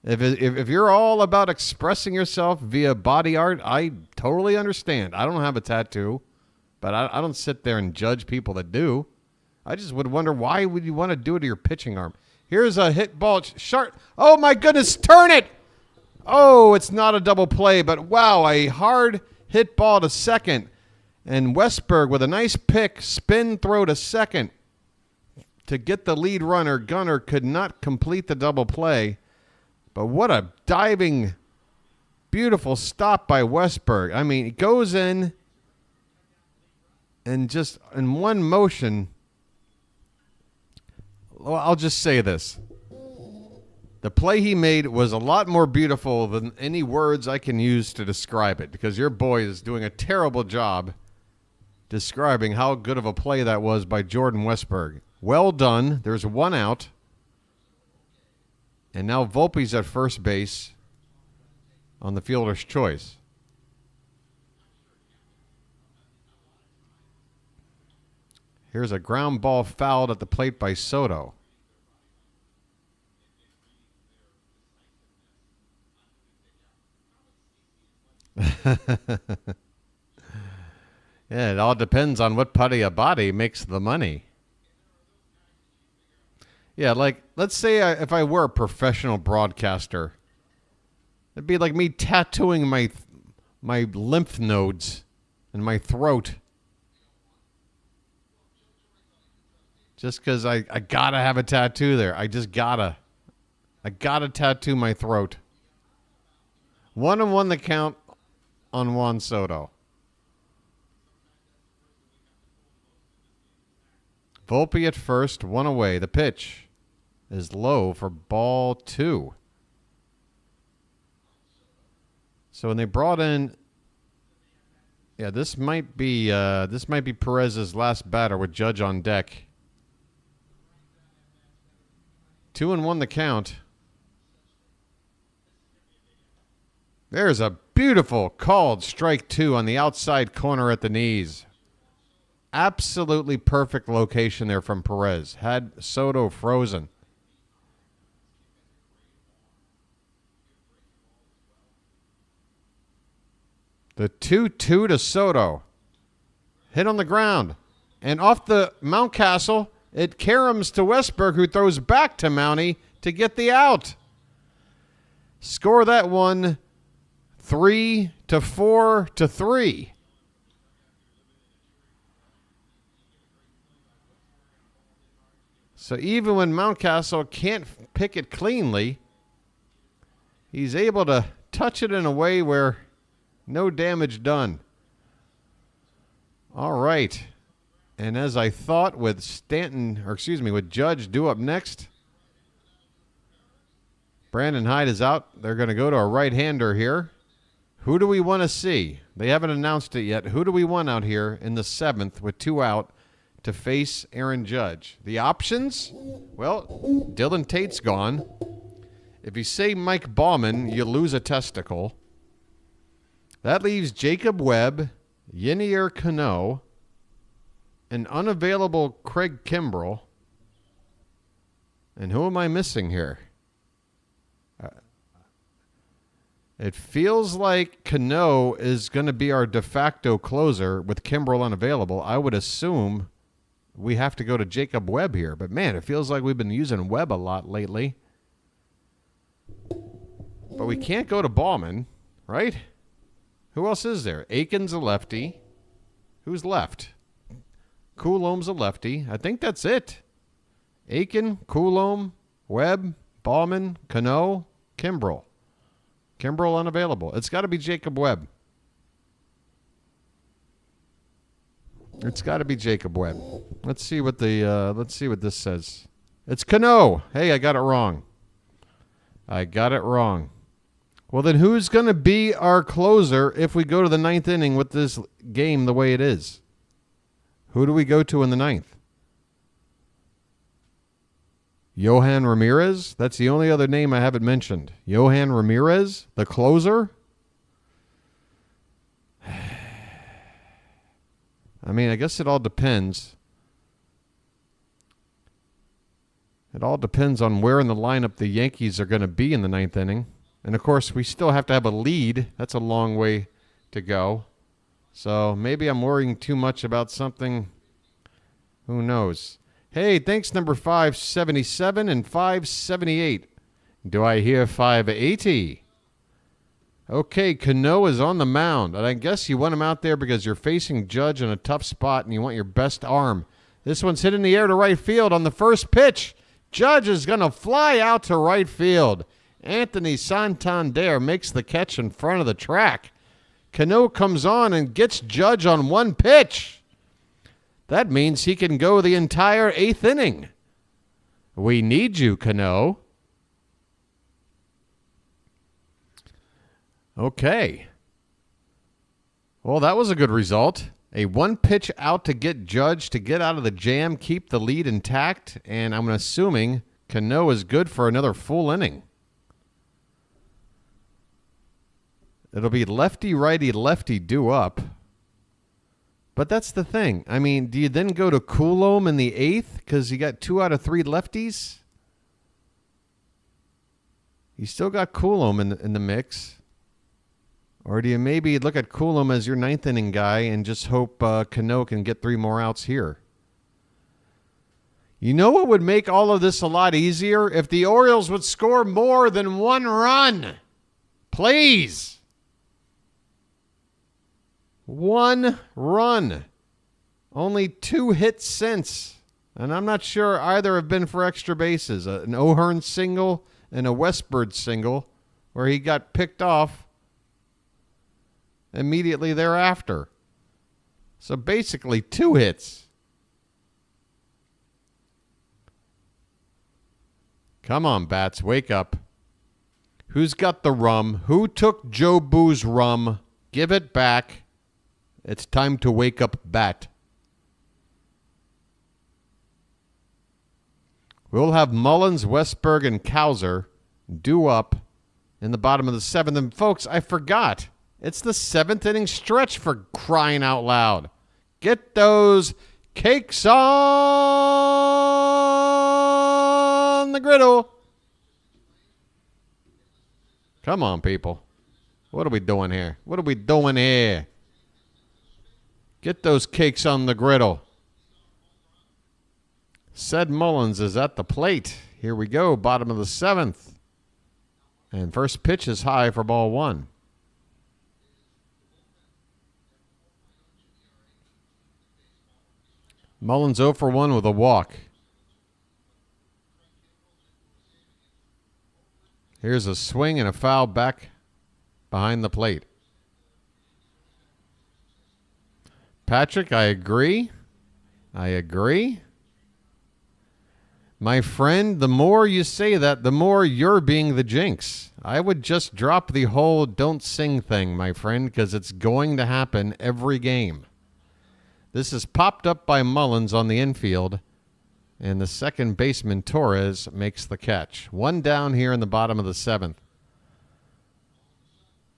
If you're all about expressing yourself via body art, I totally understand. I don't have a tattoo, but I don't sit there and judge people that do. I just would wonder, why would you want to do it to your pitching arm? Here's a hit ball. Sharp. Oh, my goodness. Turn it. Oh, it's not a double play, but wow, a hard hit ball to second. And Westberg with a nice pick, spin throw to second to get the lead runner. Gunnar could not complete the double play. But what a diving, beautiful stop by Westberg. I mean, it goes in and just in one motion. Well, I'll just say this. The play he made was a lot more beautiful than any words I can use to describe it, because your boy is doing a terrible job describing how good of a play that was by Jordan Westberg. Well done. There's one out. And now Volpe's at first base on the fielder's choice. Here's a ground ball fouled at the plate by Soto. Yeah, it all depends on what part of your body makes the money. Yeah, like, let's say if I were a professional broadcaster, it'd be like me tattooing my lymph nodes and my throat. Just because I gotta have a tattoo there. I gotta tattoo my throat. 1-1 the count on Juan Soto. Volpe at first, one away. The pitch is low for ball 2. So when they brought in, yeah, this might be Perez's last batter with Judge on deck. 2-1 the count. There's a beautiful called strike 2 on the outside corner at the knees. Absolutely perfect location there from Perez. Had Soto frozen. The 2-2 to Soto. Hit on the ground. And off the Mountcastle, it caroms to Westberg, who throws back to Mountie to get the out. Score that one 3-4-3. So even when Mountcastle can't pick it cleanly, he's able to touch it in a way where no damage done. All right. And as I thought, with with Judge due up next, Brandon Hyde is out. They're going to go to a right-hander here. Who do we want to see? They haven't announced it yet. Who do we want out here in the 7th with 2 out to face Aaron Judge? The options? Well, Dylan Tate's gone. If you say Mike Bauman, you lose a testicle. That leaves Jacob Webb, Yenier Cano, an unavailable Craig Kimbrel. And who am I missing here? It feels like Cano is going to be our de facto closer with Kimbrel unavailable. I would assume we have to go to Jacob Webb here. But, man, it feels like we've been using Webb a lot lately. But we can't go to Ballman, right? Who else is there? Aiken's a lefty. Who's left? Coulombe's a lefty. I think that's it. Aiken, Coulombe, Webb, Ballman, Cano, Kimbrel. Kimbrel unavailable. It's got to be Jacob Webb. It's got to be Jacob Webb. Let's see what this says. It's Cano. Hey, I got it wrong. Well, then who's going to be our closer if we go to the ninth inning with this game the way it is? Who do we go to in the ninth? Yohan Ramirez? That's the only other name I haven't mentioned. Yohan Ramirez, the closer? I mean, I guess it all depends. It all depends on where in the lineup the Yankees are going to be in the ninth inning. And, of course, we still have to have a lead. That's a long way to go. So maybe I'm worrying too much about something. Who knows? Hey, thanks, number 577 and 578. Do I hear 580? Okay, Cano is on the mound. And I guess you want him out there because you're facing Judge in a tough spot and you want your best arm. This one's hit in the air to right field on the first pitch. Judge is going to fly out to right field. Anthony Santander makes the catch in front of the track. Cano comes on and gets Judge on one pitch. That means he can go the entire eighth inning. We need you, Cano. Okay. Well, that was a good result. A one pitch out to get Judge to get out of the jam, keep the lead intact, and I'm assuming Cano is good for another full inning. It'll be lefty, righty, lefty due up. But that's the thing. I mean, do you then go to Coulombe in the eighth because you got 2 out of 3 lefties? You still got Coulombe in the mix. Or do you maybe look at Coulombe as your ninth inning guy and just hope Cano can get 3 more outs here? You know what would make all of this a lot easier? If the Orioles would score more than 1 run. Please. 1 run. Only 2 hits since. And I'm not sure either have been for extra bases. An O'Hearn single and a Westbird single where he got picked off immediately thereafter. So basically 2 hits. Come on, bats, wake up. Who's got the rum? Who took Joe Boo's rum? Give it back. It's time to wake up, bat. We'll have Mullins, Westberg, and Cowser due up in the bottom of the 7th. And, folks, I forgot. It's the 7th inning stretch, for crying out loud. Get those cakes on the griddle. Come on, people. What are we doing here? Get those cakes on the griddle. Ced Mullins is at the plate. Here we go, bottom of the 7th. And first pitch is high for ball 1. Mullins 0 for 1 with a walk. Here's a swing and a foul back behind the plate. Patrick, I agree. My friend, the more you say that, the more you're being the jinx. I would just drop the whole don't sing thing, my friend, because it's going to happen every game. This is popped up by Mullins on the infield, and the second baseman, Torres, makes the catch. 1 down here in the bottom of the 7th.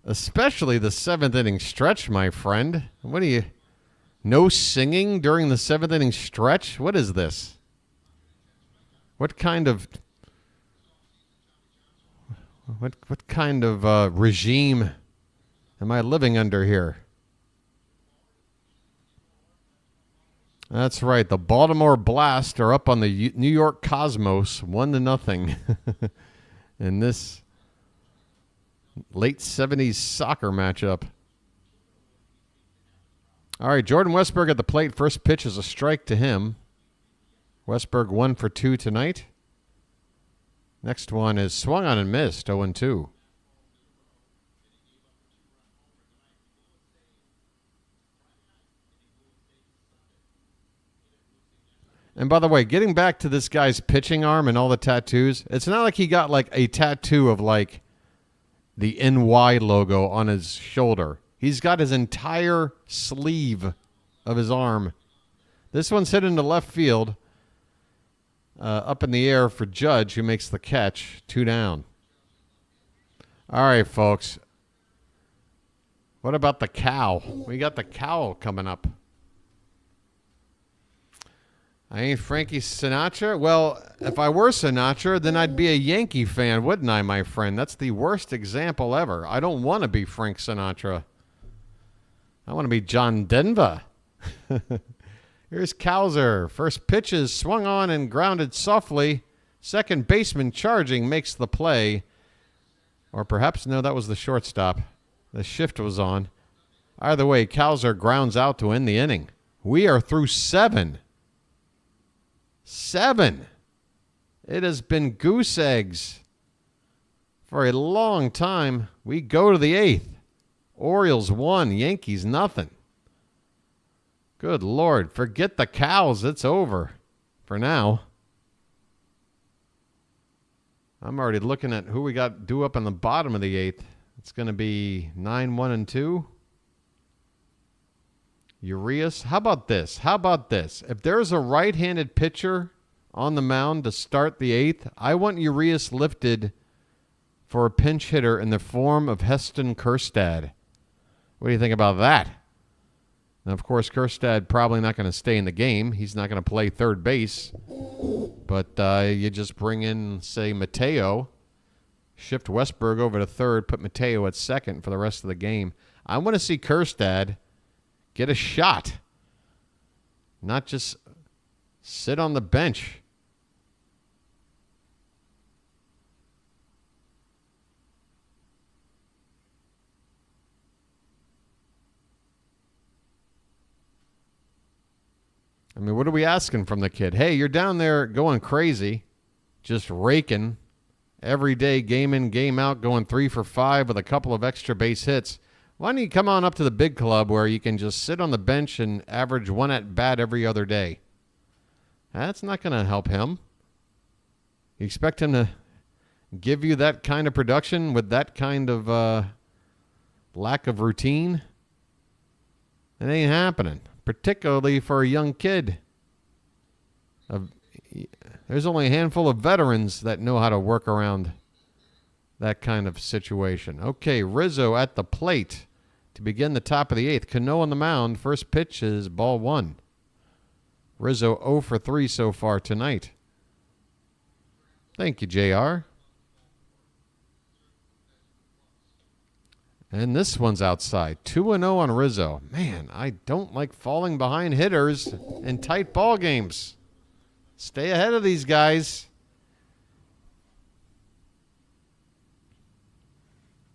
Especially the 7th inning stretch, my friend. What are you... No singing during the 7th inning stretch? What is this? What kind of What kind of regime am I living under here? That's right. The Baltimore Blast are up on the New York Cosmos 1-0 in this late 70s soccer matchup. All right, Jordan Westburg at the plate. First pitch is a strike to him. Westburg 1 for 2 tonight. Next one is swung on and missed, 0-2. And by the way, getting back to this guy's pitching arm and all the tattoos, it's not like he got like a tattoo of like the NY logo on his shoulder. He's got his entire sleeve of his arm. This one's hit into left field, up in the air for Judge, who makes the catch. 2 down. All right, folks. What about the cow? We got the cow coming up. I ain't Frankie Sinatra? Well, if I were Sinatra, then I'd be a Yankee fan, wouldn't I, my friend? That's the worst example ever. I don't want to be Frank Sinatra. I want to be John Denver. Here's Cowser. First pitch is swung on and grounded softly. Second baseman charging makes the play. Or perhaps, no, that was the shortstop. The shift was on. Either way, Cowser grounds out to end the inning. We are through 7. 7. It has been goose eggs for a long time. We go to the 8th. Orioles 1, Yankees nothing. Good Lord, forget the cows. It's over for now. I'm already looking at who we got due up on the bottom of the 8th. It's going to be 9-1-2. Urias. How about this? If there's a right-handed pitcher on the mound to start the 8th, I want Urias lifted for a pinch hitter in the form of Heston Kjerstad. What do you think about that? Now, of course, Kjerstad probably not going to stay in the game. He's not going to play third base. But you just bring in, say, Mateo, shift Westburg over to third, put Mateo at second for the rest of the game. I want to see Kjerstad get a shot, not just sit on the bench. I mean, what are we asking from the kid? Hey, you're down there going crazy, just raking every day, game in, game out, going 3 for 5 with a couple of extra base hits. Why don't you come on up to the big club where you can just sit on the bench and average 1 at bat every other day? That's not going to help him. You expect him to give you that kind of production with that kind of lack of routine? It ain't happening, particularly for a young kid. There's only a handful of veterans that know how to work around that kind of situation. Okay, Rizzo at the plate to begin the top of the 8th. Cano on the mound. First pitch is ball 1. Rizzo 0 for 3 so far tonight. Thank you, JR. And this one's outside. 2-0 on Rizzo. Man, I don't like falling behind hitters in tight ball games. Stay ahead of these guys.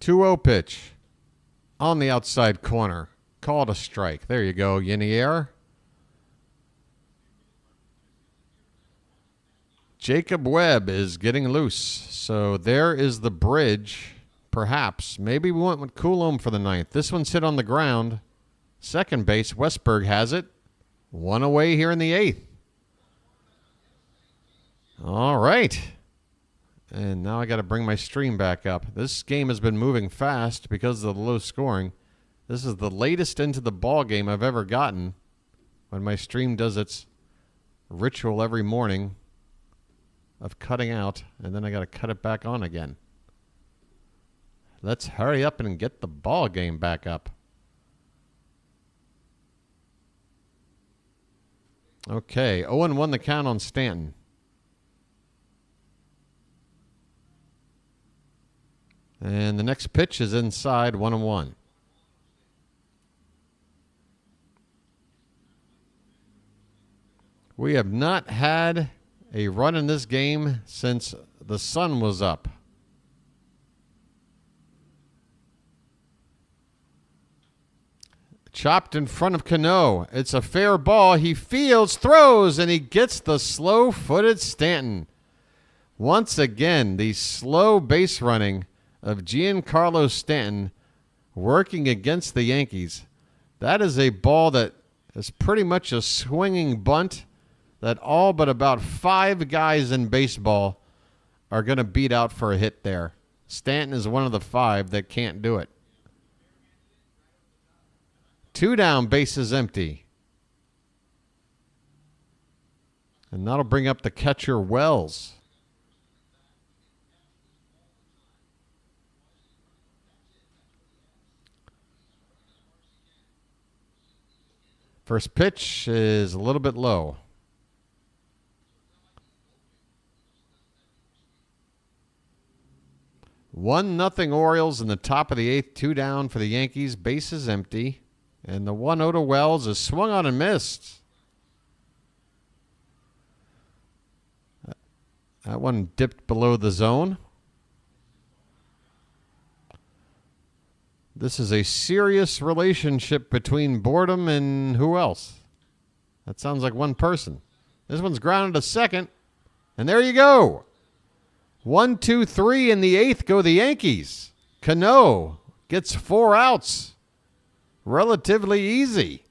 2-0 pitch on the outside corner. Called a strike. There you go, Yinier. Jacob Webb is getting loose. So there is the bridge. Perhaps. Maybe we went with Coulomb for the 9th. This one's hit on the ground. Second base, Westburg has it. 1 away here in the 8th. All right. And now I got to bring my stream back up. This game has been moving fast because of the low scoring. This is the latest into the ball game I've ever gotten when my stream does its ritual every morning of cutting out, and then I got to cut it back on again. Let's hurry up and get the ball game back up. Okay, 0-1 the count on Stanton. And the next pitch is inside 1-1. We have not had a run in this game since the sun was up. Chopped in front of Cano. It's a fair ball. He fields, throws, and he gets the slow-footed Stanton. Once again, the slow base running of Giancarlo Stanton working against the Yankees. That is a ball that is pretty much a swinging bunt that all but about 5 guys in baseball are going to beat out for a hit there. Stanton is one of the 5 that can't do it. 2 down, bases empty. And that'll bring up the catcher, Wells. First pitch is a little bit low. 1-0 Orioles in the top of the 8th, 2 down for the Yankees. Bases empty. And the 1-0 to Wells is swung on and missed. That one dipped below the zone. This is a serious relationship between boredom and who else? That sounds like one person. This one's grounded to second. And there you go. 1, 2, 3 in the 8th go the Yankees. Cano gets 4 outs. Relatively easy.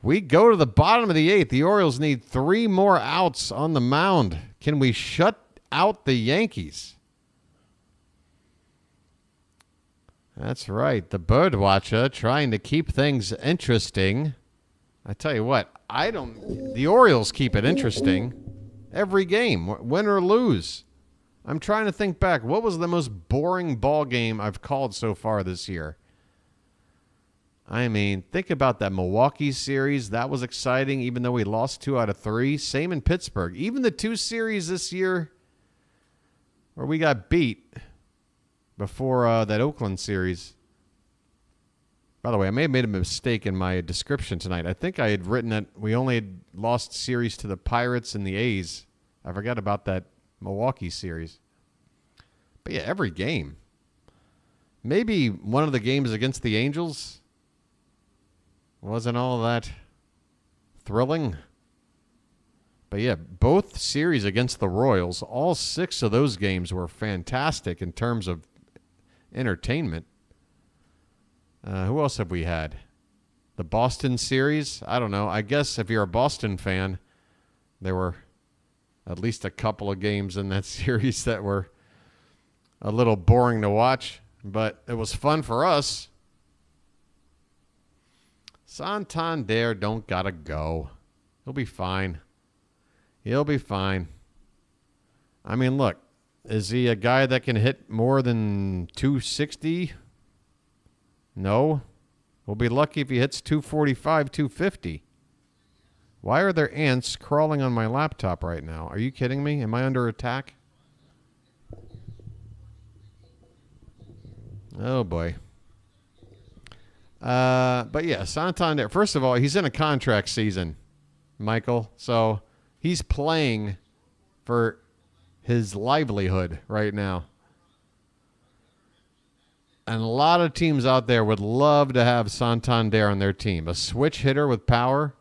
We go to the bottom of the 8th. The Orioles need 3 more outs on the mound. Can we shut out the Yankees? That's right. The BirdWatcher trying to keep things interesting. I tell you what, the Orioles keep it interesting every game, win or lose. I'm trying to think back. What was the most boring ball game I've called so far this year? I mean, think about that Milwaukee series. That was exciting, even though we lost 2 out of 3. Same in Pittsburgh. Even the 2 series this year where we got beat before that Oakland series. By the way, I may have made a mistake in my description tonight. I think I had written that we only had lost series to the Pirates and the A's. I forgot about that Milwaukee series. But yeah, every game. Maybe one of the games against the Angels wasn't all that thrilling. But yeah, both series against the Royals, all 6 of those games were fantastic in terms of entertainment. Who else have we had? The Boston series? I don't know. I guess if you're a Boston fan, there were at least a couple of games in that series that were a little boring to watch, but it was fun for us. Santander don't gotta go. He'll be fine. He'll be fine. I mean, look, is he a guy that can hit more than 260? No. We'll be lucky if he hits 245, 250. Why are there ants crawling on my laptop right now? Are you kidding me? Am I under attack? Oh, boy. But yeah, Santander, first of all, he's in a contract season, Michael. So he's playing for his livelihood right now. And a lot of teams out there would love to have Santander on their team. A switch hitter with power.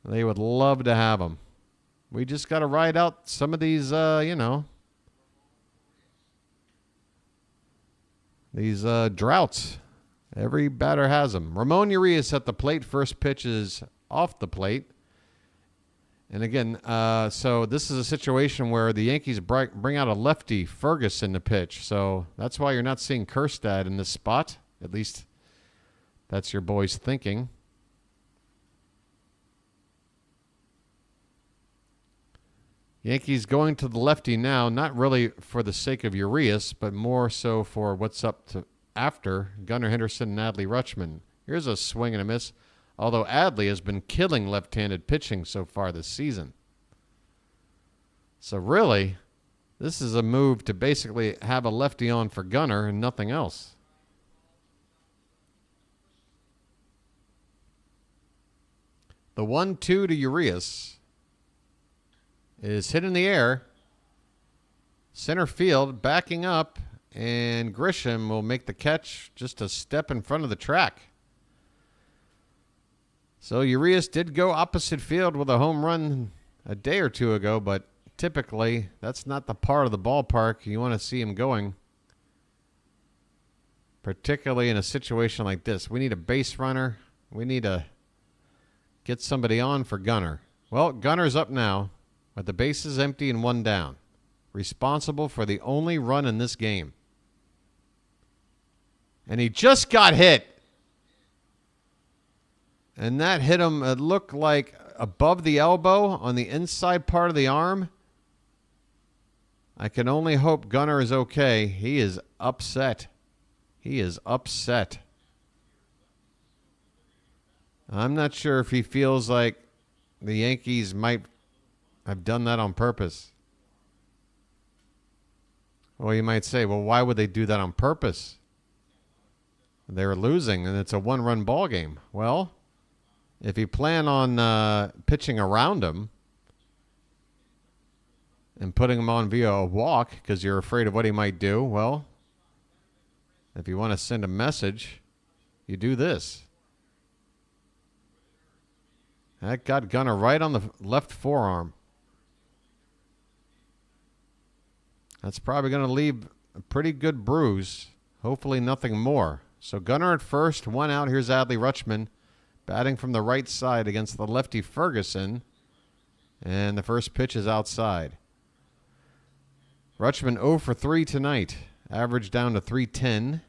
They would love to have him. We just got to ride out some of these, these droughts. Every batter has them. Ramon Urias at the plate. First pitch is off the plate. And again, so this is a situation where the Yankees bring out a lefty, Ferguson, to pitch. So that's why you're not seeing Kjerstad in this spot. At least that's your boy's thinking. Yankees going to the lefty now, not really for the sake of Urias, but more so for what's up to after Gunnar Henderson and Adley Rutschman. Here's a swing and a miss, although Adley has been killing left-handed pitching so far this season. So really, This is a move to basically have a lefty on for Gunnar and nothing else. The 1-2 to Urias is hit in the air. Center field backing up, and Grisham will make the catch just a step in front of the track. So Urias did go opposite field with a home run a day or two ago, but typically that's not the part of the ballpark you want to see him going, particularly in a situation like this. We need a base runner. We need to get somebody on for Gunnar. Well, Gunnar's up now with the bases empty and one down, responsible for the only run in this game. And he just got hit. And that hit him, it looked like above the elbow on the inside part of the arm. I can only hope Gunnar is okay. He is upset. He is upset. I'm not sure if he feels like the Yankees might have done that on purpose. Well, you might say, well, why would they do that on purpose? They're losing, and it's a one-run ball game. Well, if you plan on pitching around him and putting him on via a walk because you're afraid of what he might do, well, if you want to send a message, you do this. That got Gunnar right on the left forearm. That's probably going to leave a pretty good bruise. Hopefully nothing more. So Gunnar at first, one out. Here's Adley Rutschman batting from the right side against the lefty Ferguson. And the first pitch is outside. Rutschman 0 for 3 tonight. Average down to 310.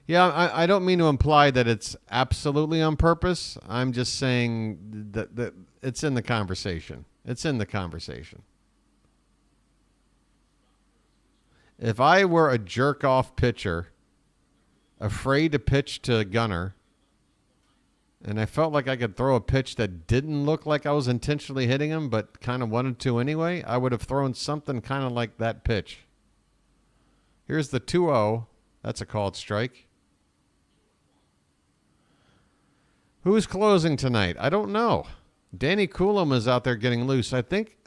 Yeah, I don't mean to imply that it's absolutely on purpose. I'm just saying that it's in the conversation. It's in the conversation. If I were a jerk-off pitcher, afraid to pitch to Gunnar, and I felt like I could throw a pitch that didn't look like I was intentionally hitting him, but kind of wanted to anyway, I would have thrown something kind of like that pitch. Here's the 2-0. That's a called strike. Who's closing tonight? I don't know. Danny Coulomb is out there getting loose. I think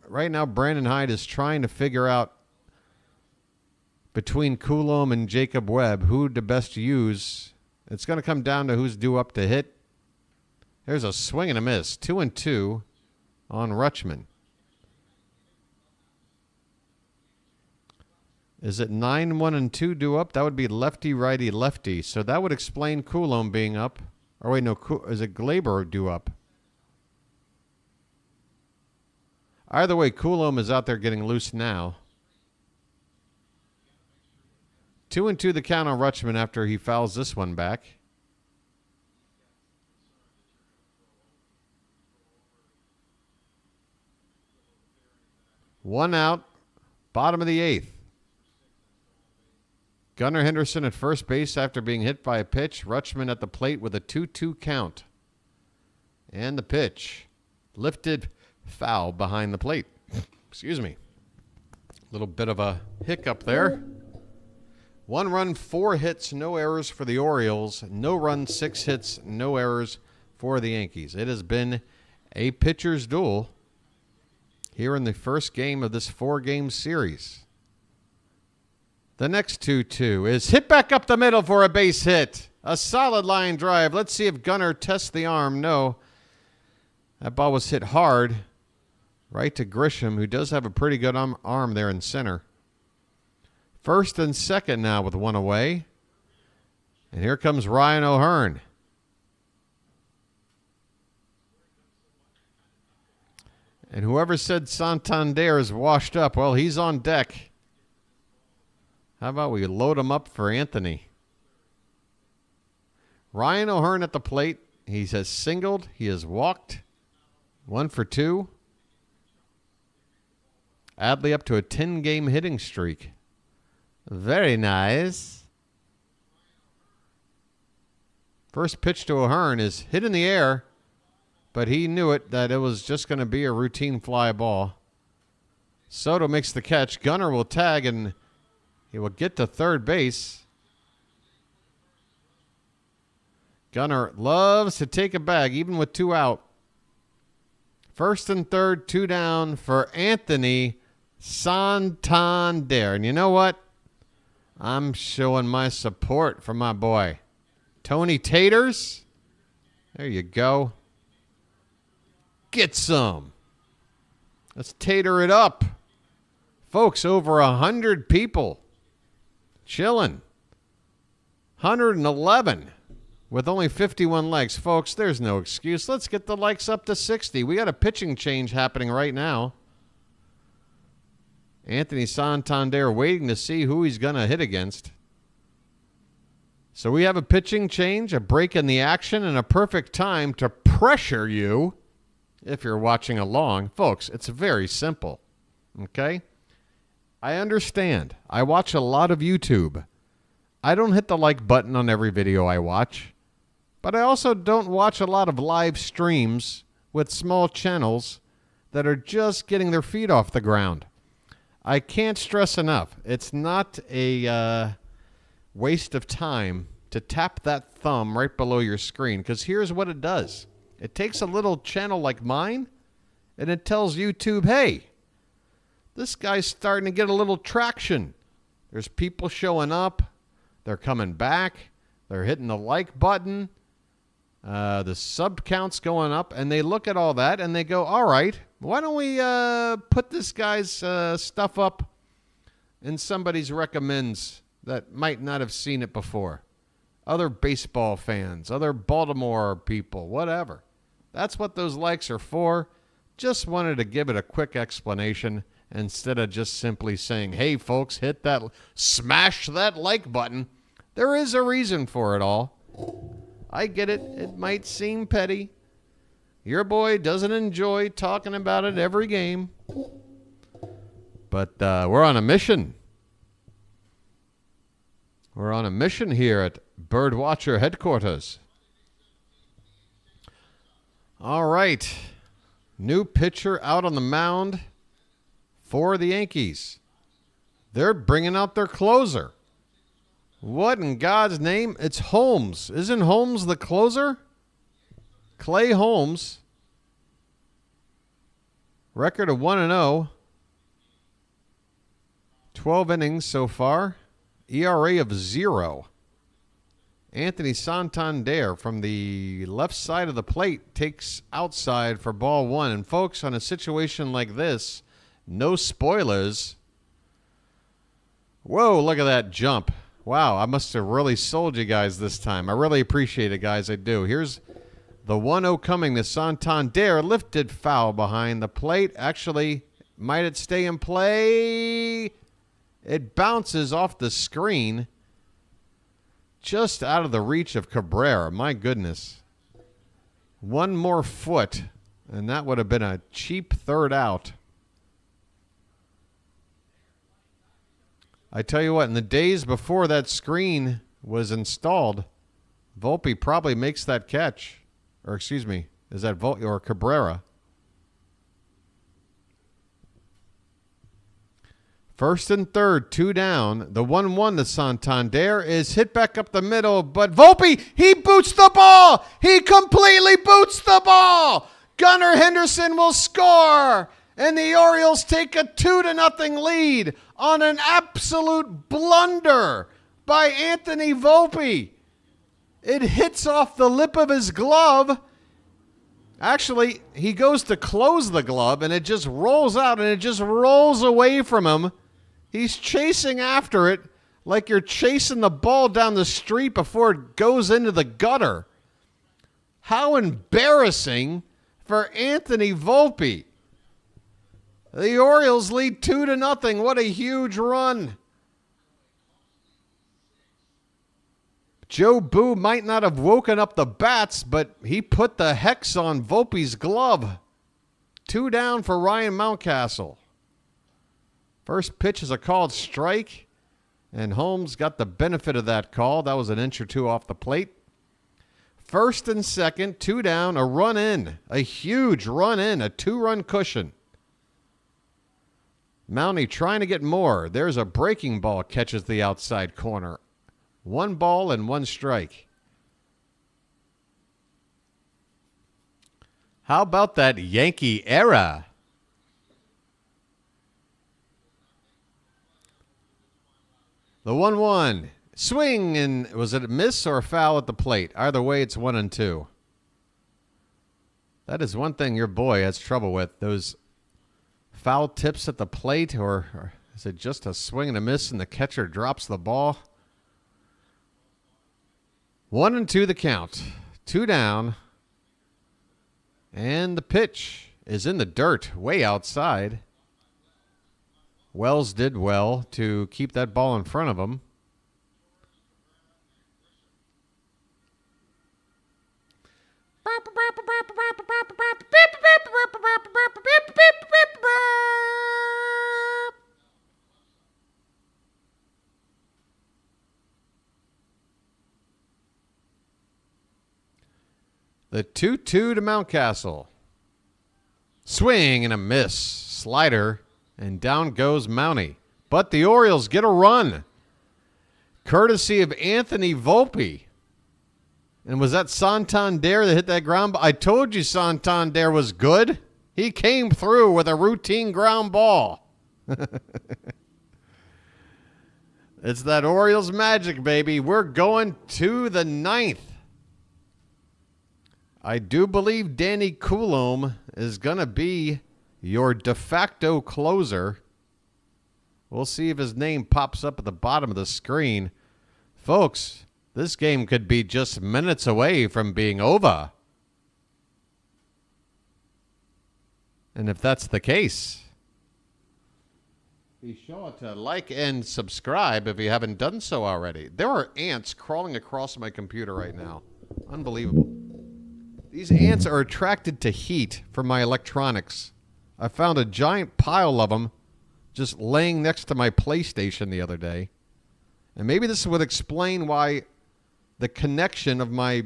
right now Brandon Hyde is trying to figure out between Coulomb and Jacob Webb who to best use. It's going to come down to who's due up to hit. There's a swing and a miss. 2-2 on Rutschman. Is it 9-1-2 due up? That would be lefty, righty, lefty. So that would explain Coulomb being up. Or wait, no, is it Glaber due up? Either way, Coulomb is out there getting loose now. 2-2 the count on Rutschman after he fouls this one back. One out, bottom of the eighth. Gunnar Henderson at first base after being hit by a pitch. Rutschman at the plate with a 2-2 count. And the pitch. Lifted foul behind the plate. Excuse me. A little bit of a hiccup there. 1 run, 4 hits, no errors for the Orioles. No run, 6 hits, no errors for the Yankees. It has been a pitcher's duel here in the first game of this 4-game series. The next 2-2 is hit back up the middle for a base hit. A solid line drive. Let's see if Gunnar tests the arm. No. That ball was hit hard right to Grisham, who does have a pretty good arm there in center. First and second now with one away. And here comes Ryan O'Hearn. And whoever said Santander is washed up, well, he's on deck. How about we load him up for Anthony? Ryan O'Hearn at the plate. He has singled. He has walked. 1 for 2. Adley up to a 10-game hitting streak. Very nice. First pitch to O'Hearn is hit in the air, but he knew it that it was just going to be a routine fly ball. Soto makes the catch. Gunnar will tag, and he will get to third base. Gunnar loves to take a bag, even with 2 out. First and third, 2 down for Anthony Santander. And you know what? I'm showing my support for my boy. Tony Taters. There you go. Get some. Let's tater it up. Folks, over 100 people chilling. 111 with only 51 likes. Folks, there's no excuse. Let's get the likes up to 60. We got a pitching change happening right now. Anthony Santander waiting to see who he's going to hit against. So we have a pitching change, a break in the action, and a perfect time to pressure you. If you're watching along, folks, it's very simple, okay? I understand. I watch a lot of YouTube. I don't hit the like button on every video I watch, but I also don't watch a lot of live streams with small channels that are just getting their feet off the ground. I can't stress enough. It's not a waste of time to tap that thumb right below your screen, because here's what it does. It takes a little channel like mine, and it tells YouTube, hey, this guy's starting to get a little traction. There's people showing up. They're coming back. They're hitting the like button. The sub count's going up, and they look at all that, and they go, all right, why don't we put this guy's stuff up in somebody's recommends that might not have seen it before? Other baseball fans, other Baltimore people, whatever. That's what those likes are for. Just wanted to give it a quick explanation instead of just simply saying, hey, folks, hit that, smash that like button. There is a reason for it all. I get it. It might seem petty. Your boy doesn't enjoy talking about it every game. But we're on a mission. We're on a mission here at BirdWatcher headquarters. All right. New pitcher out on the mound for the Yankees. They're bringing out their closer. What in God's name? It's Holmes. Isn't Holmes the closer? Clay Holmes. Record of 1-0. 12 innings so far. ERA of 0. Anthony Santander from the left side of the plate takes outside for ball 1. And folks, on a situation like this, no spoilers. Whoa, look at that jump. Wow, I must have really sold you guys this time. I really appreciate it, guys. I do. Here's the 1-0 coming to Santander. Lifted foul behind the plate. Actually, might it stay in play? It bounces off the screen. Just out of the reach of Cabrera. My goodness. One more foot, and that would have been a cheap third out. I tell you what, in the days before that screen was installed, Volpe probably makes that catch. Or excuse me, is that Volpe or Cabrera? First and third, 2 down. The 1-1 to Santander is hit back up the middle, but Volpe, he boots the ball. He completely boots the ball. Gunnar Henderson will score, and the Orioles take a 2-0 lead on an absolute blunder by Anthony Volpe. It hits off the lip of his glove. Actually, he goes to close the glove, and it just rolls out, and it just rolls away from him. He's chasing after it like you're chasing the ball down the street before it goes into the gutter. How embarrassing for Anthony Volpe. The Orioles lead 2-0. What a huge run. Joe Boo might not have woken up the bats, but he put the hex on Volpe's glove. 2 down for Ryan Mountcastle. First pitch is a called strike, and Holmes got the benefit of that call. That was an inch or 2 off the plate. First and second, 2 down, a run in. A huge run in, a 2-run cushion. Mountie trying to get more. There's a breaking ball, catches the outside corner. 1 ball and 1 strike. How about that Yankee era? The 1-1. Swing, and was it a miss or a foul at the plate? Either way, it's 1-2. That is one thing your boy has trouble with. Those foul tips at the plate, or is it just a swing and a miss and the catcher drops the ball? 1-2 the count. 2 down. And the pitch is in the dirt, way outside. Wells did well to keep that ball in front of him. The 2-2 to Mountcastle. Swing and a miss. Slider, and down goes Mountie. But the Orioles get a run, courtesy of Anthony Volpe. And was that Santander that hit that ground ball? I told you Santander was good. He came through with a routine ground ball. It's that Orioles magic, baby. We're going to the 9th. I do believe Danny Coulombe is going to be your de facto closer. We'll see if his name pops up at the bottom of the screen. Folks, this game could be just minutes away from being over. And if that's the case, be sure to like and subscribe if you haven't done so already. There are ants crawling across my computer right now. Unbelievable. These ants are attracted to heat from my electronics. I found a giant pile of them just laying next to my PlayStation the other day. And maybe this would explain why the connection of my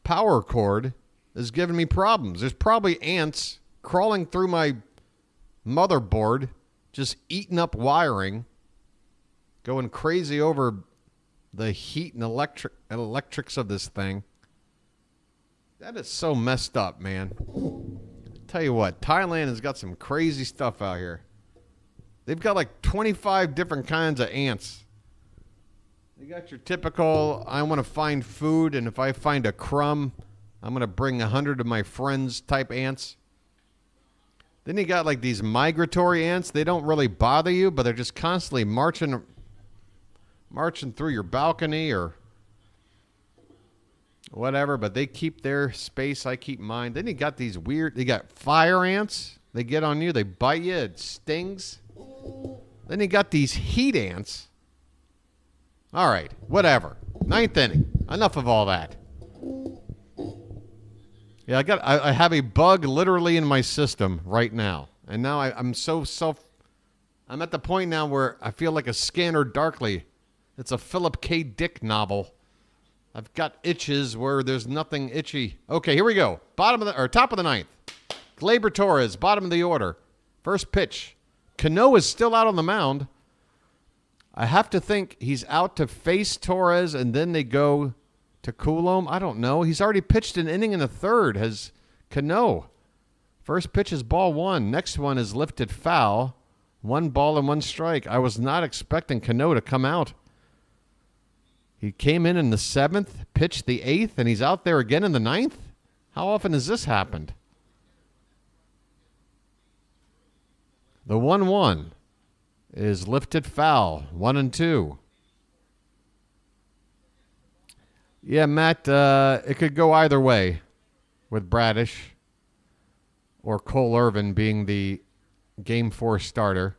power cord is giving me problems. There's probably ants crawling through my motherboard, just eating up wiring, going crazy over the heat and electrics of this thing. That is so messed up, man. Tell you what, Thailand has got some crazy stuff out here. They've got like 25 different kinds of ants. They got your typical, I want to find food, and if I find a crumb, I'm going to bring 100 of my friends type ants. Then you got like these migratory ants. They don't really bother you, but they're just constantly marching through your balcony or whatever, but they keep their space, I keep mine. Then you got these weird, they got fire ants. They get on you, they bite you, it stings. Then you got these heat ants. All right, whatever. 9th inning. Enough of all that. Yeah, I have a bug literally in my system right now. And now I'm at the point now where I feel like a Scanner Darkly. It's a Philip K. Dick novel. I've got itches where there's nothing itchy. Okay, here we go. Top of the 9th. Gleyber Torres, bottom of the order. First pitch. Cano is still out on the mound. I have to think he's out to face Torres and then they go to Coulombe. I don't know. He's already pitched an inning and a third. Has Cano. First pitch is ball 1. Next one is lifted foul. 1 ball and 1 strike. I was not expecting Cano to come out. He came in the 7th, pitched the 8th, and he's out there again in the 9th? How often has this happened? The 1-1 is lifted foul, 1-2. Yeah, Matt, it could go either way with Bradish or Cole Irvin being the Game 4 starter.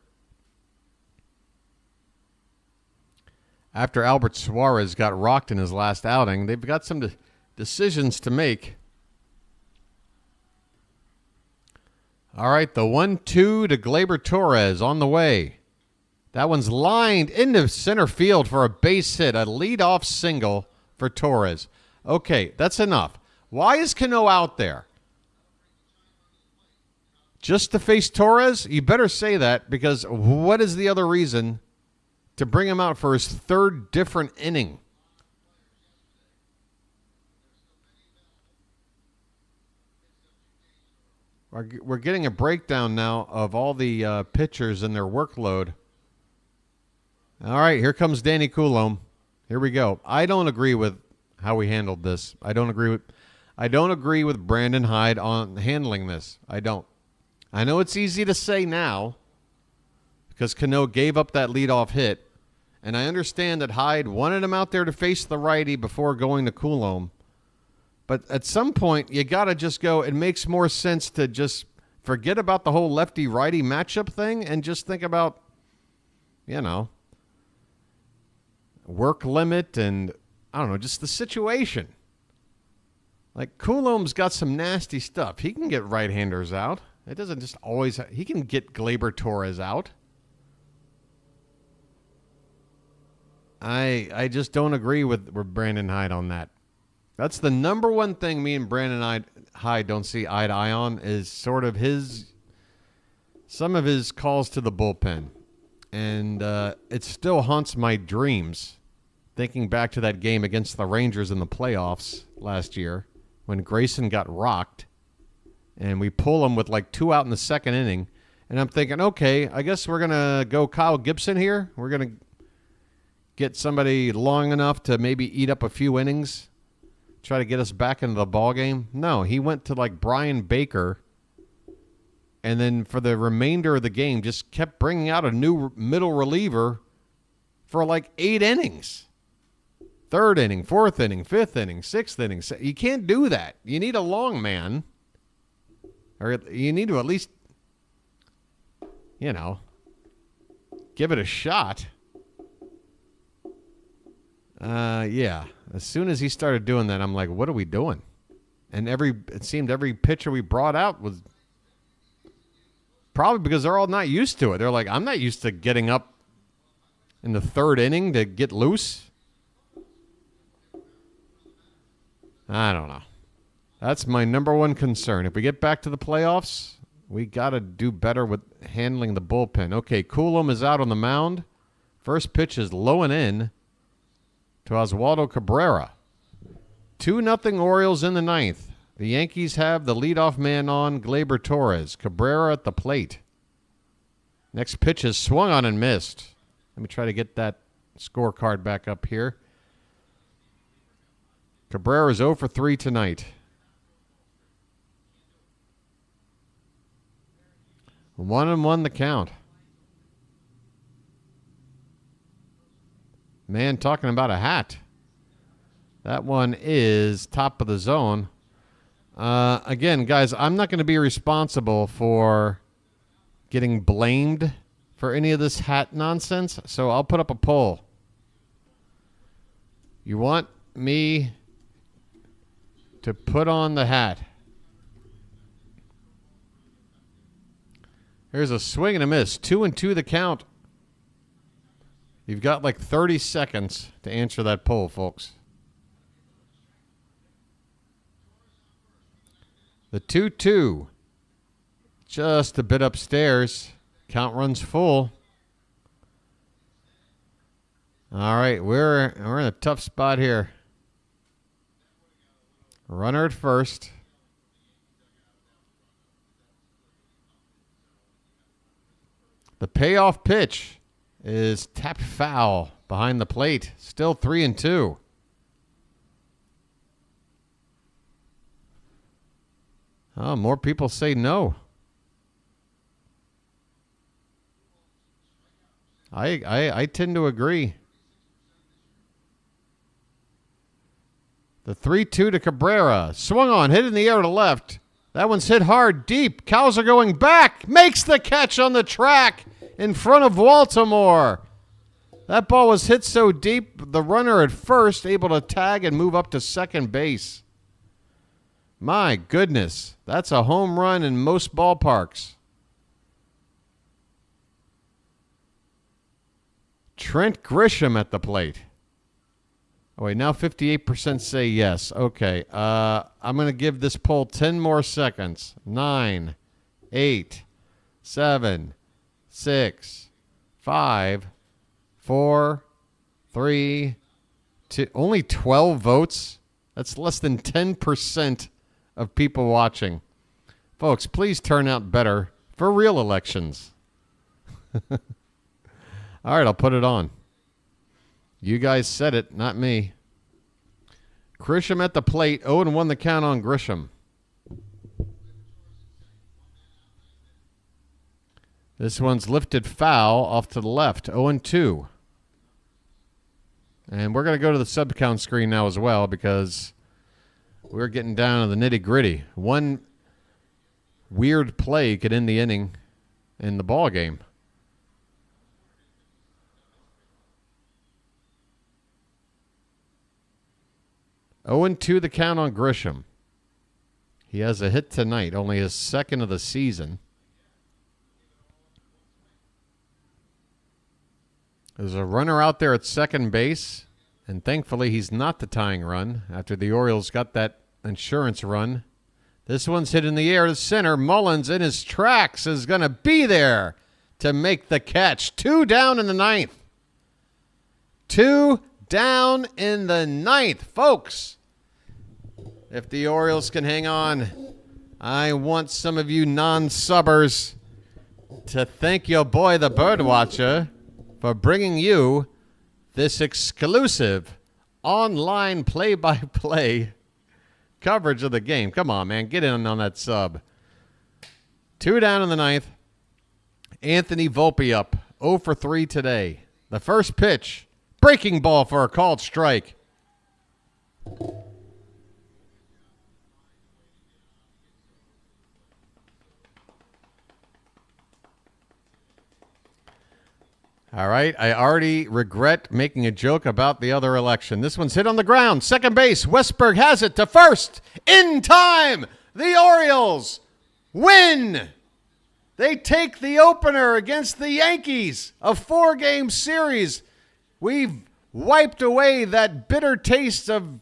After Albert Suarez got rocked in his last outing, they've got some decisions to make. All right, the 1-2 to Gleyber Torres on the way. That one's lined into center field for a base hit, a leadoff single for Torres. Okay, that's enough. Why is Cano out there? Just to face Torres? You better say that, because what is the other reason to bring him out for his third different inning? We're getting a breakdown now of all the pitchers and their workload. All right, here comes Danny Coulombe. Here we go. I don't agree with how we handled this. I don't agree with Brandon Hyde on handling this. I don't. I know it's easy to say now because Cano gave up that leadoff hit, and I understand that Hyde wanted him out there to face the righty before going to Coulombe. But at some point, you got to just go. It makes more sense to just forget about the whole lefty-righty matchup thing and just think about, work limit and, I don't know, just the situation. Like, Coulombe's got some nasty stuff. He can get right-handers out. It doesn't just always... He can get Gleyber Torres out. I just don't agree with Brandon Hyde on that. That's the number one thing me and Brandon Hyde don't see eye to eye on is sort of some of his calls to the bullpen. And it still haunts my dreams thinking back to that game against the Rangers in the playoffs last year when Grayson got rocked and we pull him with like 2 out in the second inning. And I'm thinking, okay, I guess we're going to go Kyle Gibson here. We're going to get somebody long enough to maybe eat up a few innings, try to get us back into the ballgame. No, he went to like Brian Baker, and then for the remainder of the game just kept bringing out a new middle reliever for like 8 innings. 3rd inning, 4th inning, 5th inning, 6th inning. You can't do that. You need a long man, or you need to at least, give it a shot. Yeah. As soon as he started doing that, I'm like, what are we doing? And it seemed every pitcher we brought out was probably because they're all not used to it. They're like, I'm not used to getting up in the 3rd inning to get loose. I don't know. That's my number one concern. If we get back to the playoffs, we got to do better with handling the bullpen. Okay, Coulombe is out on the mound. First pitch is low and in to Oswaldo Cabrera. 2-0 Orioles in the 9th. The Yankees have the leadoff man on, Gleyber Torres. Cabrera at the plate. Next pitch is swung on and missed. Let me try to get that scorecard back up here. Cabrera is 0 for 3 tonight. 1-1 the count. Man, talking about a hat. That one is top of the zone. Again, guys, I'm not going to be responsible for getting blamed for any of this hat nonsense, so I'll put up a poll. You want me to put on the hat? Here's a swing and a miss. 2-2 the count. You've got like 30 seconds to answer that poll, folks. The 2-2. Just a bit upstairs. Count runs full. All right, we're in a tough spot here. Runner at first. The payoff pitch is tapped foul behind the plate. Still 3-2. Oh, more people say no. I tend to agree. The 3-2 to Cabrera. Swung on, hit in the air to left. That one's hit hard, deep. Cows are going back. Makes the catch on the track in front of Baltimore. That ball was hit so deep, the runner at first able to tag and move up to second base. My goodness, that's a home run in most ballparks. Trent Grisham at the plate. Oh, wait, now 58% say yes. Okay, I'm going to give this poll 10 more seconds. 9, 8, 7, 6, 5, 4, 3, 2. Only 12 votes? That's less than 10% of people watching. Folks, please turn out better for real elections. All right, I'll put it on. You guys said it, not me. Grisham at the plate. 0-1 the count on Grisham. This one's lifted foul off to the left. 0-2. And we're going to go to the sub count screen now as well because we're getting down to the nitty gritty. One weird play could end the inning in the ball game. Oh and 2 the count on Grisham. He has a hit tonight, only his second of the season. There's a runner out there at second base, and thankfully he's not the tying run after the Orioles got that insurance run. This one's hit in the air to center. Mullins in his tracks is going to be there to make the catch. 2 down in the ninth. 2 down in the ninth, folks. If the Orioles can hang on, I want some of you non-subbers to thank your boy, the BirdWatcher, for bringing you this exclusive online play-by-play coverage of the game. Come on, man. Get in on that sub. 2 down in the ninth. Anthony Volpe up. 0 for 3 today. The first pitch. Breaking ball for a called strike. All right, I already regret making a joke about the other election. This one's hit on the ground. Second base, Westberg has it to first. In time, the Orioles win. They take the opener against the Yankees, a 4-game series. We've wiped away that bitter taste of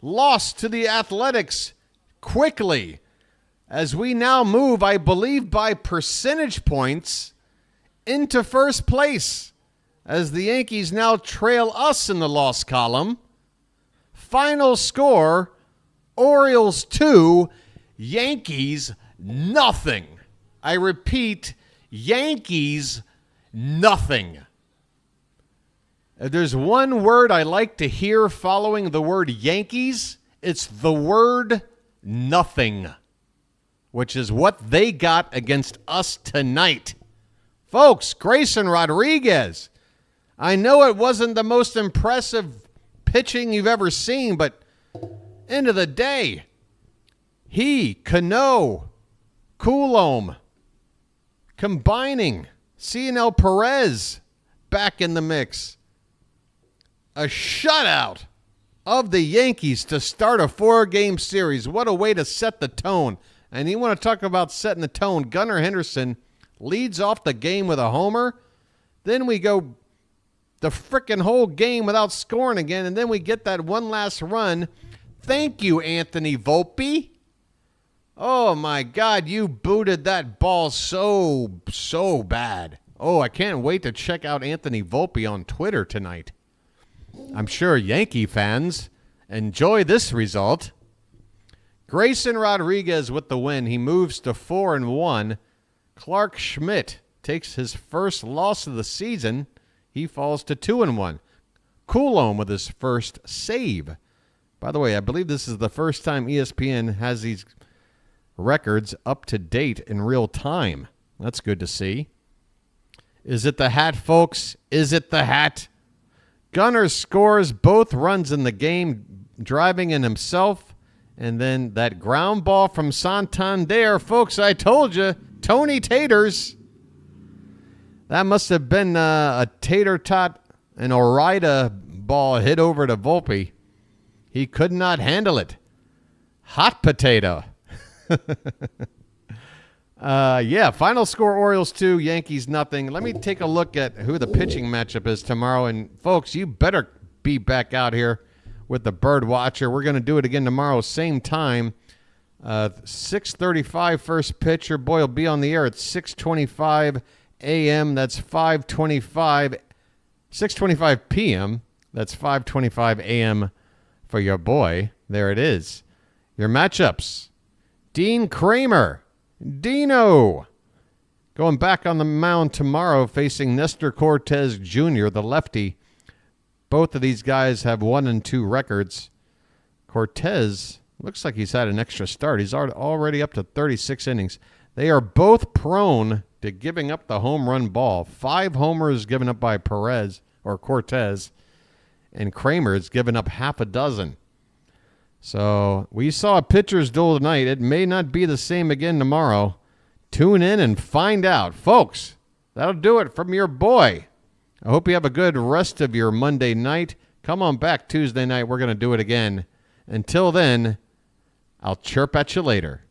loss to the Athletics quickly as we now move, I believe, by percentage points into first place, as the Yankees now trail us in the loss column. Final score, Orioles 2, Yankees nothing. I repeat, Yankees nothing. If there's one word I like to hear following the word Yankees, it's the word nothing, which is what they got against us tonight. Folks, Grayson Rodriguez. I know it wasn't the most impressive pitching you've ever seen, but end of the day, he, Cano, Coulomb, combining Cionel Perez back in the mix. A shutout of the Yankees to start a 4-game series. What a way to set the tone. And you want to talk about setting the tone. Gunnar Henderson leads off the game with a homer. Then we go the frickin' whole game without scoring again, and then we get that one last run. Thank you, Anthony Volpe. Oh, my God, you booted that ball so bad. Oh, I can't wait to check out Anthony Volpe on Twitter tonight. I'm sure Yankee fans enjoy this result. Grayson Rodriguez with the win. He moves to 4-1. Clarke Schmidt takes his first loss of the season. He falls to 2-1. Coulomb with his first save. By the way, I believe this is the first time ESPN has these records up to date in real time. That's good to see. Is it the hat, folks? Is it the hat? Gunnar scores both runs in the game, driving in himself. And then that ground ball from Santander. Folks, I told you, Tony Taters. That must have been a tater tot, an Orida ball hit over to Volpe. He could not handle it. Hot potato. Yeah, final score, Orioles 2, Yankees nothing. Let me take a look at who the pitching matchup is tomorrow. And, folks, you better be back out here with the BirdWatcher. We're going to do it again tomorrow, same time. 6:35 first pitch. Your boy will be on the air at 6:25 a.m. That's 6:25 p.m. That's 5:25 a.m. for your boy. There it is. Your matchups. Dean Kramer. Dino. Going back on the mound tomorrow facing Nestor Cortez Jr., the lefty. Both of these guys have 1-2 records. Cortez looks like he's had an extra start. He's already up to 36 innings. They are both prone to giving up the home run ball. 5 homers given up by Perez or Cortez, and Kramer's given up half a dozen. So we saw a pitcher's duel tonight. It may not be the same again tomorrow. Tune in and find out. Folks, that'll do it from your boy. I hope you have a good rest of your Monday night. Come on back Tuesday night. We're going to do it again. Until then, I'll chirp at you later.